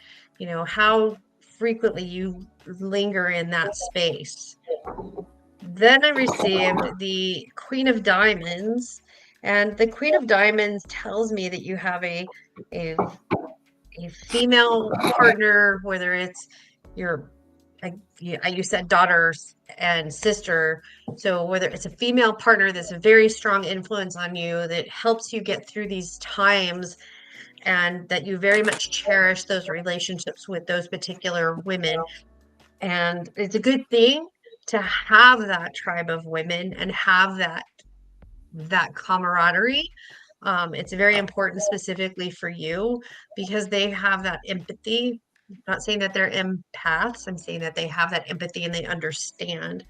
How frequently you linger in that space. Then I received the Queen of Diamonds, and the Queen of Diamonds tells me that you have a female partner, whether it's you said daughters and sister, so whether it's a female partner that's a very strong influence on you that helps you get through these times, and that you very much cherish those relationships with those particular women. And it's a good thing to have that tribe of women and have that camaraderie. It's very important specifically for you because they have that empathy. I'm not saying that they're empaths. I'm saying that they have that empathy and they understand.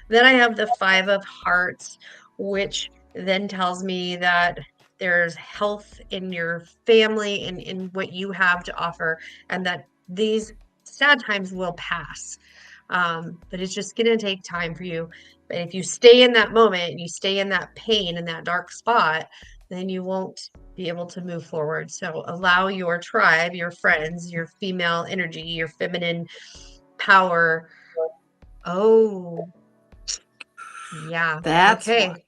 Then I have the Five of Hearts, which then tells me that there's health in your family and in what you have to offer, and that these sad times will pass. But it's just going to take time for you. But if you stay in that moment and you stay in that pain and that dark spot, then you won't be able to move forward. So allow your tribe, your friends, your female energy, your feminine power. Oh, yeah. That's okay. one.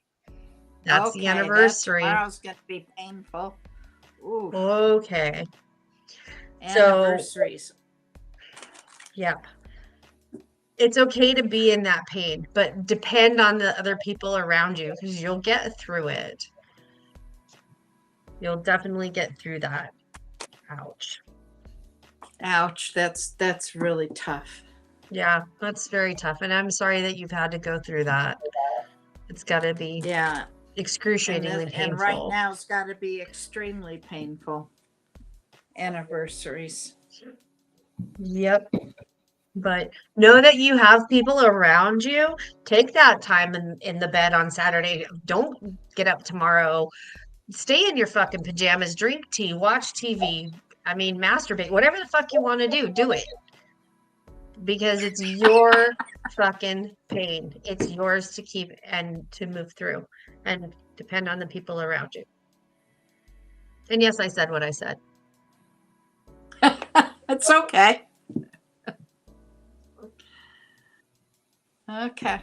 That's the anniversary. Tomorrow's going to be painful. Ooh. Okay. Anniversaries. So, yeah. It's okay to be in that pain, but depend on the other people around you because you'll get through it. You'll definitely get through that. Ouch. Ouch. That's really tough. Yeah, that's very tough. And I'm sorry that you've had to go through that. It's got to be excruciatingly painful. And right now it's got to be extremely painful. Anniversaries. Yep. But know that you have people around you. Take that time in the bed on Saturday. Don't get up tomorrow. Stay in your fucking pajamas, drink tea, watch TV. I mean, masturbate. Whatever the fuck you want to do it. Because it's your fucking pain. It's yours to keep and to move through. And depend on the people around you. And yes, I said what I said. It's okay. Okay.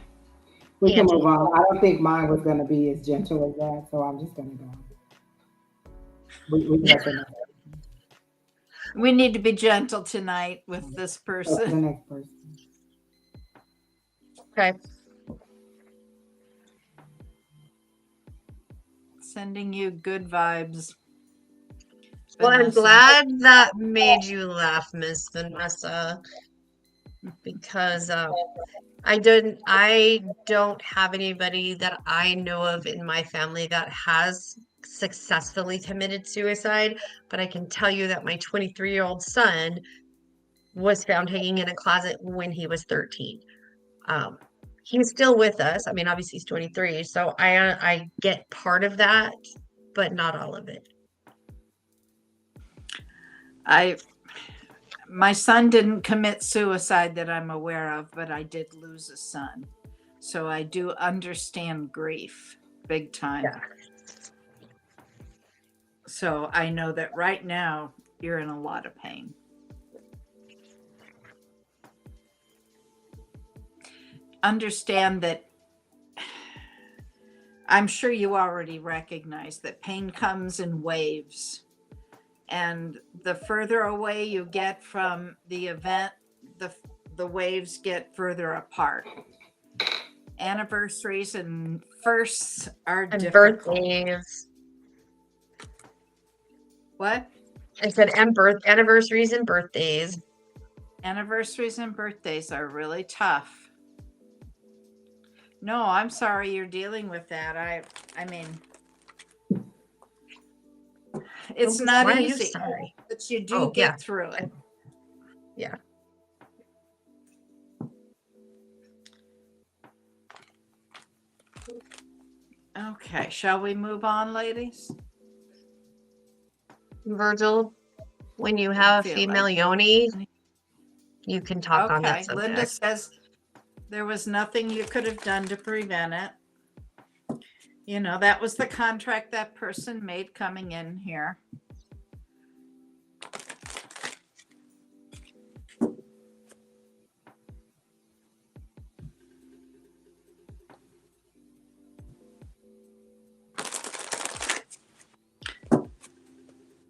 We can move on. I don't think mine was going to be as gentle as that, so I'm just going to go. We need to be gentle tonight with this person. The next person. Okay. Sending you good vibes. Well, I'm glad that made you laugh, Miss Vanessa, because I don't have anybody that I know of in my family that has successfully committed suicide, but I can tell you that my 23-year-old son was found hanging in a closet when he was 13. He's still with us. I mean, obviously he's 23, so I get part of that, but not all of it. My son didn't commit suicide that I'm aware of, but I did lose a son. So I do understand grief big time. Yeah. So I know that right now you're in a lot of pain. Understand that I'm sure you already recognize that pain comes in waves. And the further away you get from the event, the waves get further apart. Anniversaries and firsts are And difficult. birthdays. What? I said, and anniversaries and birthdays. Anniversaries and birthdays are really tough. No, I'm sorry you're dealing with that. I mean, it's not Why are you easy, sorry? but you do get through it. Yeah. Okay, shall we move on, ladies? Virgil, when you have a feel female like- yoni, you can talk on that Okay, subject. Linda says there was nothing you could have done to prevent it. You know, that was the contract that person made coming in here.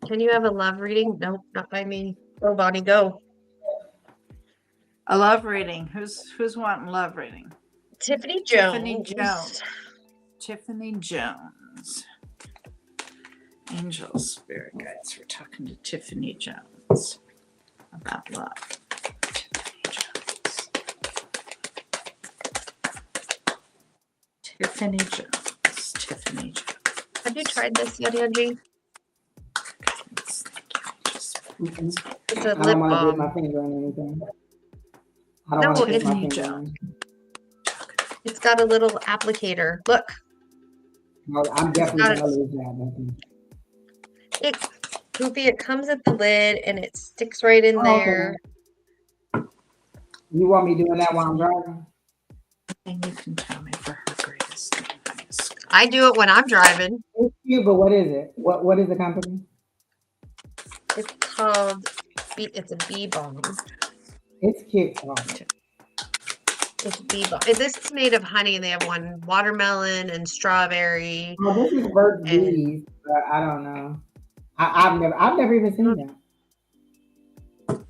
Can you have a love reading? Nope, not by me. Go, Bonnie, go. A love reading. Who's wanting love reading? Tiffany Jones. Tiffany Jones. Tiffany Jones. Angel Spirit Guides. We're talking to Tiffany Jones about love. Tiffany Jones. Tiffany Jones. Have you tried this yet, Angie? Mm-mm. It's a I lip don't want to dip balm. my finger in anything. I don't No, want to dip it's- my finger in. It's got a little applicator. Look, No, I'm definitely not a- gonna lose that. it, Goofy, it comes at the lid and it sticks right in Okay. there. You want me doing that while I'm driving? And you can tell me for her greatest thing. I do it when I'm driving. It's cute, but what is it? What is the company? It's called, it's a bee balm. It's cute. Oh. It's bee balm. This is made of honey, and they have one watermelon and strawberry. Oh, this is Burt's And- Bees, but I don't know. I've never even seen that.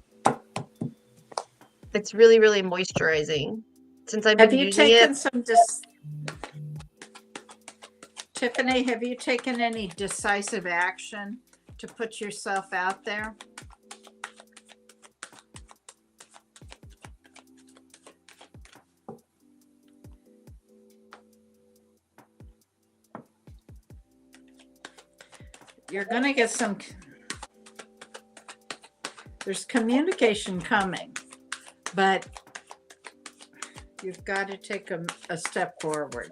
It's really, really moisturizing. Since I've Have been you using taken it, some Tiffany, have you taken any decisive action to put yourself out there? You're going to get some, there's communication coming, but you've got to take a step forward.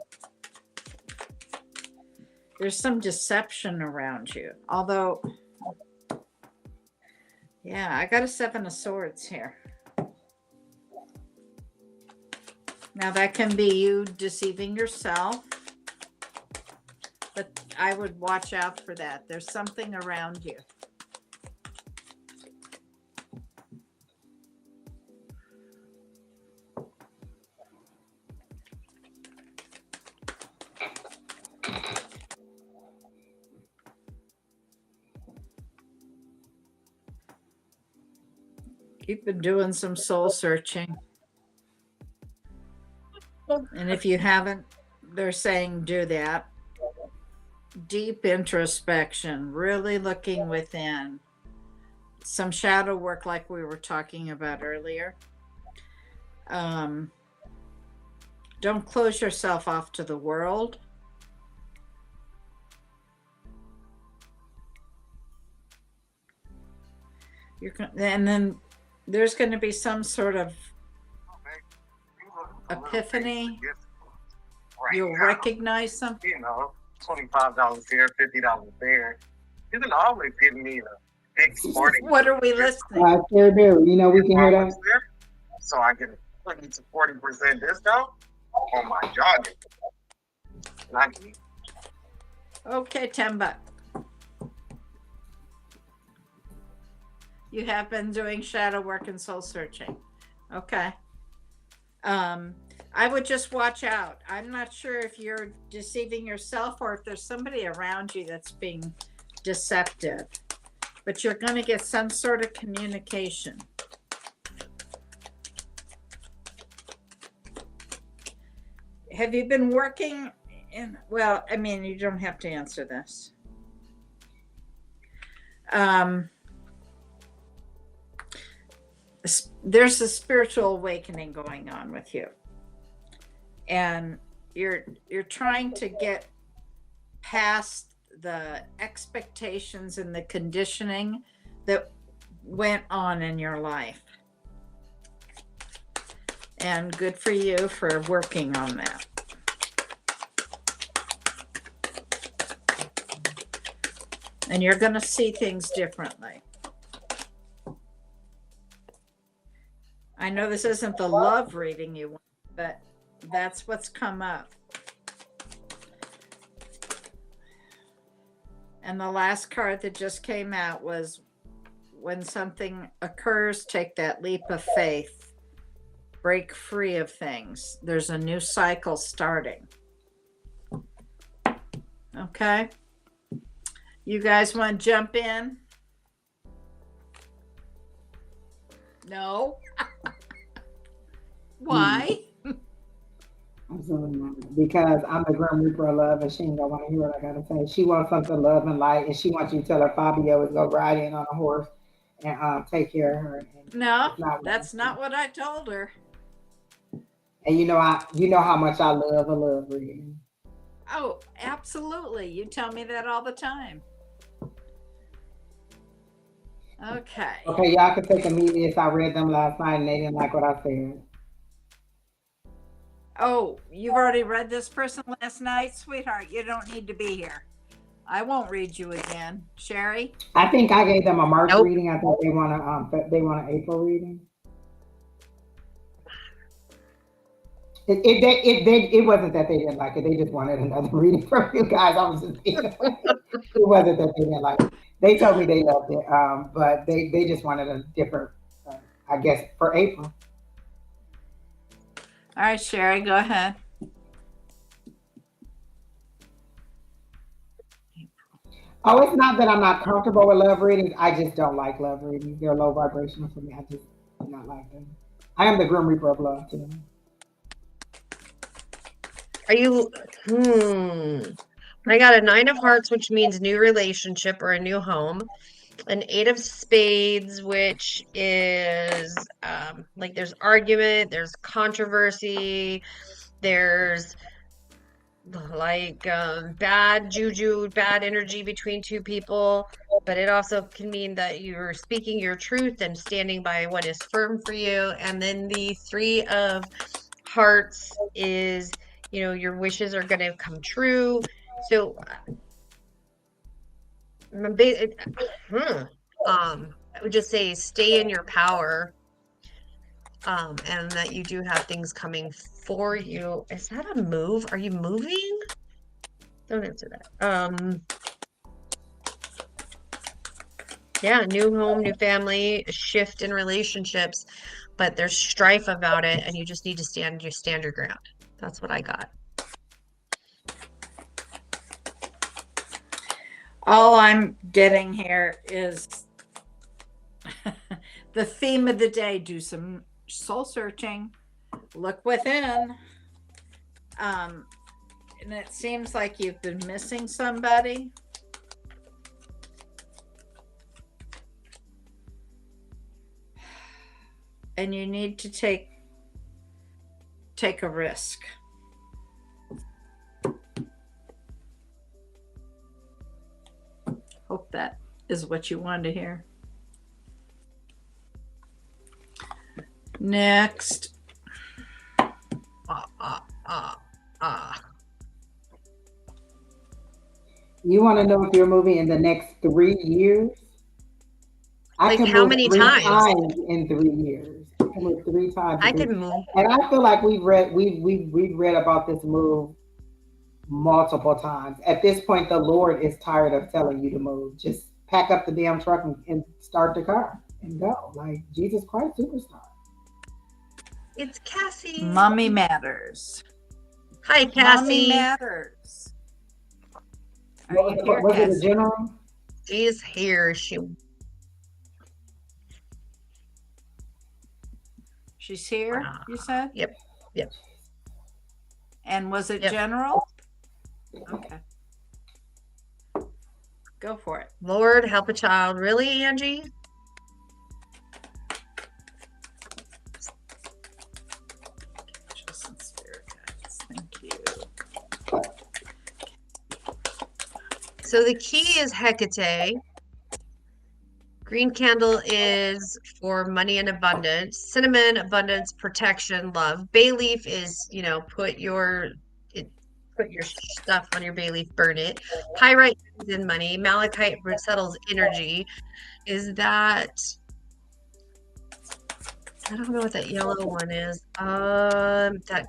There's some deception around you, although, yeah, I got a 7 of Swords here. Now that can be you deceiving yourself, but I would watch out for that. There's something around you. You've been doing some soul searching. And if you haven't, they're saying do that. Deep introspection, really looking within. Some shadow work like we were talking about earlier. Don't close yourself off to the world. And then there's going to be some sort of epiphany. You'll recognize something. You know, $25 here, $50 there. You can always give me a big sporting. What are we listening? Sheri Beery, you know we can hear that. So I get a 20 to 40% discount. on my job. Not me. Okay, Temba. You have been doing shadow work and soul searching. Okay. I would just watch out. I'm not sure if you're deceiving yourself or if there's somebody around you that's being deceptive, but you're going to get some sort of communication. Have you been working in, well, I mean, you don't have to answer this. There's a spiritual awakening going on with you, and you're trying to get past the expectations and the conditioning that went on in your life. And good for you for working on that. And you're going to see things differently. I know this isn't the love reading you want, but that's what's come up. And the last card that just came out was, when something occurs, take that leap of faith. Break free of things. There's a new cycle starting. Okay. You guys want to jump in? No. Why? Absolutely not. Because I'm the Grim Reaper of love, and she ain't gonna want to hear what I gotta say. She wants something love and light, and she wants you to tell her Fabio is go ride in on a horse and take care of her. And no, that's not what I told her. And you know how much I love a love reading. Oh, absolutely. You tell me that all the time. Okay. Okay, y'all can take immediate. I read them last night and they didn't like what I said. Oh, you've already read this person last night, sweetheart. You don't need to be here. I won't read you again. Sheri? I think I gave them a March reading. I think they want an April reading. It wasn't that they didn't like it. They just wanted another reading from you guys. I was just being it wasn't that they didn't like it. They told me they loved it, but they just wanted a different, I guess, for April. All right, Sheri, go ahead. Oh, it's not that I'm not comfortable with love readings. I just don't like love readings. They're low vibrational for me. I just do not like them. I am the Grim Reaper of love too. Are you, I got a 9 of Hearts, which means new relationship or a new home. An 8 of Spades, which is like there's argument, there's controversy, there's like bad juju, bad energy between two people. But it also can mean that you're speaking your truth and standing by what is firm for you. And then the 3 of Hearts is, you know, your wishes are going to come true. So I would just say stay in your power, and that you do have things coming for you. Is that a move? Are you moving? Don't answer that. Yeah, new home, new family, a shift in relationships, but there's strife about it, and you just need to stand your ground. That's what I got. All I'm getting here is the theme of the day. Do some soul searching, look within. And it seems like you've been missing somebody. And you need to take a risk. Hope that is what you wanted to hear. Next. You want to know if you're moving in the next 3 years? Like how many times? In 3 years. can move 3 times. I could move. And I feel like we've read about this move multiple times. At this point, the Lord is tired of telling you to move. Just pack up the damn truck and start the car and go. Like Jesus Christ Superstar. It's Cassie. Mommy matters. Hi, Mommy Cassie. matters. Are Was you here, it a Cassie? general? She is here. She's here, you said? Yep. Yep. And was it Yep. general? Okay. Go for it. Lord, help a child. Really, Angie? Just in spirit, guys. Thank you. So the key is Hecate. Green candle is for money and abundance. Cinnamon, abundance, protection, love. Bay leaf is, put your stuff on your bay leaf, burn it. Pyrite is in money. Malachite settles energy. Is that, I don't know what that yellow one is. That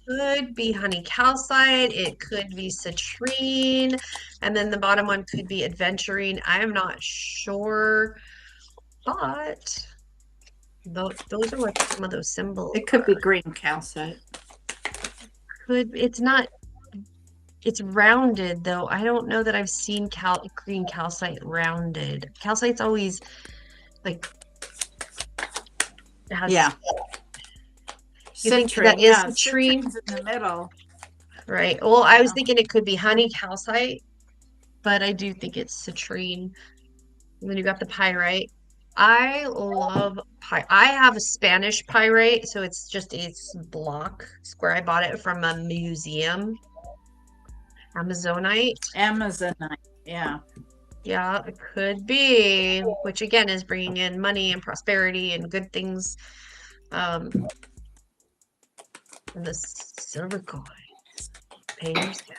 could be honey calcite. It could be citrine. And then the bottom one could be adventurine. I am not sure, but those are what some of those symbols It could be are. green calcite. It's rounded though. I don't know that I've seen green calcite rounded. Calcite's always like Yeah. You think Citrine, that is yeah, citrine? citrine's in the middle. Right. Well, I was Yeah. thinking it could be honey calcite, but I do think it's citrine. And then you got the pyrite. I love I have a Spanish pyrite, so it's block square. I bought it from a museum. Amazonite. Amazonite, yeah. Yeah, it could be, which again is bringing in money and prosperity and good things. And the silver coin pays back.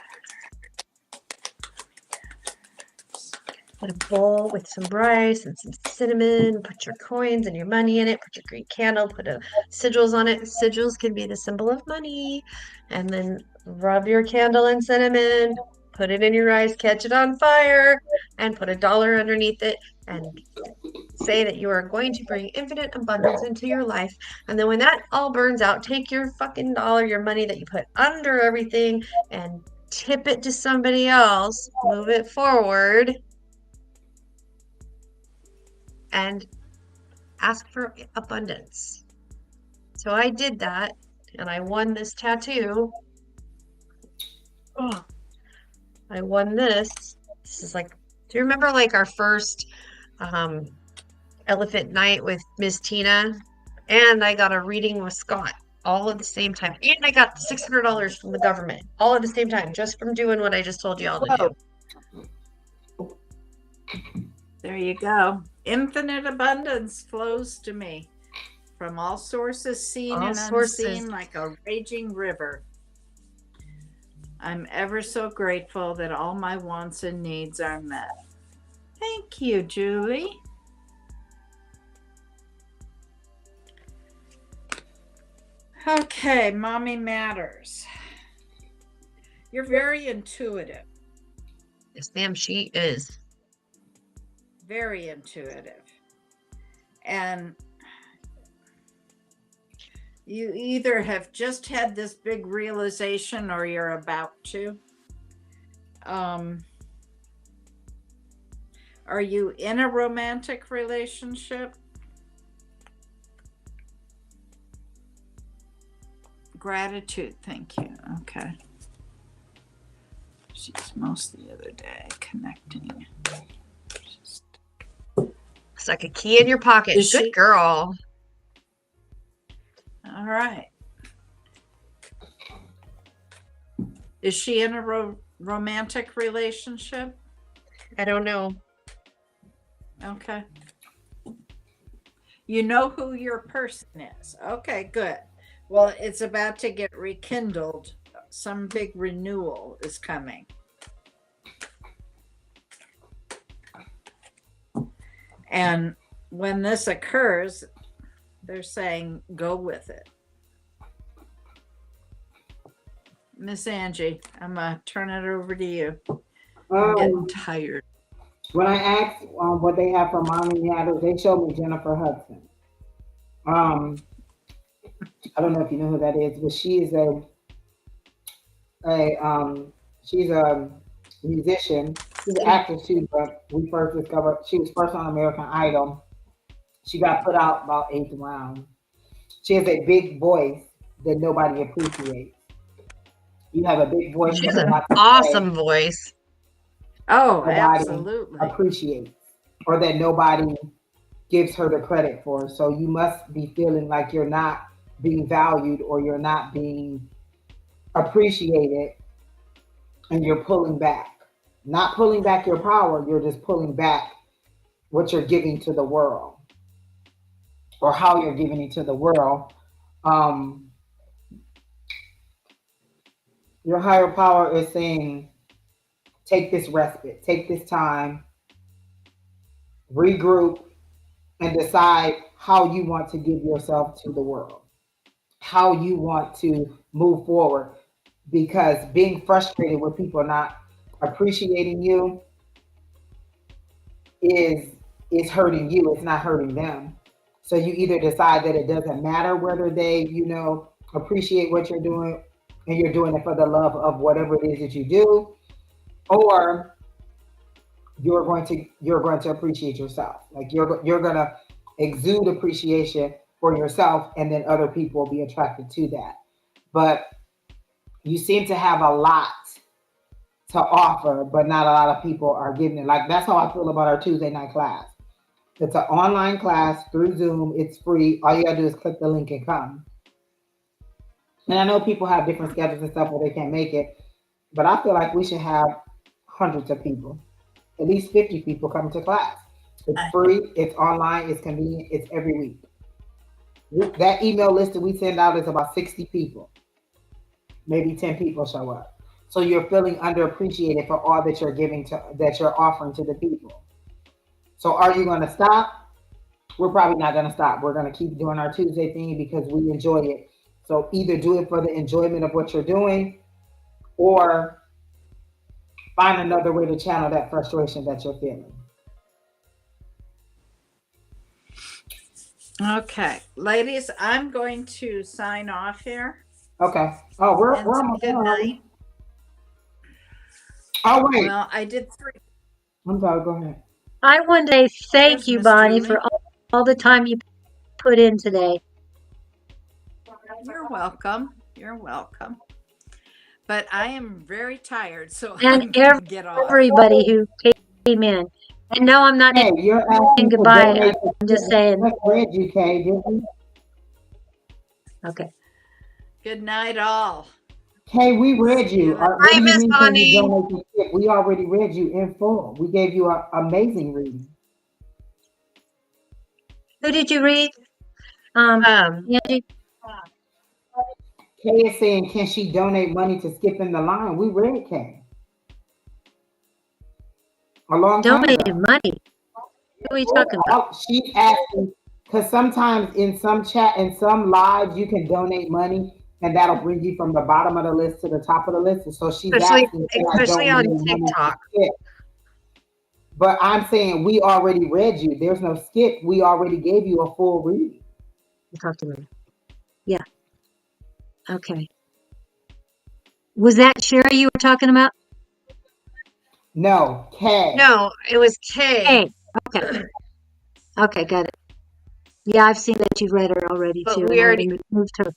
Put a bowl with some rice and some cinnamon. Put your coins and your money in it. Put your green candle. Put sigils on it. Sigils can be the symbol of money. And then rub your candle in cinnamon. Put it in your rice. Catch it on fire. And put $1 underneath it. And say that you are going to bring infinite abundance into your life. And then when that all burns out, take your fucking dollar, your money that you put under everything, and tip it to somebody else. Move it forward. And ask for abundance. So I did that, and I won this tattoo. Oh, I won this. This is like, do you remember like our first elephant night with Miss Tina? And I got a reading with Scott all at the same time. And I got $600 from the government all at the same time, just from doing what I just told you all to do. There you go. Infinite abundance flows to me from all sources, seen All and sources. unseen, like a raging river. I'm ever so grateful that all my wants and needs are met. Thank you, Julie. Okay, Mommy Matters. You're very intuitive. Yes, ma'am, she is. Very intuitive. And you either have just had this big realization or you're about to. Are you in a romantic relationship? Gratitude, thank you. Okay. She's most the other day connecting. It's like a key in your pocket. Is Good she- girl. All right. Is she in a romantic relationship? I don't know. Okay. You know who your person is. Okay, good. Well, it's about to get rekindled. Some big renewal is coming. And when this occurs, they're saying go with it. Miss Angie, I'm gonna turn it over to you. I'm getting tired. When I asked what they have for mommy matters, they showed me Jennifer Hudson. I don't know if you know who that is, but she is she's a musician. She's an actress too, but we first discovered she was first on American Idol. She got put out about eighth round. She has a big voice that nobody appreciates. You have a big voice. She has an awesome voice. Oh, Nobody absolutely. appreciates, or that nobody gives her the credit for. So you must be feeling like you're not being valued or you're not being appreciated, and you're pulling back. Not pulling back your power, you're just pulling back what you're giving to the world or how you're giving it to the world. Your higher power is saying, take this respite, take this time, regroup, and decide how you want to give yourself to the world, how you want to move forward. Because being frustrated with people not appreciating you is hurting you. It's not hurting them. So you either decide that it doesn't matter whether they, appreciate what you're doing and you're doing it for the love of whatever it is that you do, or you're going to appreciate yourself. Like you're going to exude appreciation for yourself, and then other people will be attracted to that. But you seem to have a lot to offer, but not a lot of people are giving it. Like, that's how I feel about our Tuesday night class. It's an online class through Zoom. It's free. All you gotta do is click the link and come. And I know people have different schedules and stuff where they can't make it, but I feel like we should have hundreds of people, at least 50 people coming to class. It's free, it's online, it's convenient, it's every week. That email list that we send out is about 60 people. Maybe 10 people show up. So you're feeling underappreciated for all that you're that you're offering to the people. So are you going to stop? We're probably not going to stop. We're going to keep doing our Tuesday thing because we enjoy it. So either do it for the enjoyment of what you're doing, or find another way to channel that frustration that you're feeling. Okay, ladies, I'm going to sign off here. Okay. Oh, we're almost good night. Oh, wait. Well, I did 3. I'm sorry. Go ahead. I want to say thank you, Bonnie, for all the time you put in today. You're welcome. You're welcome. But I am very tired, so and I'm going to get off. Everybody who came in. And no, I'm not saying goodbye. I'm just saying. Read you, Kay, didn't we? Okay. Good night, all. Kay, we read you. Hi, Miss Bonnie. We already read you in full. We gave you an amazing reading. Who did you read? Angie? Kay is saying, can she donate money to skip in the line? We read Kay. A long time ago. Donated money? What are we talking about? She's asking, because sometimes in some chat, in some lives, you can donate money, and that'll bring you from the bottom of the list to the top of the list. And so she's asking, especially on TikTok. But I'm saying we already read you. There's no skip. We already gave you a full reading. You talked to me. Yeah. Okay. Was that Sheri you were talking about? No, Kay. No, it was Kay. Hey. Okay. Okay, got it. Yeah, I've seen that you've read her already too. We already moved her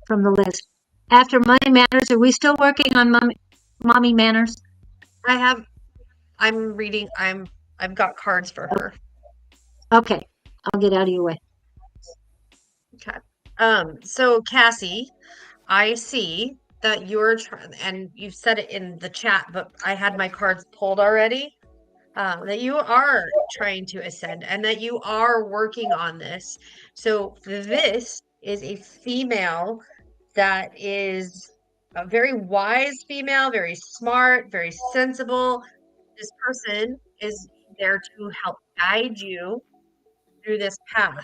from the list. After Money Matters, are we still working on Mommy Manners? I'm reading. I've got cards for her. Okay, I'll get out of your way. Okay. So Cassie, I see that you're trying, and you've said it in the chat, but I had my cards pulled already. That you are trying to ascend and that you are working on this. So this is a female that is a very wise female, very smart, very sensible. This person is there to help guide you through this path.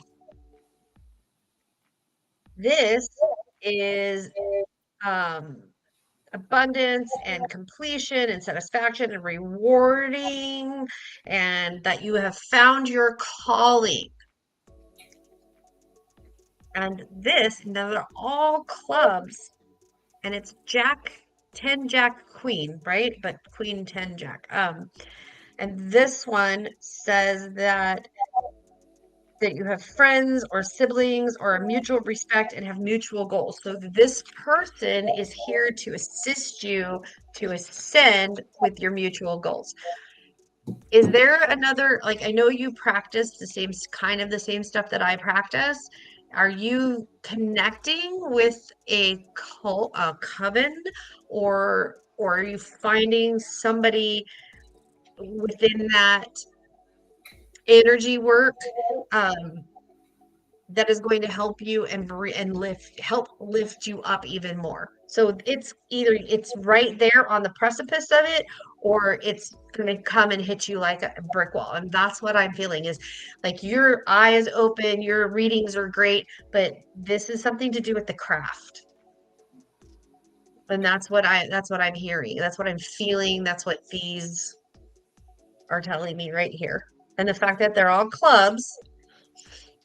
This is abundance and completion and satisfaction and rewarding, and that you have found your calling. And they're all clubs, and it's Jack, 10 Jack Queen, right? But Queen 10 Jack. And this one says that you have friends or siblings or a mutual respect and have mutual goals. So this person is here to assist you to ascend with your mutual goals. Is there another, like, I know you practice the same stuff that I practice. Are you connecting with a cult, a coven, or are you finding somebody within that energy work that is going to help you and help lift you up even more? So it's either it's right there on the precipice of it, or it's going to come and hit you like a brick wall. And that's what I'm feeling, is like your eyes open, your readings are great, but this is something to do with the craft. And that's what I'm hearing. That's what I'm feeling. That's what these are telling me right here. And the fact that they're all clubs,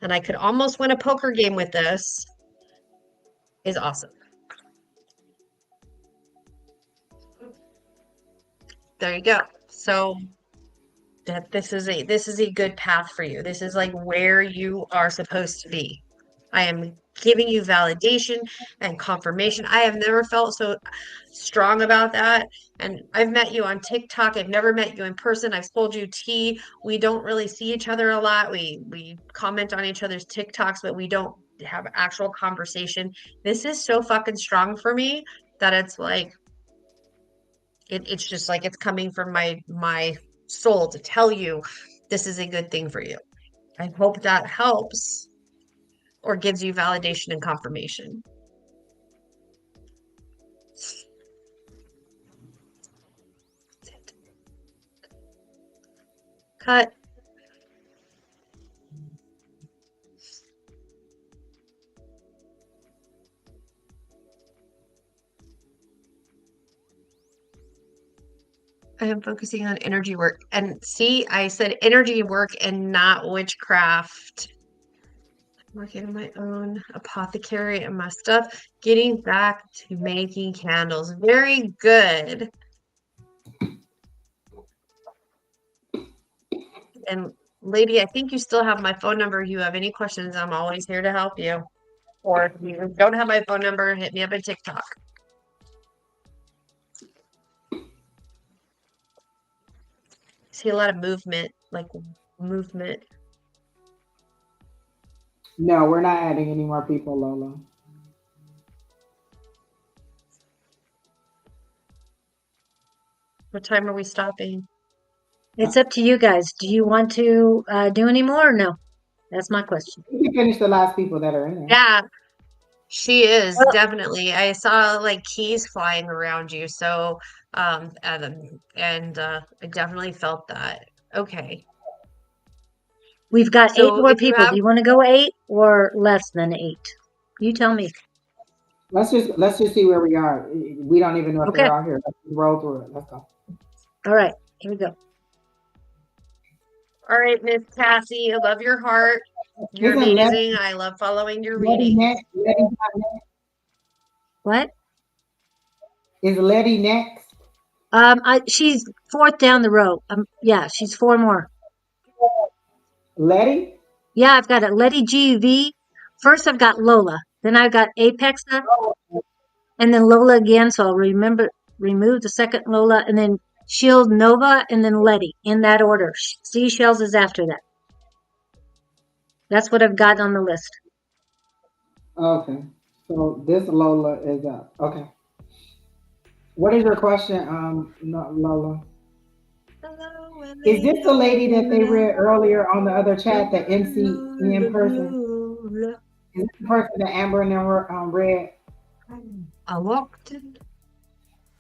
and I could almost win a poker game with this, is awesome. There you go. So that this is a good path for you. This is like where you are supposed to be. I am giving you validation and confirmation. I have never felt so strong about that. And I've met you on TikTok. I've never met you in person. I've sold you tea. We don't really see each other a lot. We comment on each other's TikToks, but we don't have actual conversation. This is so fucking strong for me that it's like it's just like it's coming from my soul to tell you this is a good thing for you. I hope that helps or gives you validation and confirmation. Cut. I am focusing on energy work. And see, I said energy work and not witchcraft. I'm working on my own apothecary and my stuff. Getting back to making candles. Very good. And lady, I think you still have my phone number. If you have any questions, I'm always here to help you. Or if you don't have my phone number, hit me up on TikTok. See a lot of movement, like movement. No, we're not adding any more people, Lola. What time are we stopping? It's up to you guys. Do you want to do any more or no? That's my question. You can finish the last people that are in there. Yeah, she is definitely. I saw like keys flying around you, so I definitely felt that. Okay. We've got So 8 more if you people. have- Do you want to go 8 or less than 8? You tell me. Let's just see where we are. We don't even know if Okay. they're out here. Let's roll through it. Let's go. All right, here we go. All right, Miss Cassie, I love your heart. You're Isn't amazing. I love following your Letty readings. next? Letty not next? What? Is Letty next? She's 4th down the row. Yeah, she's 4 more. Letty? Yeah, I've got a Letty GUV. First, I've got Lola. Then I've got Apexa. And then Lola again. So I'll remove the second Lola. And then Shield Nova. And then Letty. In that order. Seashells is after that. That's what I've got on the list. Okay. So this Lola is up. Okay. What is your question, Lola? Is this the lady that they read earlier on the other chat, the MCN person? Is this the person that Amber and them read? I walked in.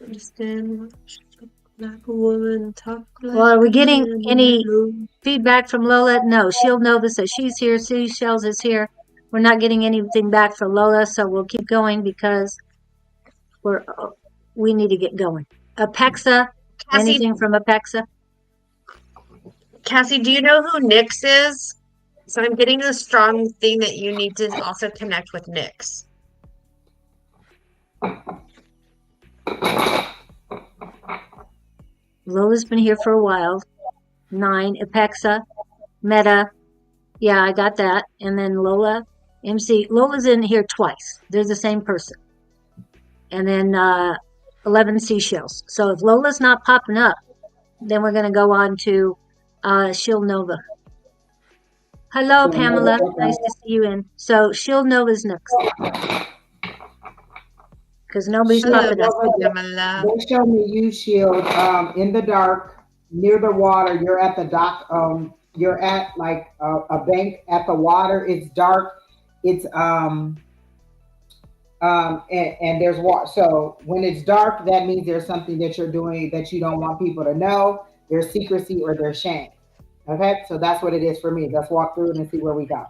Understand like a woman, talk like Well, are we getting a any woman. feedback from Lola? No. Shield Nova says she's here. Seashells is here. We're not getting anything back for Lola, so we'll keep going because we need to get going. Apexa, Cassie, anything from Apexa? Cassie, do you know who Nyx is? So I'm getting the strong thing that you need to also connect with Nyx. Lola's been here for a while. 9, Apexa, Meta. Yeah, I got that. And then Lola, MC. Lola's in here twice. They're the same person. And then 11 seashells. So if Lola's not popping up, then we're going to go on to Shield Nova. Hello, Pamela. Nice to see you in. So Shield Nova's next. Because nobody's popping up. They show me you, Shield, in the dark, near the water. You're at the dock. You're at like a bank at the water. It's dark. It's and there's water. So when it's dark, that means there's something that you're doing that you don't want people to know. There's secrecy or there's shame. Okay, so that's what it is for me. Let's walk through it and see where we go.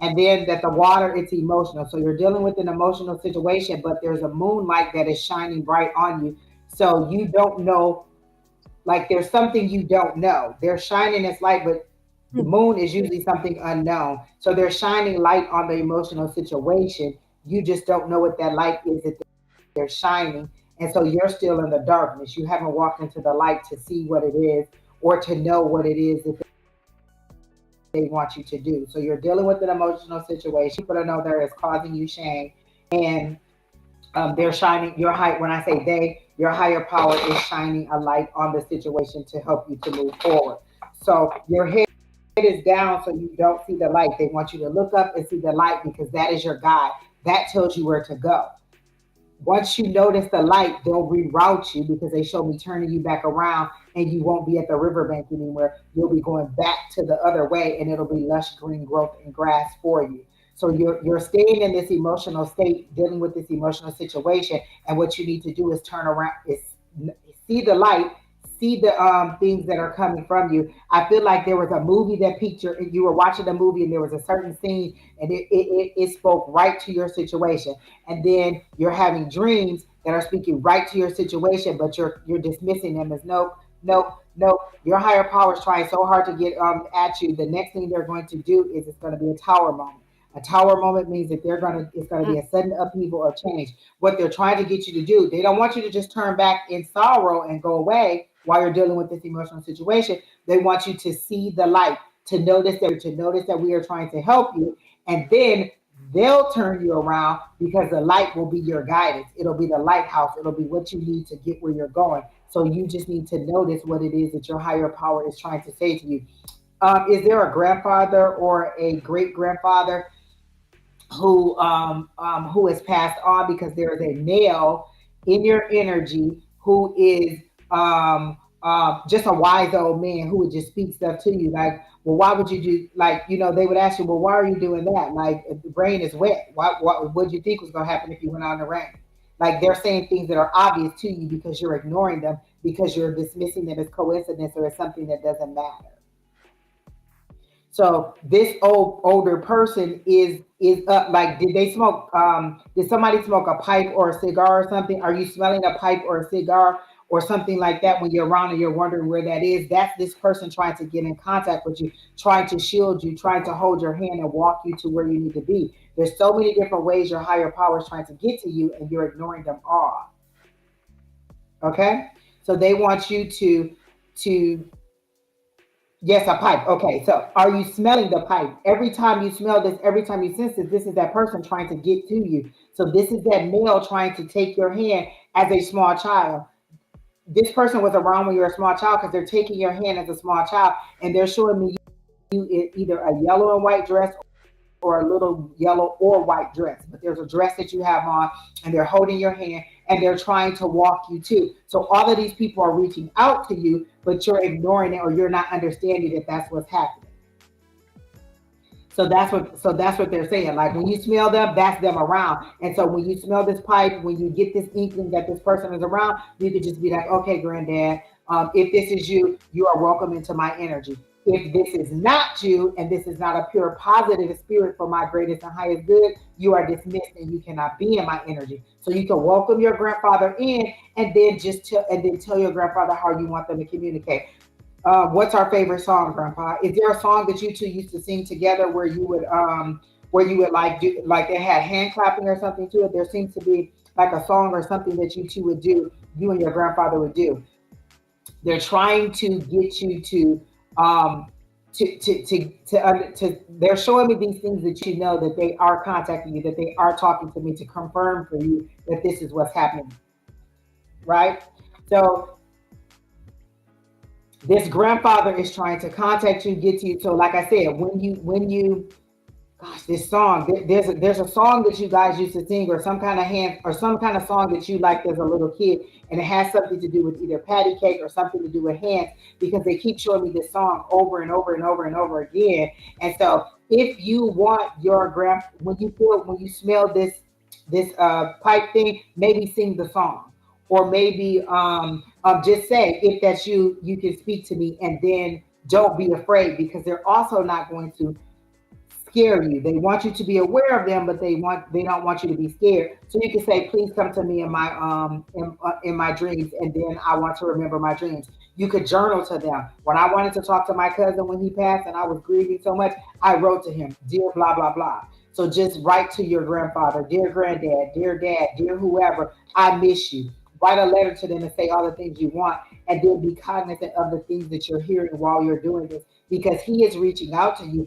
And then that the water, it's emotional. So you're dealing with an emotional situation, but there's a moonlight that is shining bright on you. So you don't know, like there's something you don't know. They're shining this light, but the moon is usually something unknown. So they're shining light on the emotional situation. You just don't know what that light is that they're shining. And so you're still in the darkness. You haven't walked into the light to see what it is or to know what it is that they want you to do. So you're dealing with an emotional situation. People don't know there is causing you shame. And they're shining your high. When I say they, your higher power is shining a light on the situation to help you to move forward. So your head is down so you don't see the light. They want you to look up and see the light because that is your guide. That tells you where to go. Once you notice the light, they'll reroute you because they show me turning you back around and you won't be at the riverbank anymore. You'll be going back to the other way and it'll be lush green growth and grass for you. So you're staying in this emotional state, dealing with this emotional situation. And what you need to do is turn around, is see the light, see the things that are coming from you. I feel like there was a movie that piqued your, you were watching a movie and there was a certain scene and it spoke right to your situation. And then you're having dreams that are speaking right to your situation, but you're dismissing them as nope. Your higher power is trying so hard to get at you. The next thing they're going to do is it's going to be a tower moment. A tower moment means that it's going to be a sudden upheaval or change. What they're trying to get you to do, they don't want you to just turn back in sorrow and go away while you're dealing with this emotional situation. They want you to see the light, to notice that we are trying to help you, and then they'll turn you around because the light will be your guidance. It'll be the lighthouse. It'll be what you need to get where you're going. So you just need to notice what it is that your higher power is trying to say to you. Is there a grandfather or a great grandfather who has passed on? Because there is a male in your energy who is just a wise old man who would just speak stuff to you like, well, why would you do, like, you know, they would ask you, well, why are you doing that? Like, if the rain is wet, what would you think was going to happen if you went out in the rain? Like, they're saying things that are obvious to you because you're ignoring them, because you're dismissing them as coincidence or as something that doesn't matter. So this older person is up. Like, did they smoke? Did somebody smoke a pipe or a cigar or something? Are you smelling a pipe or a cigar or something like that when you're around and you're wondering where that is? That's this person trying to get in contact with you, trying to shield you, trying to hold your hand and walk you to where you need to be. There's so many different ways your higher power is trying to get to you, and you're ignoring them all. Okay, so they want you to. Yes, a pipe. Okay, so are you smelling the pipe? Every time you smell this, every time you sense this is that person trying to get to you. So this is that male trying to take your hand as a small child. This person was around when you were a small child because they're taking your hand as a small child, and they're showing me you in either a yellow and white dress or a little yellow or white dress. But there's a dress that you have on, and they're holding your hand, and they're trying to walk you to. So all of these people are reaching out to you, but you're ignoring it, or you're not understanding that that's what's happening. So that's what they're saying. Like, when you smell them, that's them around. And so when you smell this pipe, when you get this inkling that this person is around, you could just be like, okay, granddad, if this is you, you are welcome into my energy. If this is not you and this is not a pure positive spirit for my greatest and highest good, you are dismissed and you cannot be in my energy. So you can welcome your grandfather in and then tell your grandfather how you want them to communicate. What's our favorite song, Grandpa? Is there a song that you two used to sing together where you would like do like they had hand clapping or something to it? There seems to be like a song or something that you two would do, you and your grandfather would do. They're trying to get you to they're showing me these things that you know that they are contacting you, that they are talking to me to confirm for you that this is what's happening, right? So this grandfather is trying to contact you, get to you. So like I said, when you gosh, this song, there's a song that you guys used to sing, or some kind of song that you liked as a little kid, and it has something to do with either patty cake or something to do with hands, because they keep showing me this song over and over and over and over again. And so if you want your when you smell this pipe thing, maybe sing the song, or maybe just say, if that's you, you can speak to me, and then don't be afraid, because they're also not going to scare you. They want you to be aware of them, but they don't want you to be scared. So you can say, please come to me in my dreams, and then I want to remember my dreams. You could journal to them. When I wanted to talk to my cousin when he passed and I was grieving so much, I wrote to him, dear blah blah blah. So just write to your grandfather, dear granddad, dear dad, dear whoever, I miss you. Write a letter to them and say all the things you want, and then be cognizant of the things that you're hearing while you're doing this, because he is reaching out to you.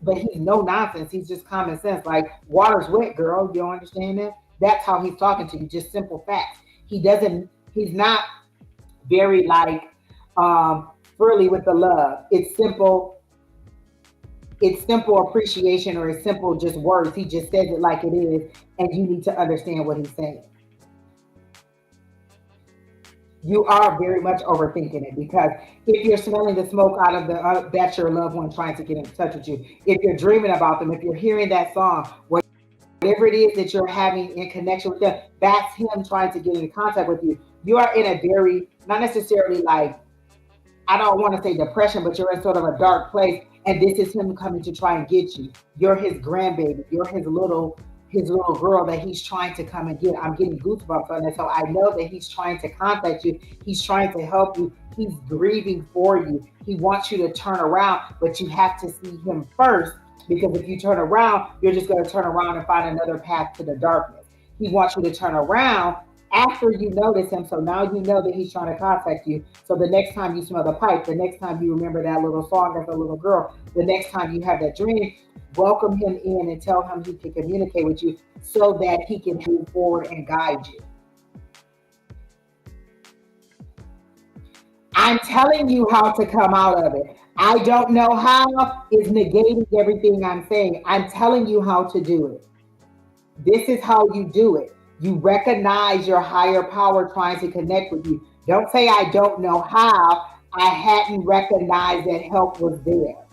But he's no nonsense. He's just common sense. Like, water's wet, girl. You don't understand that? That's how he's talking to you. Just simple facts. He's not very like frilly with the love. It's simple appreciation, or it's simple just words. He just says it like it is, and you need to understand what he's saying. You are very much overthinking it, because if you're smelling the smoke out of that's your loved one trying to get in touch with you. If you're dreaming about them, if you're hearing that song, whatever it is that you're having in connection with them, that's him trying to get into contact with you. You are in a very, not necessarily like, I don't want to say depression, but you're in sort of a dark place, and this is him coming to try and get you. You're his grandbaby. You're his little girl that he's trying to come and get. I'm getting goosebumps on that. So I know that he's trying to contact you. He's trying to help you. He's grieving for you. He wants you to turn around, but you have to see him first, because if you turn around, you're just going to turn around and find another path to the darkness. He wants you to turn around after you notice him. So now you know that he's trying to contact you. So the next time you smell the pipe, the next time you remember that little song as a little girl, the next time you have that dream, welcome him in and tell him he can communicate with you, so that he can move forward and guide you. I'm telling you how to come out of it. I don't know how is negating everything I'm saying. I'm telling you how to do it. This is how you do it. You recognize your higher power trying to connect with you. Don't say, I don't know how. I hadn't recognized that help was there.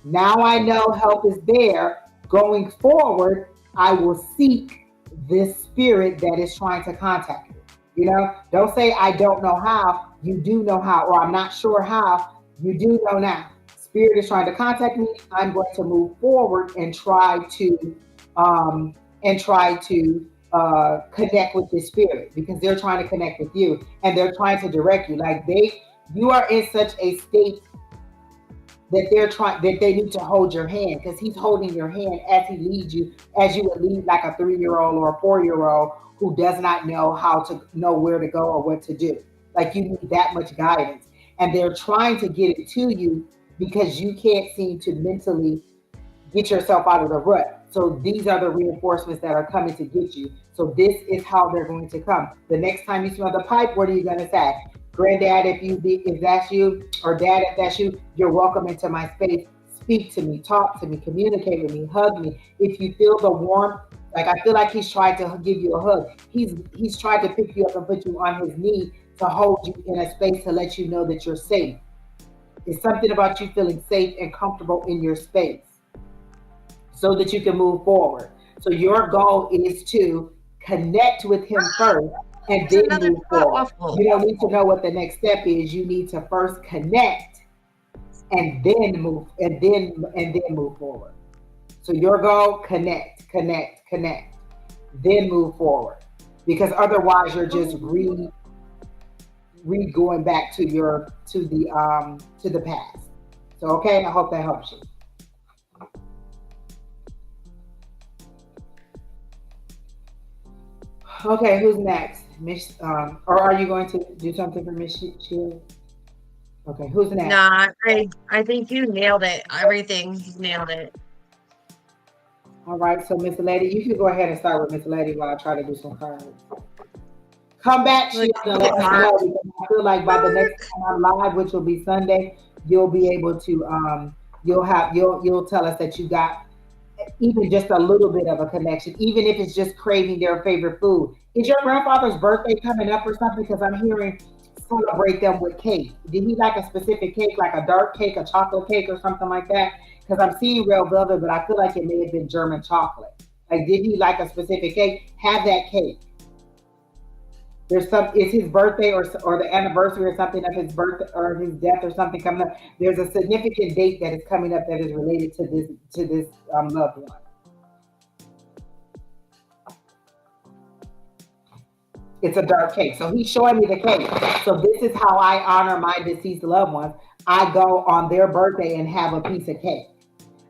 Now I know help is there. Going forward, I will seek this spirit that is trying to contact you. Don't say, I don't know how. You do know how, or I'm not sure how. You do know now. Spirit is trying to contact me. I'm going to move forward and try to connect with this spirit, because they're trying to connect with you, and they're trying to direct you. Like you are in such a state that they need to hold your hand, because he's holding your hand as he leads you, as you would lead like a 3-year-old or a 4-year-old who does not know how to know where to go or what to do. Like, you need that much guidance, and they're trying to get it to you because you can't seem to mentally get yourself out of the rut. So these are the reinforcements that are coming to get you. So this is how they're going to come. The next time you smell the pipe, what are you going to say? Granddad, if that's you, or Dad, if that's you, you're welcome into my space. Speak to me, talk to me, communicate with me, hug me. If you feel the warmth, like I feel like he's tried to give you a hug. He's tried to pick you up and put you on his knee to hold you in a space to let you know that you're safe. It's something about you feeling safe and comfortable in your space, so that you can move forward. So your goal is to connect with him first, and then move forward. You don't need to know what the next step is. You need to first connect and then move forward. So your goal, connect, then move forward. Because otherwise you're just going back to the past. So okay, I hope that helps you. Okay, who's next? Miss or are you going to do something for Miss Sheila? Okay, who's next? Nah, I think you nailed it. Everything, you nailed it. All right, so Miss Lady, you can go ahead and start with Miss Lady while I try to do some cards. Come back, Sheila, and let us know, because I feel like by the next time I'm live, which will be Sunday, you'll be able to you'll tell us that you got even just a little bit of a connection, even if it's just craving their favorite food. Is your grandfather's birthday coming up or something? Because I'm hearing celebrate them with cake. Did he like a specific cake, like a dark cake, a chocolate cake, or something like that? Because I'm seeing real velvet, but I feel like it may have been German chocolate. Like, did he like a specific cake? Have that cake. It's his birthday or the anniversary or something of his birth or his death or something coming up. There's a significant date that is coming up that is related to this loved one. It's a dark cake. So he's showing me the cake. So this is how I honor my deceased loved ones. I go on their birthday and have a piece of cake.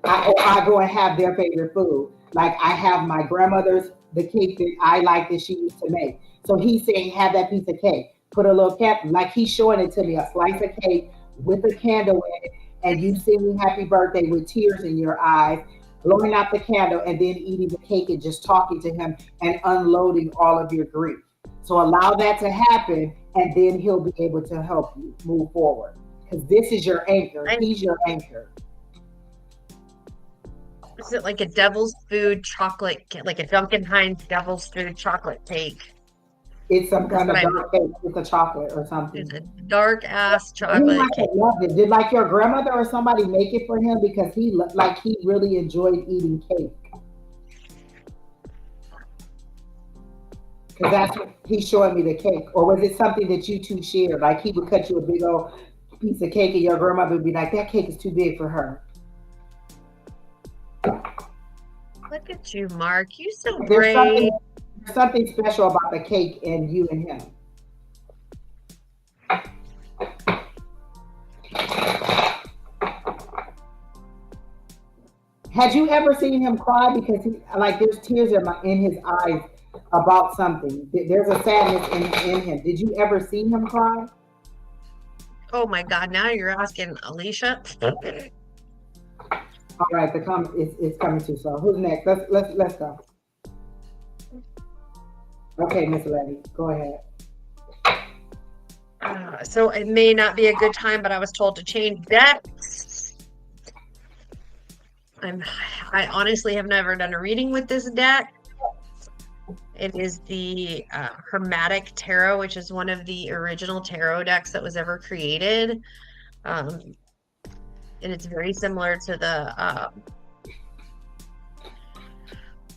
I go and have their favorite food. Like I have my grandmother's, the cake that I like that she used to make. So he's saying, have that piece of cake. Put a little cap, like he's showing it to me, a slice of cake with a candle in it, and you singing happy birthday with tears in your eyes, blowing out the candle, and then eating the cake and just talking to him and unloading all of your grief. So allow that to happen, and then he'll be able to help you move forward. Because this is your anchor. He's your anchor. Is it like a devil's food chocolate, like a Duncan Hines devil's food chocolate cake? It's some kind of dark cake with a chocolate or something. It's a dark ass chocolate cake. Loved it. Did like your grandmother or somebody make it for him because he really enjoyed eating cake? Because that's what he's showing me, the cake. Or was it something that you two shared? Like he would cut you a big old piece of cake and your grandmother would be like, that cake is too big for her. Look at you, Mark. You're so great. There's something special about the cake and you and him. Had you ever seen him cry? Because there's tears in his eyes about something. There's a sadness in him. Did you ever see him cry? Oh my God! Now you're asking Alicia. All right, it's coming too slow. Who's next? Let's go. Okay, Miss Levy, go ahead. So it may not be a good time, but I was told to change decks. I honestly have never done a reading with this deck. It is the Hermetic Tarot, which is one of the original tarot decks that was ever created. And it's very similar to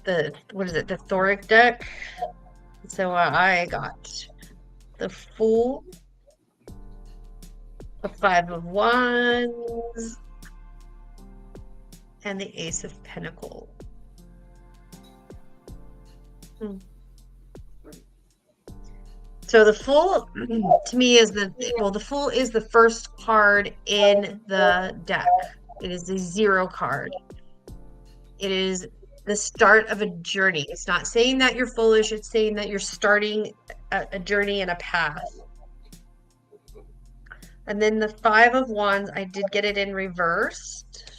the Thoric deck. So I got the Fool, the Five of Wands, and the Ace of Pentacles. So the Fool to me is the Fool is the first card in the deck. It is the 0 card. It is the start of a journey. It's not saying that you're foolish. It's saying that you're starting a journey and a path. And then the Five of Wands, I did get it in reversed.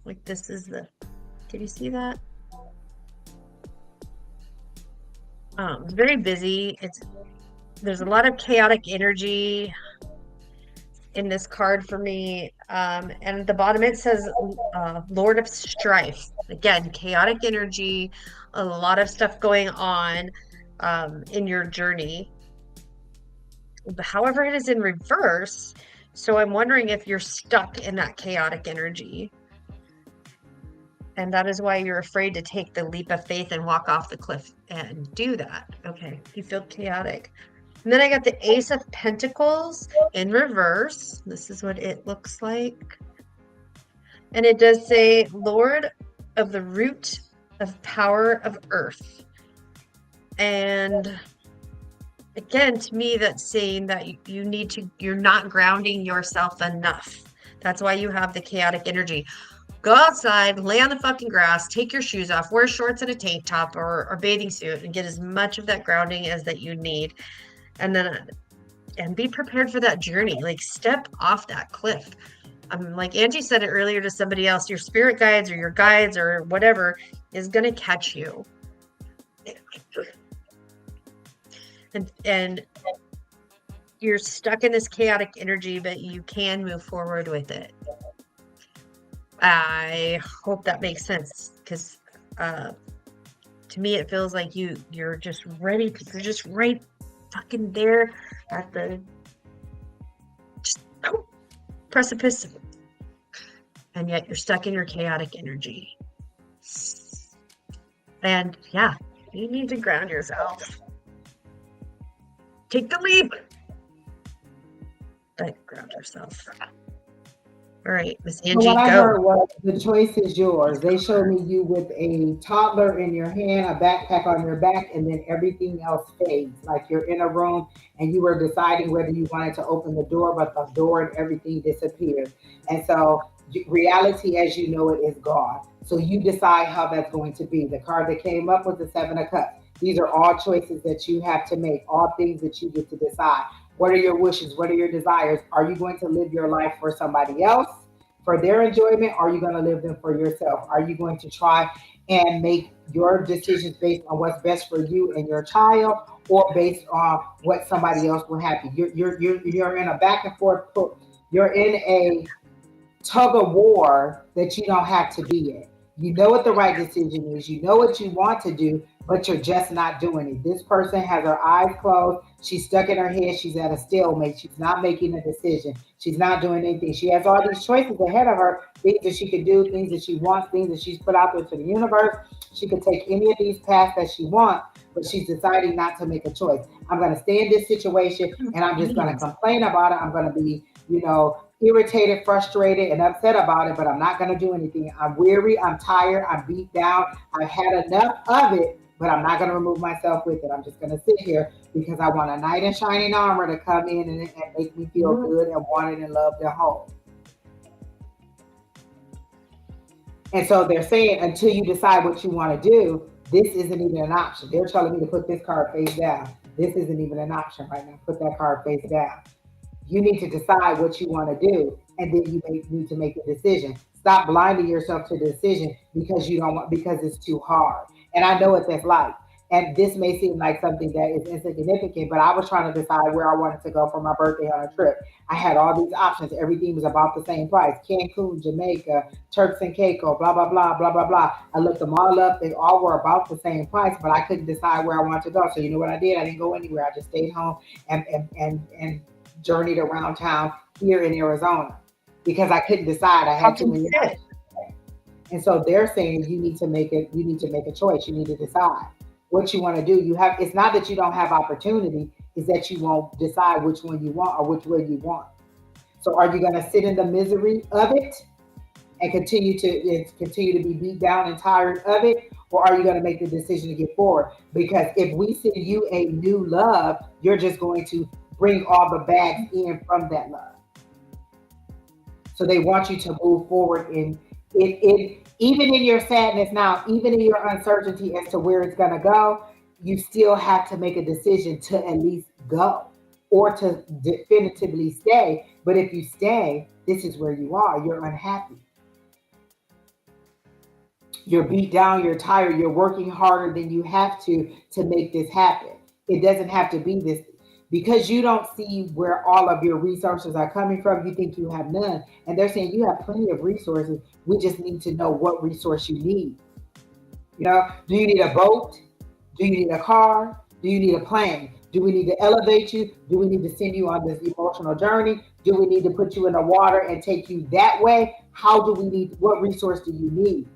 Like this is can you see that? It's very busy. There's a lot of chaotic energy in this card for me. And at the bottom it says Lord of Strife. Again, chaotic energy, a lot of stuff going on in your journey. However, it is in reverse. So I'm wondering if you're stuck in that chaotic energy. And that is why you're afraid to take the leap of faith and walk off the cliff and do that. Okay, you feel chaotic. And then I got the Ace of Pentacles in reverse. This is what it looks like. And it does say Lord of the root of power of earth. And again, to me, that's saying that you're not grounding yourself enough. That's why you have the chaotic energy. Go outside, lay on the fucking grass, take your shoes off, wear shorts and a tank top or bathing suit, and get as much of that grounding as that you need. And be prepared for that journey. Like, step off that cliff. Like Angie said it earlier to somebody else, your spirit guides or your guides or whatever is going to catch you. And you're stuck in this chaotic energy, but you can move forward with it. I hope that makes sense, because to me it feels like you're just ready. You're just right fucking there at the precipice, and yet you're stuck in your chaotic energy. And yeah, you need to ground yourself. Take the leap, but ground yourself. All right, Miss Angie, what I go. heard was the choice is yours. They showed me you with a toddler in your hand, a backpack on your back, and then everything else fades. Like you're in a room and you were deciding whether you wanted to open the door, but the door and everything disappeared. And so reality as you know it is gone. So you decide how that's going to be. The card that came up was the Seven of Cups. These are all choices that you have to make, all things that you get to decide. What are your wishes? What are your desires? Are you going to live your life for somebody else, for their enjoyment? Or are you going to live them for yourself? Are you going to try and make your decisions based on what's best for you and your child, or based on what somebody else will have you? You're in a back and forth. You're in a tug of war that you don't have to be in. You know what the right decision is. You know what you want to do, but you're just not doing it. This person has her eyes closed. She's stuck in her head. She's at a stalemate. She's not making a decision. She's not doing anything. She has all these choices ahead of her, things that she could do, things that she wants, things that she's put out there to the universe. She could take any of these paths that she wants, but she's deciding not to make a choice. I'm going to stay in this situation and I'm just going to complain about it. I'm going to be, irritated, frustrated, and upset about it, but I'm not going to do anything. I'm weary, I'm tired, I'm beat down, I've had enough of it, but I'm not going to remove myself with it. I'm just going to sit here because I want a knight in shining armor to come in and make me feel good and wanted and loved and whole. And so they're saying, until you decide what you want to do, this isn't even an option. They're telling me to put this card face down. This isn't even an option right now. Put that card face down. You need to decide what you want to do, and then you need to make a decision. Stop blinding yourself to the decision because because it's too hard. And I know what that's like. And this may seem like something that is insignificant, but I was trying to decide where I wanted to go for my birthday on a trip. I had all these options. Everything was about the same price. Cancun, Jamaica, Turks and Caicos, blah, blah, blah, blah, blah, blah. I looked them all up. They all were about the same price, but I couldn't decide where I wanted to go. So you know what I did? I didn't go anywhere. I just stayed home and journeyed around town here in Arizona because I couldn't decide. I had too many options. And so they're saying you need to make a choice. You need to decide what you want to do. It's not that you don't have opportunity, it's that you won't decide which one you want or which way you want. So are you going to sit in the misery of it and continue to be beat down and tired of it? Or are you going to make the decision to get forward? Because if we send you a new love, you're just going to bring all the bags in from that love. So they want you to move forward in it, even in your sadness now, even in your uncertainty as to where it's going to go, you still have to make a decision to at least go or to definitively stay. But if you stay, this is where you are. You're unhappy. You're beat down, you're tired, you're working harder than you have to make this happen. It doesn't have to be this. Because you don't see where all of your resources are coming from, you think you have none. And they're saying you have plenty of resources. We just need to know what resource you need. Do you need a boat? Do you need a car? Do you need a plane? Do we need to elevate you? Do we need to send you on this emotional journey? Do we need to put you in the water and take you that way? What resource do you need?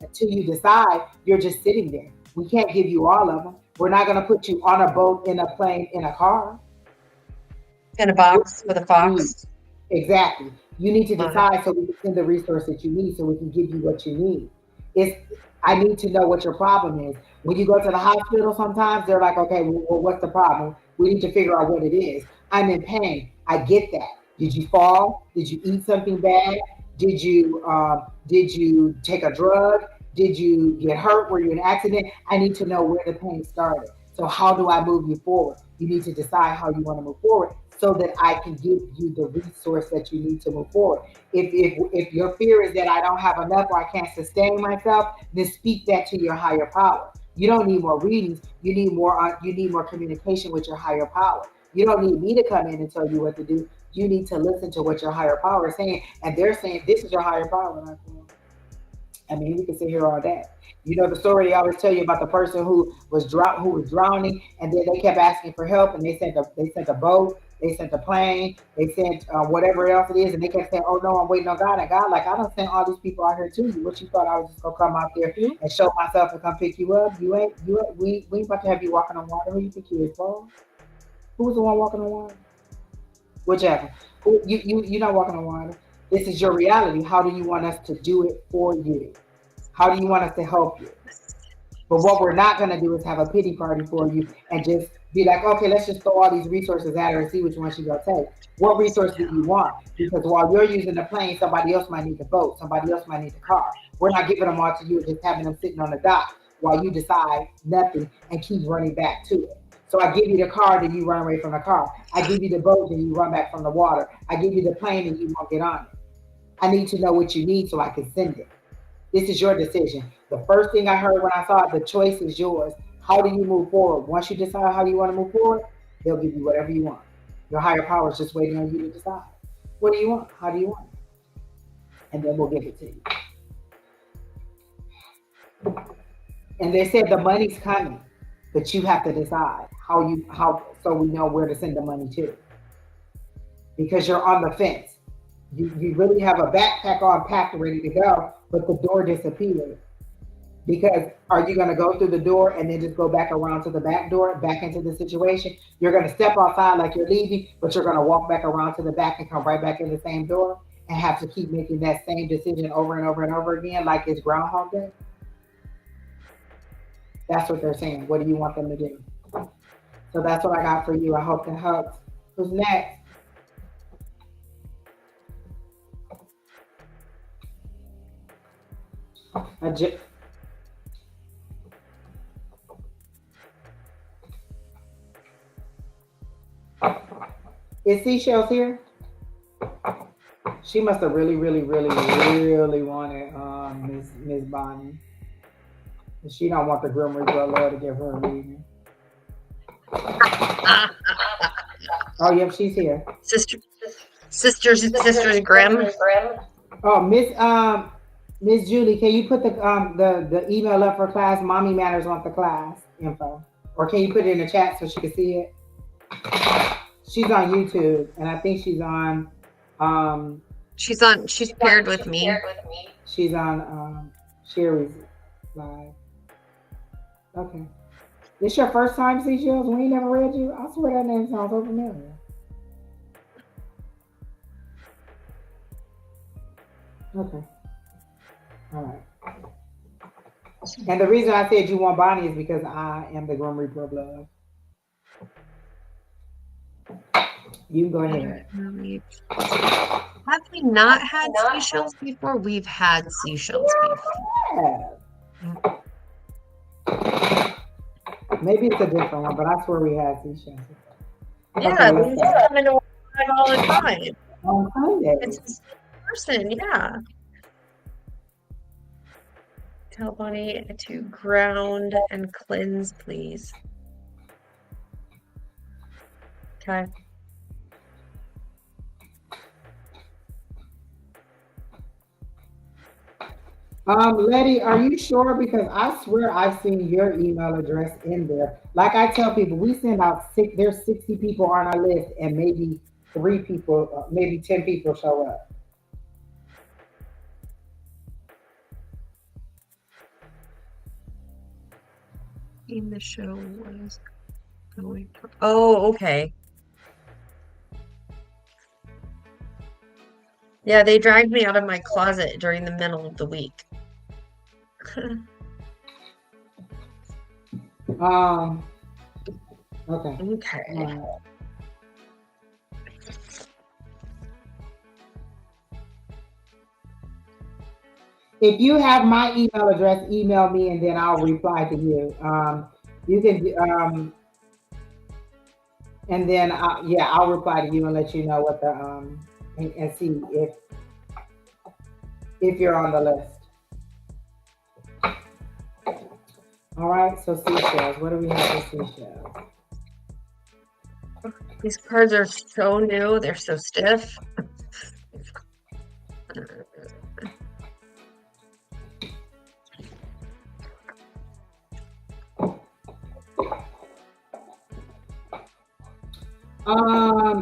Until you decide, you're just sitting there. We can't give you all of them. We're not going to put you on a boat, in a plane, in a car. In a box with a fox. Exactly. You need to decide so we can send the resource that you need so we can give you what you need. I need to know what your problem is. When you go to the hospital, sometimes they're like, okay, well, what's the problem? We need to figure out what it is. I'm in pain. I get that. Did you fall? Did you eat something bad? Did you take a drug? Did you get hurt? Were you in an accident? I need to know where the pain started. So how do I move you forward? You need to decide how you want to move forward so that I can give you the resource that you need to move forward. If your fear is that I don't have enough or I can't sustain myself, then speak that to your higher power. You don't need more readings. You need more communication with your higher power. You don't need me to come in and tell you what to do. You need to listen to what your higher power is saying. And they're saying, this is your higher power. I mean, we can sit here all day. You know the story they always tell you about the person who was drowning, and then they kept asking for help, and they sent a boat, they sent a plane, they sent whatever else it is, and they kept saying, "Oh no, I'm waiting on God." And God, like, I don't send all these people out here to you. What you thought I was just gonna come out there and show myself and come pick you up? We ain't about to have you walking on water. Who you think you is, bro? Who was the one walking on water? Whichever. You're not walking on water. This is your reality. How do you want us to do it for you? How do you want us to help you? But what we're not going to do is have a pity party for you and just be like, okay, let's just throw all these resources at her and see which one she's going to take. What resource do you want? Because while you're using the plane, somebody else might need the boat. Somebody else might need the car. We're not giving them all to you and just having them sitting on the dock while you decide nothing and keep running back to it. So I give you the car, then you run away from the car. I give you the boat, then you run back from the water. I give you the plane, and you won't get on it. I need to know what you need so I can send it. This is your decision. The first thing I heard when I saw it, the choice is yours. How do you move forward? Once you decide how you want to move forward, they'll give you whatever you want. Your higher power is just waiting on you to decide. What do you want? How do you want it? And then we'll give it to you. And they said the money's coming, but you have to decide how so we know where to send the money to. Because you're on the fence. You really have a backpack on packed ready to go, but the door disappeared. Because are you going to go through the door and then just go back around to the back door, back into the situation? You're going to step outside like you're leaving, but you're going to walk back around to the back and come right back in the same door and have to keep making that same decision over and over and over again like it's Groundhog Day? That's what they're saying. What do you want them to do? So that's what I got for you. I hope that helps. Who's next? Is Seashells here? She must have really wanted Miss Bonnie. She don't want the Grim Reaper Lord to give her a reading. Oh, yep, she's here. Sisters Grimm. Oh, Miss Julie, can you put the email up for class? Mommy Matters want the class info, or can you put it in the chat so she can see it? She's on YouTube, and I think she's on. She's paired with me. She's on Sheri's live. Okay. This your first time, Seashells? We ain't never read you? I swear that name sounds so familiar. Okay. All right. And the reason I said you want Bonnie is because I am the Grim Reaper of Love. You can go ahead. Have we not had seashells before? We've had seashells before. Yeah. Maybe it's a different one, but I swear we had seashells. Yeah, we come into all the time. On Sunday. It's the same person, yeah. Tell Bonnie to ground and cleanse, please. Okay. Letty, are you sure? Because I swear I've seen your email address in there. Like I tell people, we send out there's 60 people on our list, and maybe 3 people, maybe 10 people show up. In the show was going. Oh, okay. Yeah, they dragged me out of my closet during the middle of the week. Okay. Okay. If you have my email address, email me and then I'll reply to you. You can, and then I'll reply to you and let you know what the and see if you're on the list. All right. So seashells. What do we have for seashells? These cards are so new. They're so stiff.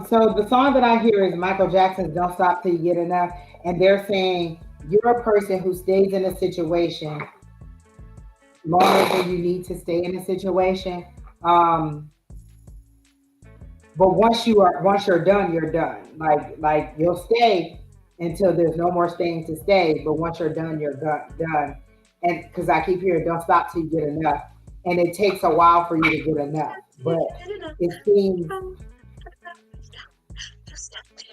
So the song that I hear is Michael Jackson's "Don't Stop Till You Get Enough," and they're saying you're a person who stays in a situation longer than you need to stay in a situation. But once you're done, you're done. Like you'll stay until there's no more staying to stay. But once you're done, you're done. And because I keep hearing, "Don't stop till you get enough," and it takes a while for you to get enough. But it seems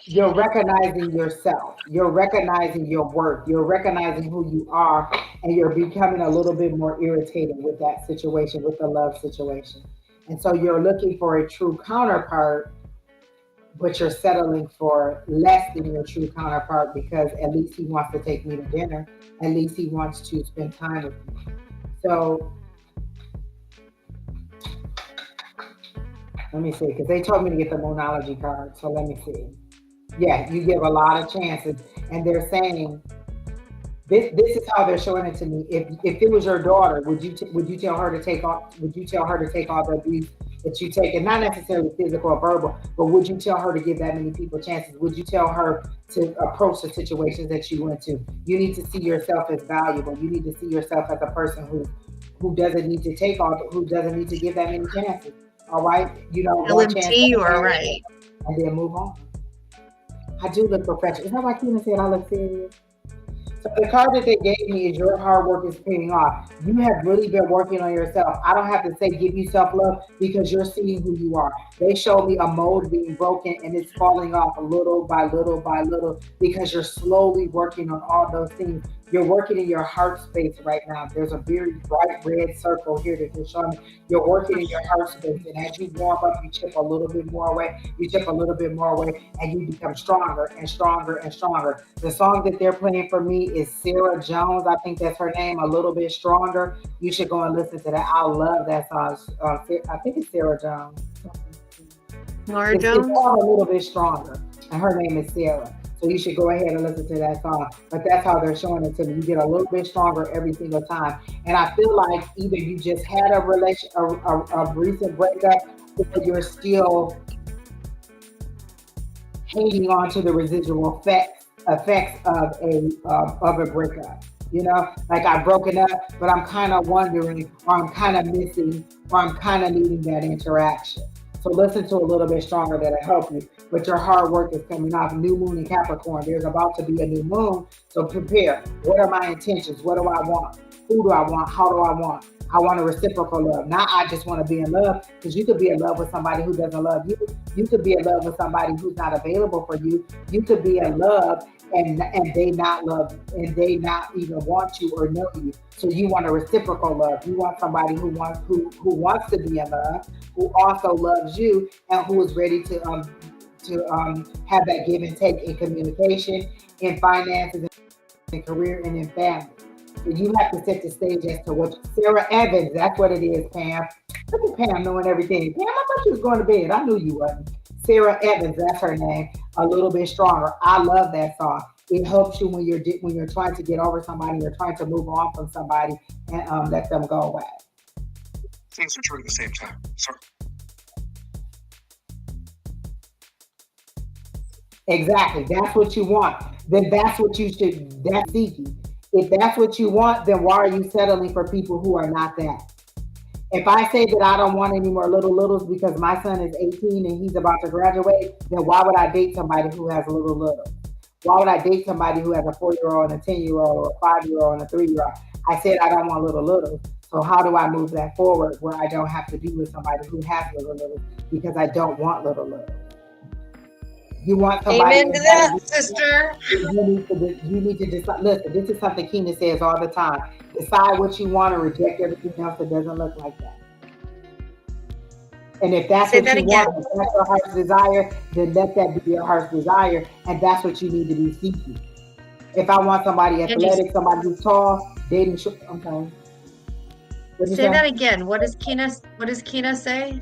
you're recognizing yourself, you're recognizing your worth, you're recognizing who you are, and you're becoming a little bit more irritated with that situation, with the love situation. And so you're looking for a true counterpart, but you're settling for less than your true counterpart because at least he wants to take me to dinner, at least he wants to spend time with me. So let me see, because they told me to get the Monology card, so let me see. Yeah, you give a lot of chances, and they're saying this is how they're showing it to me. If it was your daughter, would you tell her to take off? Would you tell her to take all the abuse that you take, and not necessarily physical or verbal, but would you tell her to give that many people chances? Would you tell her to approach the situations that you went to? You need to see yourself as valuable. You need to see yourself as a person who doesn't need to take all, who doesn't need to give that many chances. All right, one chance, LMT, you are right. and then move on. I do look professional. Is that why Kina said I look serious? So the card that they gave me is your hard work is paying off. You have really been working on yourself. I don't have to say give you self-love because you're seeing who you are. They show me a mold being broken and it's falling off little by little by little because you're slowly working on all those things. You're working in your heart space right now. There's a very bright red circle here that they're showing me. You're working in your heart space, and as you warm up, you chip a little bit more away. You chip a little bit more away, and you become stronger and stronger and stronger. The song that they're playing for me is Sarah Jones. I think that's her name. A Little Bit Stronger. You should go and listen to that. I love that song. I think it's Sarah Jones. Laura Jones? It's called A Little Bit Stronger, and her name is Sarah. So you should go ahead and listen to that song. But that's how they're showing it to me. You get a little bit stronger every single time. And I feel like either you just had a recent breakup, or you're still hanging on to the residual effects of a breakup. Like I've broken up, but I'm kind of wondering, or I'm kind of missing, or I'm kind of needing that interaction. So listen to A Little Bit Stronger, that'll help you. But your hard work is coming off. New moon in Capricorn. There's about to be a new moon. So prepare. What are my intentions? What do I want? Who do I want? How do I want? I want a reciprocal love. Not I just want to be in love, because you could be in love with somebody who doesn't love you. You could be in love with somebody who's not available for you. You could be in love and they not love, and they not even want you or know you. So you want a reciprocal love. You want somebody who wants to be in love, who also loves you, and who is ready to have that give and take in communication, in finances, in career, and in family. So you have to set the stage as to what Sarah Evans, that's what it is, Pam. Look at Pam knowing everything. Pam, I thought you was going to bed. I knew you wasn't. Sarah Evans, that's her name. A Little Bit Stronger. I love that song. It helps you when you're trying to get over somebody, you're trying to move on from somebody, and let them go away. Things are true at the same time. Sorry. Exactly. That's what you want. Then that's what you should. That's seeking. If that's what you want, then why are you settling for people who are not that? If I say that I don't want any more littles because my son is 18 and he's about to graduate, then why would I date somebody who has little? Why would I date somebody who has a 4-year-old and a 10-year-old or a 5-year-old and a 3-year-old? I said I don't want little. So how do I move that forward where I don't have to be with somebody who has little because I don't want little. You want somebody. Amen to that, sister. You need to decide. Listen, this is something Keena says all the time. Decide what you want and reject everything else that doesn't look like that. And if that's what you want, if that's your heart's desire, then let that be your heart's desire, and that's what you need to be seeking. If I want somebody athletic, somebody who's tall, dating short, okay. Say that again. What does Keena say?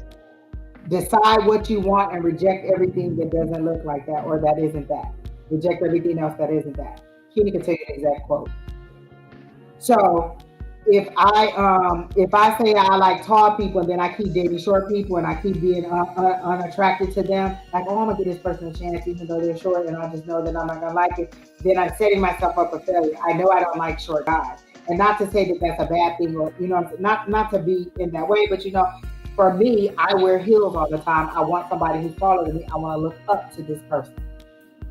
Decide what you want and reject everything that doesn't look like that or that isn't that. Reject everything else that isn't that. Keena can tell you the exact quote. So if I say I like tall people and then I keep dating short people and I keep being unattracted to them, like, oh, I'm gonna give this person a chance even though they're short and I just know that I'm not gonna like it, then I'm setting myself up for failure. I know I don't like short guys. And not to say that that's a bad thing or, not to be in that way, but for me, I wear heels all the time. I want somebody who's taller than me. I want to look up to this person.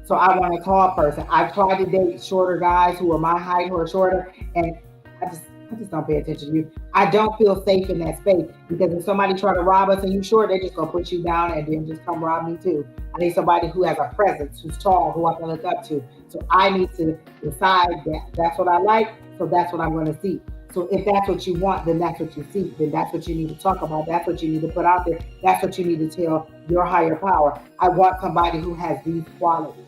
So I want a tall person. I've tried to date shorter guys who are my height who are shorter, and I just don't pay attention to you. I don't feel safe in that space because if somebody try to rob us and you short, they just gonna put you down and then just come rob me too. I need somebody who has a presence, who's tall, who I can look up to. So I need to decide that that's what I like, so that's what I'm gonna see. So if that's what you want, then that's what you seek. Then that's what you need to talk about. That's what you need to put out there. That's what you need to tell your higher power. I want somebody who has these qualities.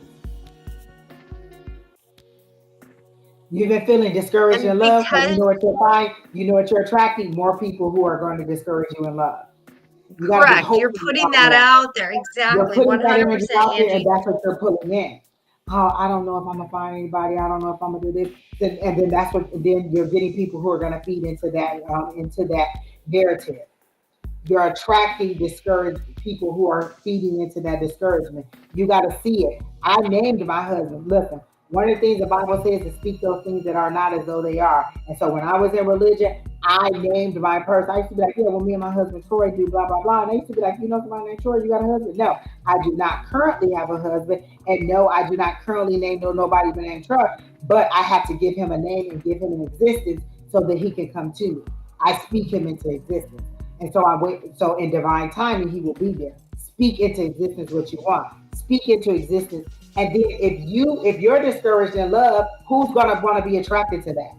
You've been feeling discouraged in love, but you know what you'll find? You know what you're attracting? More people who are going to discourage you in love. Correct. You're putting that out there. Exactly. You're putting 100%, that out there, Angie. and that's what you're pulling in. Oh, I don't know if I'm gonna find anybody. I don't know if I'm gonna do this. And then then you're getting people who are gonna feed into that narrative. You're attracting discouraged people who are feeding into that discouragement. You got to see it. I named my husband. Listen, one of the things the Bible says is speak those things that are not as though they are. And so when I was in religion, I named my person. I used to be like, yeah, well, me and my husband Troy do blah, blah, blah. And I used to be like, you know somebody named Troy, you got a husband? No, I do not currently have a husband. And no, I do not currently name nobody named Troy. But I have to give him a name and give him an existence so that he can come to me. I speak him into existence. And so I wait. So in divine timing, he will be there. Speak into existence what you want. Speak into existence. And then if you're discouraged in love, who's gonna want to be attracted to that?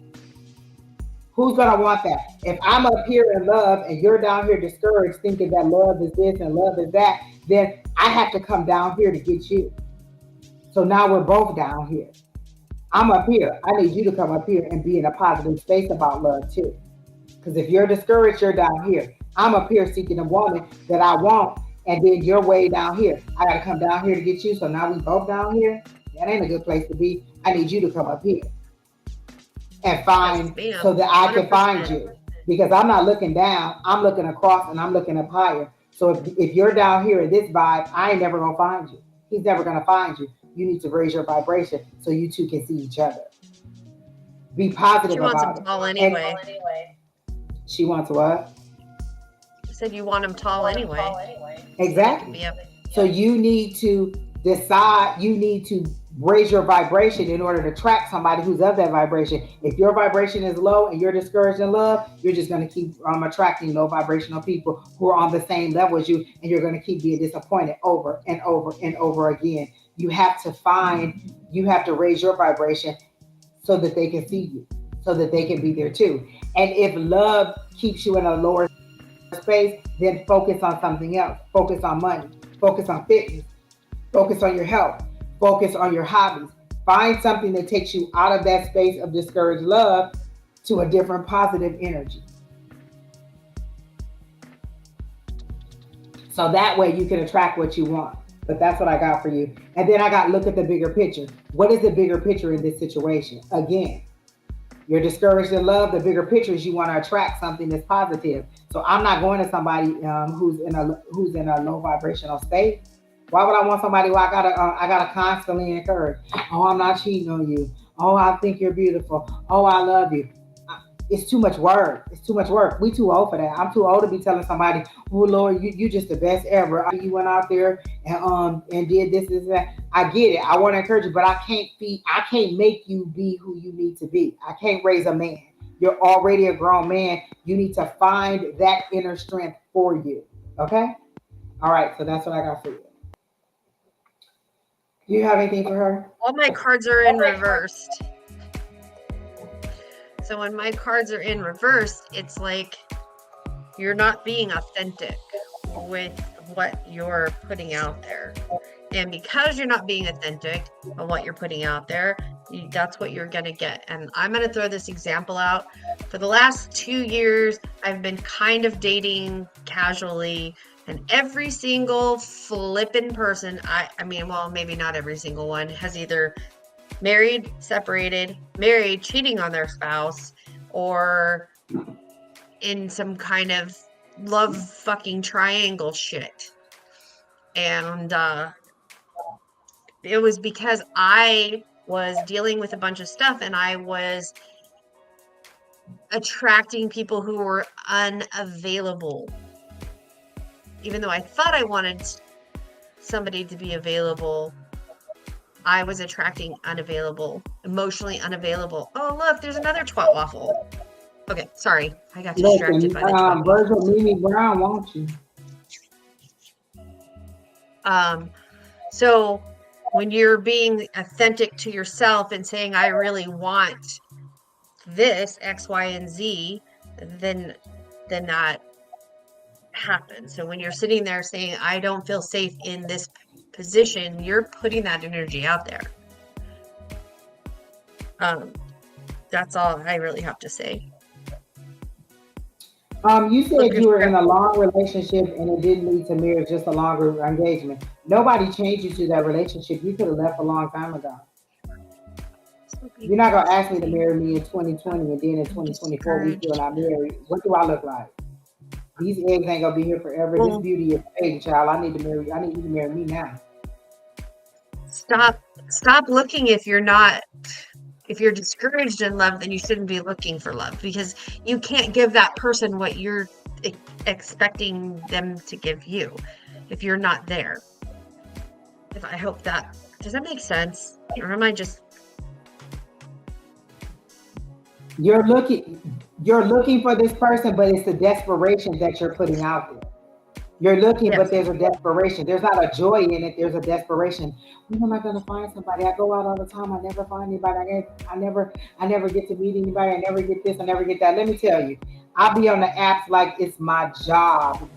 Who's gonna want that? If I'm up here in love and you're down here discouraged, thinking that love is this and love is that, then I have to come down here to get you. So now we're both down here. I'm up here. I need you to come up here and be in a positive space about love too. Because if you're discouraged, you're down here. I'm up here seeking a woman that I want, and then you're way down here. I gotta come down here to get you, so now we both down here. That ain't a good place to be. I need you to come up here and find so that I can find you. Because I'm not looking down, I'm looking across and I'm looking up higher. So if you're down here in this vibe, I ain't never gonna find you. He's never gonna find you. You need to raise your vibration so you two can see each other. Be positive about it. She wants him tall anyway. She wants what? I said you want him tall anyway. Exactly. So you need to decide, you need to raise your vibration in order to attract somebody who's of that vibration. If your vibration is low and you're discouraged in love, you're just going to keep attracting low vibrational people who are on the same level as you, and you're going to keep being disappointed over and over and over again. You have to raise your vibration so that they can see you, so that they can be there too. And if love keeps you in a lower space, then focus on something else. Focus on money, focus on fitness, focus on your health, focus on your hobbies. Find something that takes you out of that space of discouraged love to a different positive energy. So that way you can attract what you want. But that's what I got for you. And then I got look at the bigger picture. What is the bigger picture in this situation? Again, you're discouraged in love. The bigger picture is you want to attract something that's positive. So I'm not going to somebody who's in a low vibrational state. Why would I want somebody who I gotta constantly encourage? Oh, I'm not cheating on you. Oh, I think you're beautiful. Oh, I love you. it's too much work. It's too much work. We too old for that. I'm too old to be telling somebody, "Oh Lord, you just the best ever. You went out there and did this, this, that." I get it. I want to encourage you, but I can't make you be who you need to be. I can't raise a man. You're already a grown man. You need to find that inner strength for you. Okay? All right. So that's what I got for you. Do you have anything for her? All my cards are in reversed. So when my cards are in reversed, it's like you're not being authentic with what you're putting out there. And because you're not being authentic on what you're putting out there, that's what you're going to get. And I'm going to throw this example out. For the last 2 years, I've been kind of dating casually, and every single flippin' person, I mean, well, maybe not every single one, has either married, separated, married, cheating on their spouse, or in some kind of love fucking triangle shit. And it was because I was dealing with a bunch of stuff, and I was attracting people who were unavailable. Even though I thought I wanted somebody to be available, I was attracting unavailable, emotionally unavailable. Oh, look, there's another twat waffle. Okay, sorry. I got distracted by the twat Virgil Mimi Brown, won't you? So when you're being authentic to yourself and saying, I really want this, X, Y, and Z, then that happens. So when you're sitting there saying, I don't feel safe in this position, you're putting that energy out there. That's all I really have to say. You said you were in a long relationship and it didn't lead to marriage, just a longer engagement. Nobody changed you to that relationship. You could have left a long time ago. You're not going to ask me to marry me in 2020 and then in 2024 we still not married. What do I look like? These eggs ain't going to be here forever. This beauty is fading, child. I need you to marry me now. Stop looking. If you're discouraged in love, then you shouldn't be looking for love, because you can't give that person what you're expecting them to give you if you're not there. I hope that, does that make sense? Or am I just... You're looking for this person, but it's the desperation that you're putting out there. You're looking, yes. But there's a desperation. There's not a joy in it. There's a desperation. When am I going to find somebody? I go out all the time. I never find anybody. I never get to meet anybody. I never get this. I never get that. Let me tell you, I'll be on the apps like it's my job.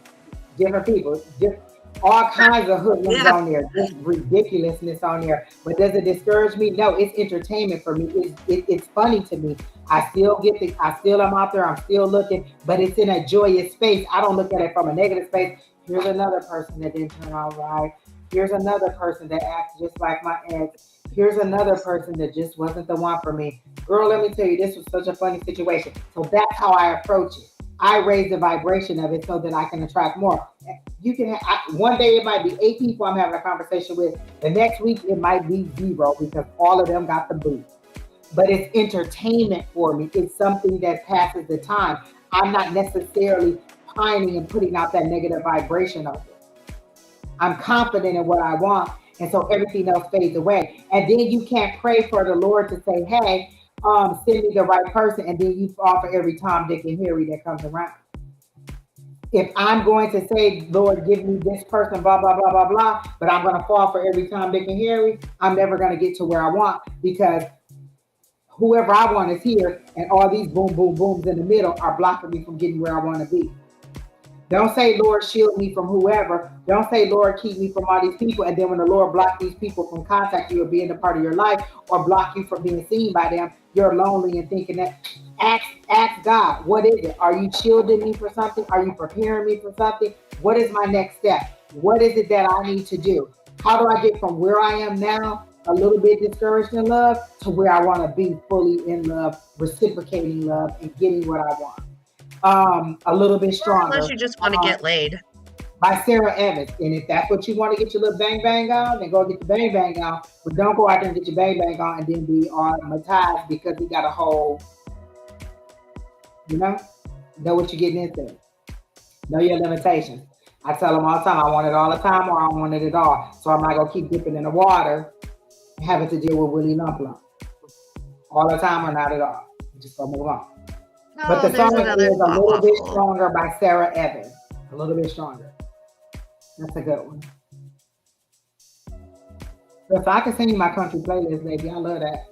Different people, all kinds of hoodlums on there. Just ridiculousness on there. But does it discourage me? No, it's entertainment for me. It's funny to me. I still am out there. I'm still looking, but it's in a joyous space. I don't look at it from a negative space. Here's another person that didn't turn out right. Here's another person that acts just like my ex. Here's another person that just wasn't the one for me. Girl, let me tell you, this was such a funny situation. So that's how I approach it. I raise the vibration of it so that I can attract more. You can one day it might be 8 people I'm having a conversation with. The next week it might be 0 because all of them got the boot. But it's entertainment for me. It's something that passes the time. I'm not necessarily pining and putting out that negative vibration of it. I'm confident in what I want, and so everything else fades away. And then you can't pray for the Lord to say, hey, send me the right person, and then you fall for every Tom, Dick, and Harry that comes around. If I'm going to say, Lord, give me this person, blah, blah, blah, blah, blah, but I'm going to fall for every Tom, Dick, and Harry, I'm never going to get to where I want, because whoever I want is here, and all these boom, boom, booms in the middle are blocking me from getting where I want to be. Don't say, Lord, shield me from whoever. Don't say, Lord, keep me from all these people. And then when the Lord blocks these people from contacting you or being a part of your life, or block you from being seen by them, you're lonely and thinking that. Ask God, what is it? Are you shielding me for something? Are you preparing me for something? What is my next step? What is it that I need to do? How do I get from where I am now, a little bit discouraged in love, to where I want to be fully in love, reciprocating love, and getting what I want? A little bit stronger. Unless you just want to get laid. By Sarah Evans. And if that's what you want to get your little bang bang on, then go get the bang bang on. But don't go out there and get your bang bang on and then be traumatized because he got a whole You know what you're getting into. Know your limitations. I tell them all the time, I want it all the time or I want it at all. So I'm not going to keep dipping in the water and having to deal with Willie Lump Lump. All the time or not at all. I'm just going to move on. But the song is A Little Bit Stronger by Sarah Evans. A Little Bit Stronger. That's a good one. So I can send you my country playlist, baby. I love that.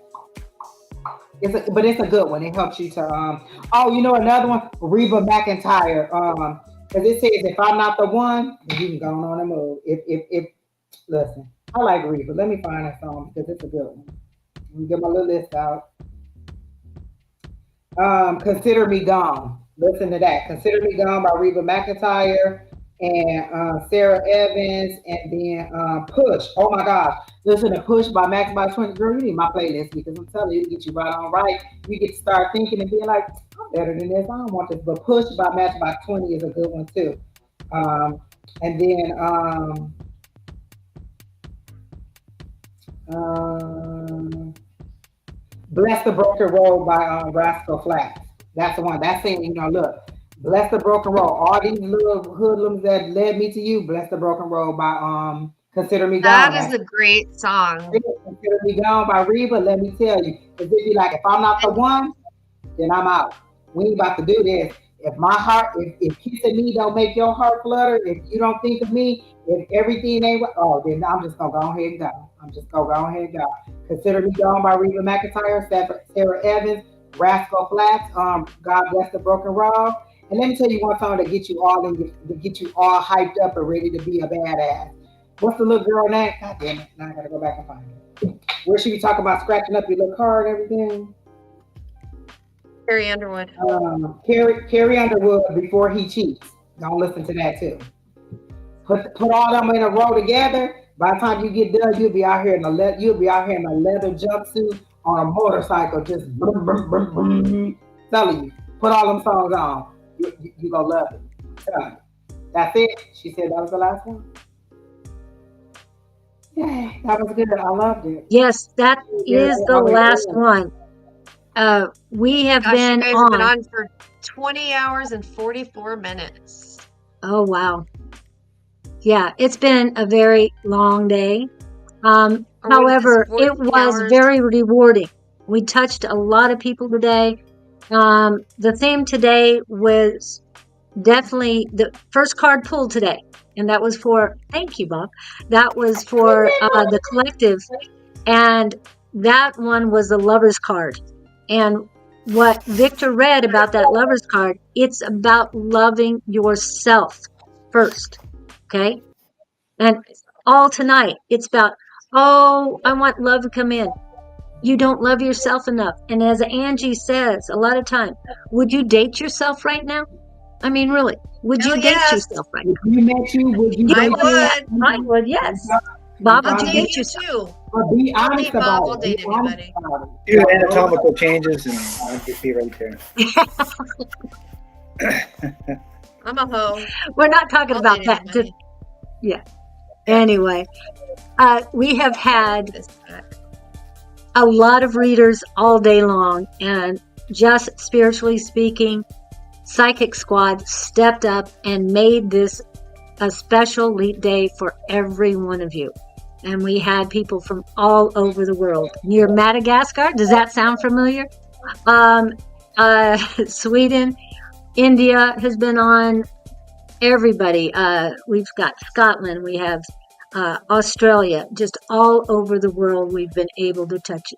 But it's a good one. It helps you to another one, Reba McEntire. Because it says if I'm not the one, then you can go on and move. If listen, I like Reba. Let me find that song because it's a good one. Let me get my little list out. Consider Me Gone. Listen to that. Consider Me Gone by Reba McEntire and Sarah Evans, and then Push. Oh my gosh. Listen to Push by Max by 20. Girl, you need my playlist because I'm telling you, to get you right on right. You get to start thinking and being like, I'm better than this. I don't want this. But Push by Max by 20 is a good one too. And then Bless the Broken Road by Rascal Flatts. That's the one. That's saying, look, Bless the Broken Road. All these little hoodlums that led me to you, Bless the Broken Road by Consider Me Gone. That is a great song. Consider Me Gone by Reba, let me tell you. Because it'd be like, if I'm not the one, then I'm out. We ain't about to do this. If my heart, if kissing me don't make your heart flutter, if you don't think of me, if everything ain't, then I'm just going to go ahead and go. I'm just going to go ahead and go. Consider Me Gone by Reba McEntire, Sarah Evans, Rascal Flatts, God Bless the Broken Road. And let me tell you one song that gets you all hyped up and ready to be a badass. What's the little girl name? God damn it. Now I gotta go back and find it. Where should we talk about scratching up your little car and everything? Carrie Underwood. Carrie Underwood, Before He Cheats. Don't listen to that too. Put all them in a row together. By the time you get done, you'll be out here in a leather jumpsuit on a motorcycle, just boom, boom, boom, boom. Telling you, put all them songs on. You gonna love it. That's it. She said that was the last one. Yeah, that was good. I loved it. Yes, that is the last one. We have been you guys on. Have been on for 20 hours and 44 minutes. Oh, wow. Yeah, it's been a very long day. However, it was very rewarding. We touched a lot of people today. The theme today was definitely the first card pulled today. And that was for, thank you, Bob. That was for the collective. And that one was the lover's card. And what Viktor read about that lover's card, it's about loving yourself first. Okay? And all tonight, it's about, I want love to come in. You don't love yourself enough. And as Angie says a lot of time, would you date yourself right now? I mean, really, would you date yourself right now? If we met you, would you I date would. I would, yes. Bob, would you date yourself? Too. But be honest about it. I'll date anybody. Do anatomical changes and I'll be right there. I'm a hoe. We're not talking about that. Yeah. Anyway, we have had a lot of readers all day long, and just spiritually speaking, Psychic Squad stepped up and made this a special leap day for every one of you. And we had people from all over the world. Near Madagascar, does that sound familiar? Sweden, India has been on. Everybody. We've got Scotland. We have Australia. Just all over the world, we've been able to touch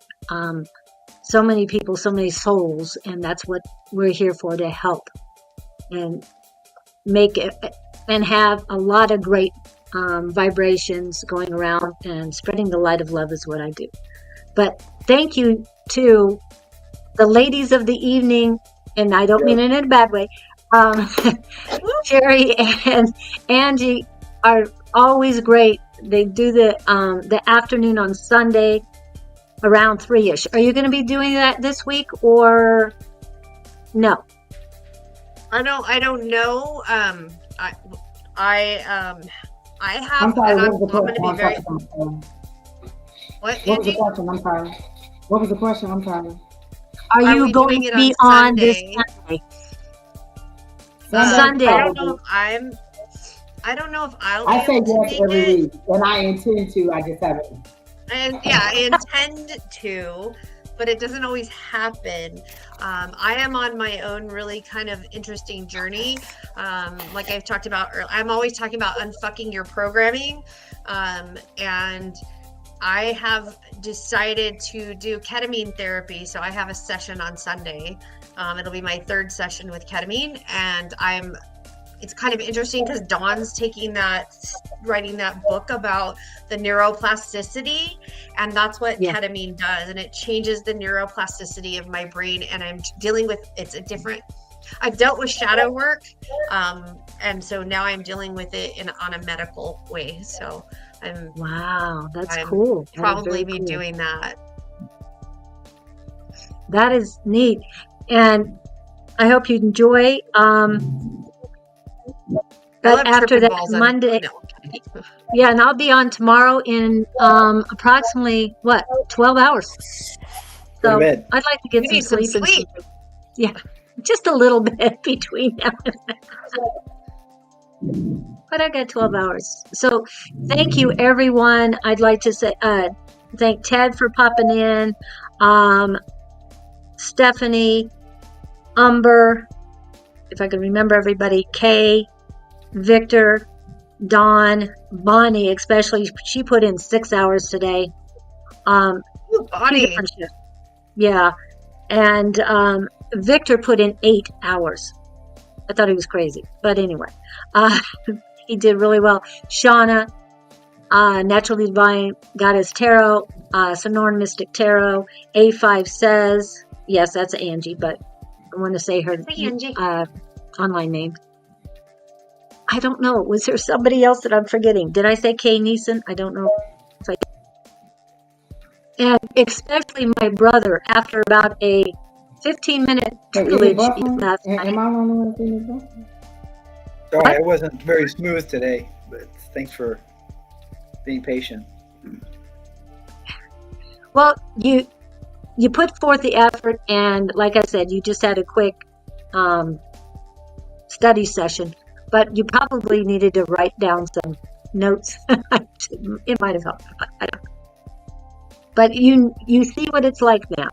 so many people, so many souls, and that's what we're here for, to help and make it and have a lot of great vibrations going around, and spreading the light of love is what I do. But thank you to the ladies of the evening, and I don't mean it in a bad way. Sheri and Angie are always great. They do the afternoon on Sunday around 3-ish. Are you going to be doing that this week or no? I don't know. I have. I'm sorry, and what was the question? I'm going to be very. What was the question? I'm sorry. What was the question? I'm sorry. Are you going to be on this Sunday? Sunday, I don't probably. know if I don't know if I'll I be say able to yes make every it. week, and I intend to. I just haven't. And yeah, I intend to, but it doesn't always happen. I am on my own really kind of interesting journey. Like I've talked about, I'm always talking about unfucking your programming. And I have decided to do ketamine therapy. So I have a session on Sunday. It'll be my third session with ketamine, and it's kind of interesting because Dawn's writing that book about the neuroplasticity, and that's what ketamine does, and it changes the neuroplasticity of my brain. And I'm dealing with I've dealt with shadow work, and so now I'm dealing with it on a medical way. So wow, that's cool. Probably be doing that. That is neat, and I hope you enjoy. But after that Monday, yeah, and I'll be on tomorrow in approximately 12 hours. So I'd like to get some sleep. Yeah, just a little bit between now and then. But I got 12 hours. So thank you, everyone. I'd like to say thank Ted for popping in, Stephany, Umber, if I can remember everybody, Kay, Viktor, Don, Bonnie, especially, she put in 6 hours today. Bonnie. Yeah. And Viktor put in 8 hours. I thought he was crazy. But anyway, he did really well. Shauna, Naturally Divine Goddess Tarot, Sonoran Mystic Tarot, A5 Says, yes, that's Angie, but I want to say her online name. I don't know. Was there somebody else that I'm forgetting? Did I say Kay Nissen? I don't know if I did. And especially my brother, after about a 15-minute tutelage last night. Am I on the one thing? Sorry, it wasn't very smooth today, but thanks for being patient. Well, you put forth the effort, and like I said, you just had a quick study session, but you probably needed to write down some notes. It might have helped. I don't know. But you see what it's like now.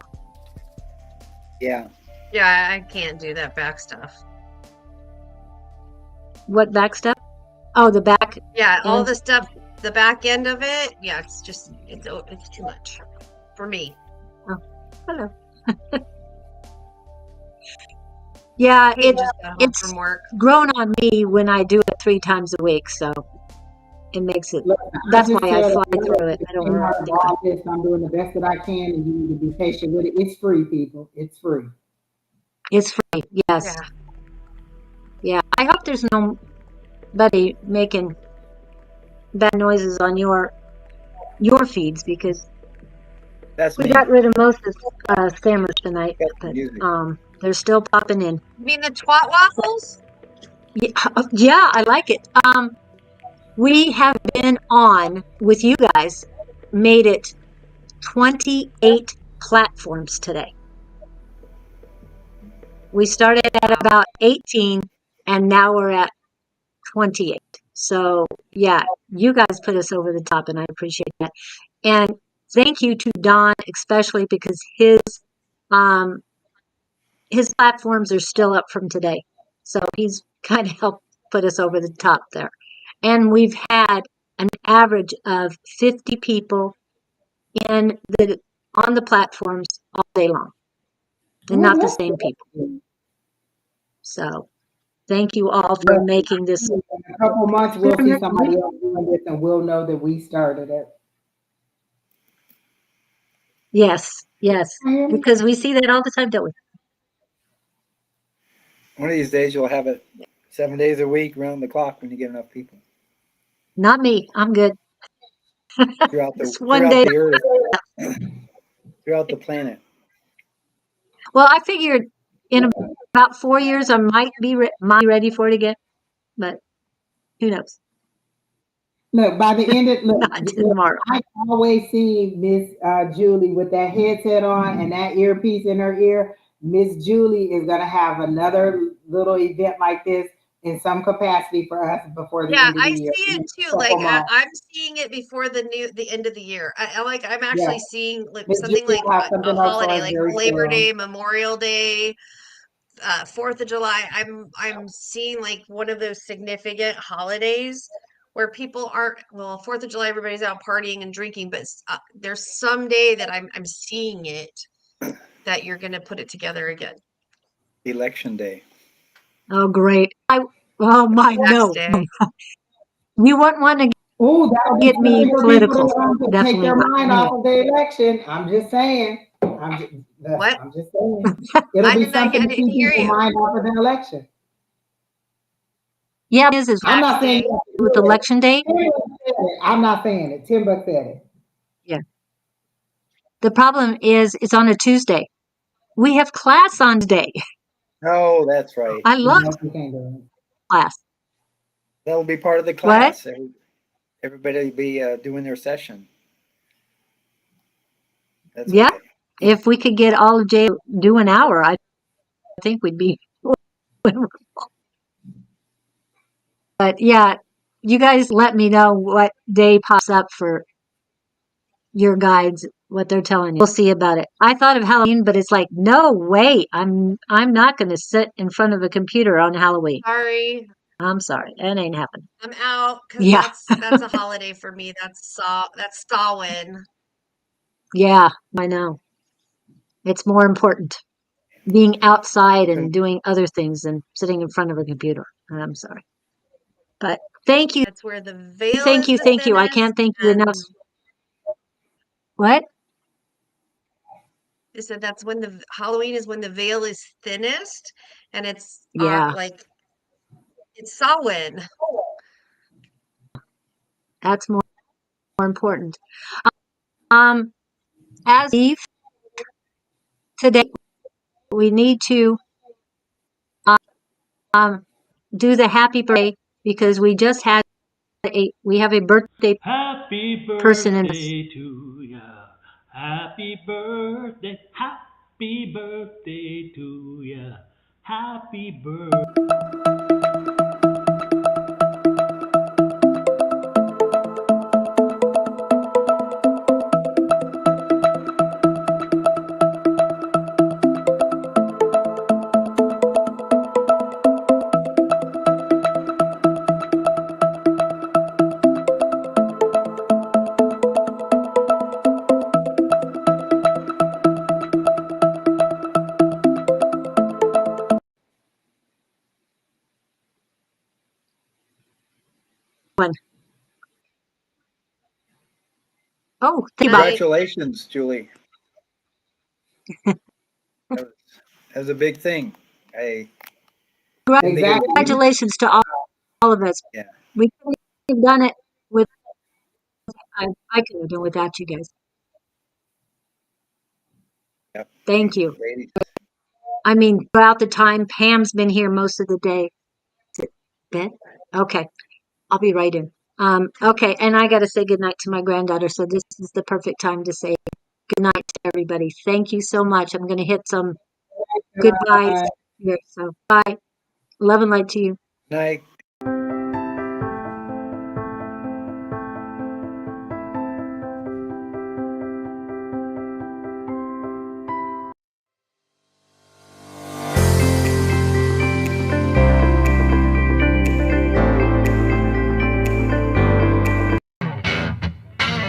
Yeah. Yeah, I can't do that back stuff. What back stuff? Oh, the back. Yeah, all the stuff, the back end of it. Yeah, it's just it's too much for me. Oh, hello. Yeah, it's from work. grown on me when I do it 3 times a week, so it makes it. That's why I fly through it. I don't want to. I'm doing the best that I can, and you need to be patient with it. It's free, people. It's free. It's free. Yes. Yeah. I hope there's nobody making bad noises on your feeds, because we got rid of most of spammers tonight, but they're still popping in. You mean the twat waffles? Yeah, I like it. We have been on with you guys, made it 28 platforms today. We started at about 18, and now we're at 28. So yeah, you guys put us over the top, and I appreciate that. And thank you to Don, especially because his platforms are still up from today. So he's kind of helped put us over the top there. And we've had an average of 50 people on the platforms all day long, and not the same people. So thank you all for making this. In a couple months, we'll see somebody else doing this, and we'll know that we started it. Yes, because we see that all the time, don't we? One of these days, you'll have it 7 days a week, round the clock, when you get enough people. Not me. I'm good. Throughout the earth, throughout the planet. Well, I figured in about 4 years, I might be ready for it again, but who knows? Look, by the end of not tomorrow. I always see Miss Julie with that headset on and that earpiece in her ear. Miss Julie is gonna have another little event like this in some capacity for us before the Yeah, end of I the year. see it too. Couple Like months. I'm seeing it before the end of the year. I'm Yeah. actually seeing like Miss something Julie like will have a something else for holiday, us like very Labor soon. Day, Memorial Day, 4th of July. I'm seeing like one of those significant holidays where people aren't, well, 4th of July, everybody's out partying and drinking, but there's some day that I'm seeing it that you're gonna put it together again. Election day. Oh, great. Oh, my, Tax no. day. You wouldn't want to Ooh, that'll be get me something for political. people to take Definitely their not mind me. off of the election. I'm just saying. What? I'm just saying. It'll I be didn't something to hear keep people's you. mind off of the election. Yeah, it is I'm Tax not saying day. with election day. I'm not saying it. Tim Buck said it. Yeah. The problem is it's on a Tuesday. We have class on today. Oh, that's right. I love No, you can't do it. class. That'll be part of the What? class. Everybody will be doing their session. That's Yeah. okay. If we could get all of Jay do an hour, I think we'd be. But yeah, you guys let me know what day pops up for your guides, what they're telling you. We'll see about it. I thought of Halloween, but it's like, no way. I'm not going to sit in front of a computer on Halloween. Sorry, I'm sorry. That ain't happening. I'm out because Yeah. that's a holiday for me. That's Samhain. Yeah, I know. It's more important being outside and doing other things than sitting in front of a computer. I'm sorry. But thank you. That's where the veil Thank is you. the Thank you. I thinnest. can't thank you And enough. What? they said that's when the Halloween is when the veil is thinnest, and it's Yeah. like it's Samhain. That's more important. As Eve today, we need to do the happy birthday because we just had we have a birthday Happy person in this. birthday to ya. Happy birthday. Happy birthday to ya. Happy birthday. One. Oh, think about it. Congratulations, Julie. That was a big thing. I didn't think it would be. Congratulations to all of us. Yeah. We couldn't have done it with. I couldn't have done it without you guys. Yep. Thank you. Ladies. I mean, throughout the time, Pam's been here most of the day. Is it bed? Okay, I'll be right in. Okay, and I got to say goodnight to my granddaughter, so this is the perfect time to say goodnight to everybody. Thank you so much. I'm going to hit some goodbyes here. So bye. Love and light to you. Night.